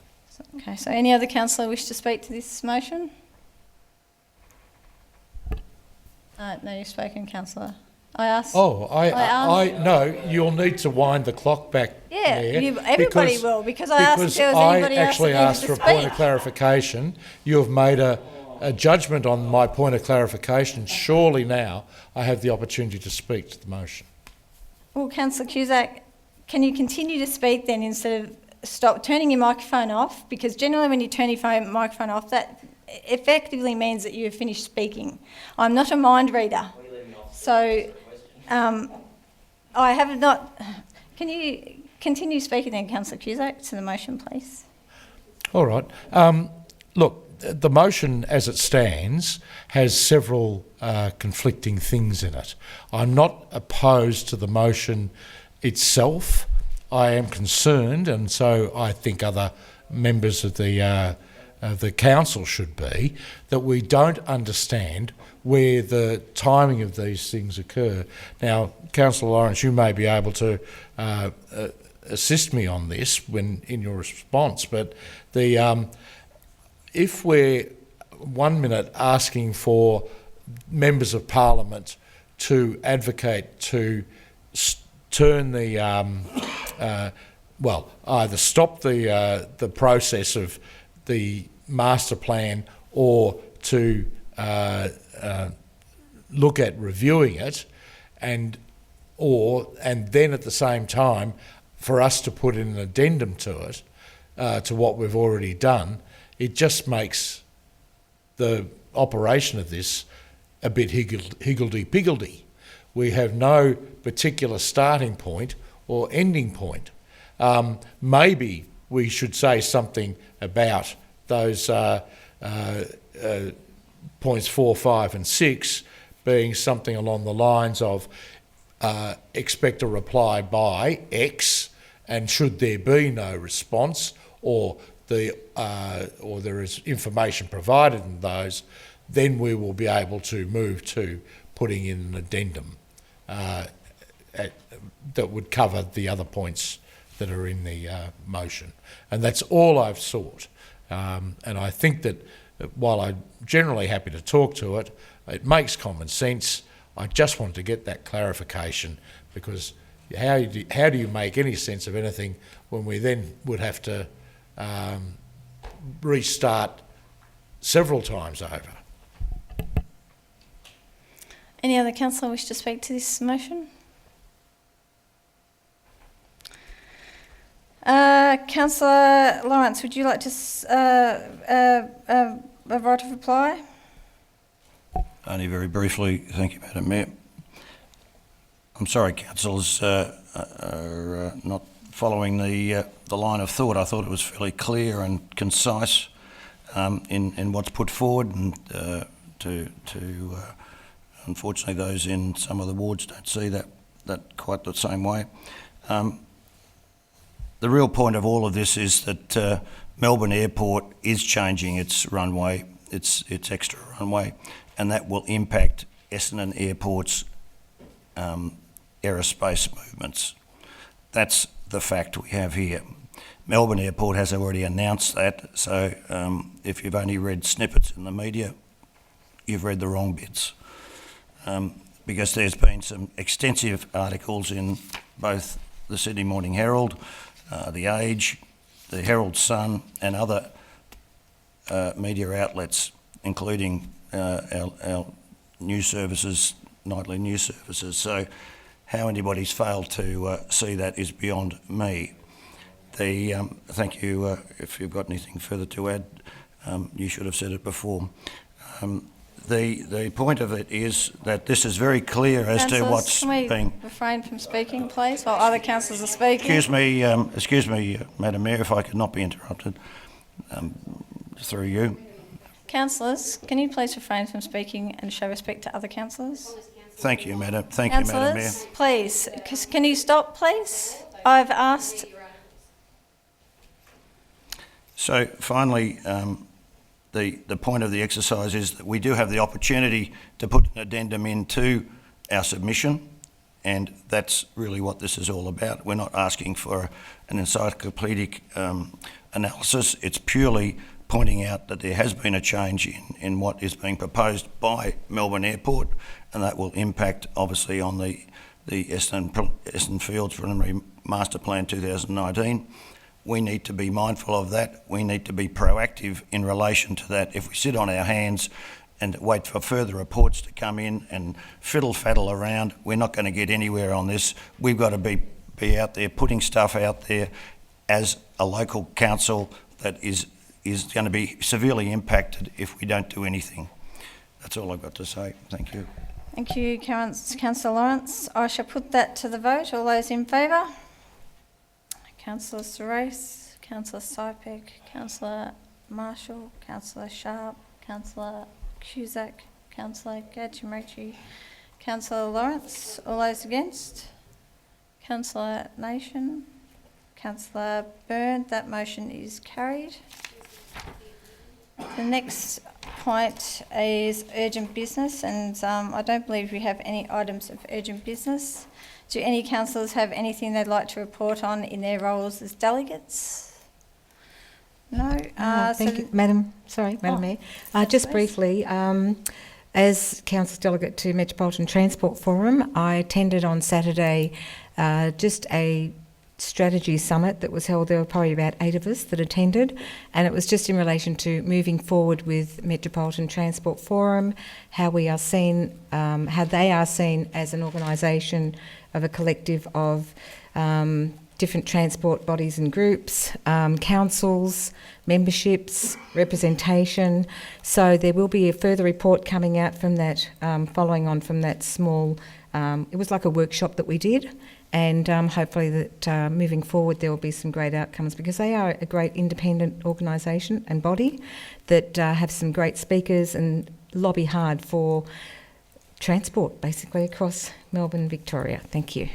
[SPEAKER 4] Okay, so any other councillor wish to speak to this motion? No, you've spoken, councillor. I asked... Oh, no, you'll need to wind the clock back. Yeah, everybody will, because I asked if there was anybody else that needed to speak. I actually asked for a point of clarification. You have made a judgment on my point of clarification. Surely now I have the opportunity to speak to the motion. Well, Councillor Cusack, can you continue to speak then instead of stop turning your microphone off? Because generally when you turn your microphone off, that effectively means that you have finished speaking. I'm not a mind reader. So I have not... Can you continue speaking then, Councillor Cusack, to the motion, please? All right. Look, the motion as it stands has several conflicting things in it. I'm not opposed to the motion itself. I am concerned, and so I think other members of the council should be, that we don't understand where the timing of these things occur. Now, Councillor Lawrence, you may be able to assist me on this in your response, but if we're 1 minute asking for members of Parliament to advocate to turn the either stop the process of the master plan or to look at reviewing it, and then at the same time for us to put in an addendum to it, to what we've already done, it just makes the operation of this a bit higgledy-piggledy. We have no particular starting point or ending point. Maybe we should say something about those points 4, 5 and 6 being something along the lines of expect a reply by X, and should there be no response or there is information provided in those, then we will be able to move to putting in an addendum that would cover the other points that are in the motion. And that's all I've sought. And I think that while I'm generally happy to talk to it, it makes common sense.
[SPEAKER 1] I just wanted to get that clarification, because how do you make any sense of anything when we then would have to restart several times over?
[SPEAKER 4] Any other councillor wish to speak to this motion? Councillor Lawrence, would you like to a right of reply?
[SPEAKER 18] Only very briefly, thank you, Madam Mayor. I'm sorry, councillors are not following the line of thought. I thought it was fairly clear and concise in what's put forward, and unfortunately those in some of the wards don't see that quite the same way. The real point of all of this is that Melbourne Airport is changing its runway, its extra runway, and that will impact Essendon Airport's aerospace movements. That's the fact we have here. Melbourne Airport has already announced that, so if you've only read snippets in the media, you've read the wrong bits. Because there's been some extensive articles in both the Sydney Morning Herald, The Age, the Herald Sun, and other media outlets, including our news services, nightly news services. So how anybody's failed to see that is beyond me. Thank you. If you've got anything further to add, you should have said it before. The point of it is that this is very clear as to what's being...
[SPEAKER 4] Can we refrain from speaking, please, while other councillors are speaking?
[SPEAKER 18] Excuse me, Madam Mayor, if I could not be interrupted through you.
[SPEAKER 4] Councillors, can you please refrain from speaking and show respect to other councillors?
[SPEAKER 18] Thank you, Madam. Thank you, Madam Mayor.
[SPEAKER 4] Please, can you stop, please? I've asked...
[SPEAKER 18] So finally, the point of the exercise is that we do have the opportunity to put an addendum into our submission, and that's really what this is all about. We're not asking for an encyclopedic analysis. It's purely pointing out that there has been a change in what is being proposed by Melbourne Airport, and that will impact obviously on the Essendon Fields Preliminary Master Plan 2019. We need to be mindful of that. We need to be proactive in relation to that. If we sit on our hands and wait for further reports to come in and fiddle-faddle around, we're not going to get anywhere on this. We've got to be out there putting stuff out there as a local council that is going to be severely impacted if we don't do anything. That's all I've got to say. Thank you.
[SPEAKER 4] Thank you, Councillor Lawrence. I shall put that to the vote. All those in favour? Councillor Sorais, Councillor Sypek, Councillor Marshall, Councillor Sharp, Councillor Cusack, Councillor Gadjimrichi, Councillor Lawrence. All those against? Councillor Nation, Councillor Byrne. That motion is carried. The next point is urgent business, and I don't believe we have any items of urgent business. Do any councillors have anything they'd like to report on in their roles as delegates? No?
[SPEAKER 20] Thank you, Madam Mayor. Just briefly, as Council Delegate to Metropolitan Transport Forum, I attended on Saturday just a strategy summit that was held. There were probably about 8 of us that attended, and it was just in relation to moving forward with Metropolitan Transport Forum, how we are seen, how they are seen as an organisation of a collective of different transport bodies and groups, councils, memberships, representation. So there will be a further report coming out from that, following on from that small, it was like a workshop that we did, and hopefully that moving forward there will be some great outcomes, because they are a great independent organisation and body that have some great speakers and lobby hard for transport basically across Melbourne, Victoria. Thank you.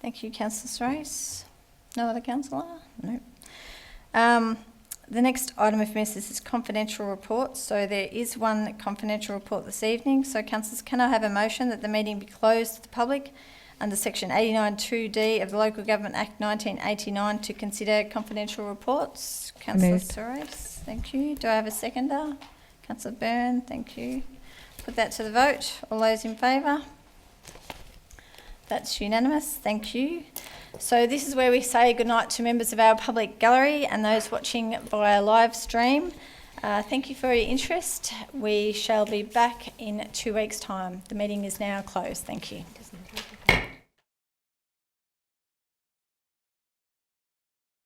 [SPEAKER 4] Thank you, Councillor Sorais. No other councillor? No. The next item of business is confidential reports. So there is one confidential report this evening. So councillors, can I have a motion that the meeting be closed to the public under section 89(2)(d) of the Local Government Act 1989 to consider confidential reports? Councillor Sorais, thank you. Do I have a seconder? Councillor Byrne, thank you. Put that to the vote. All those in favour? That's unanimous. Thank you. So this is where we say goodnight to members of our public gallery and those watching via live stream. Thank you for your interest. We shall be back in 2 weeks' time. The meeting is now closed. Thank you.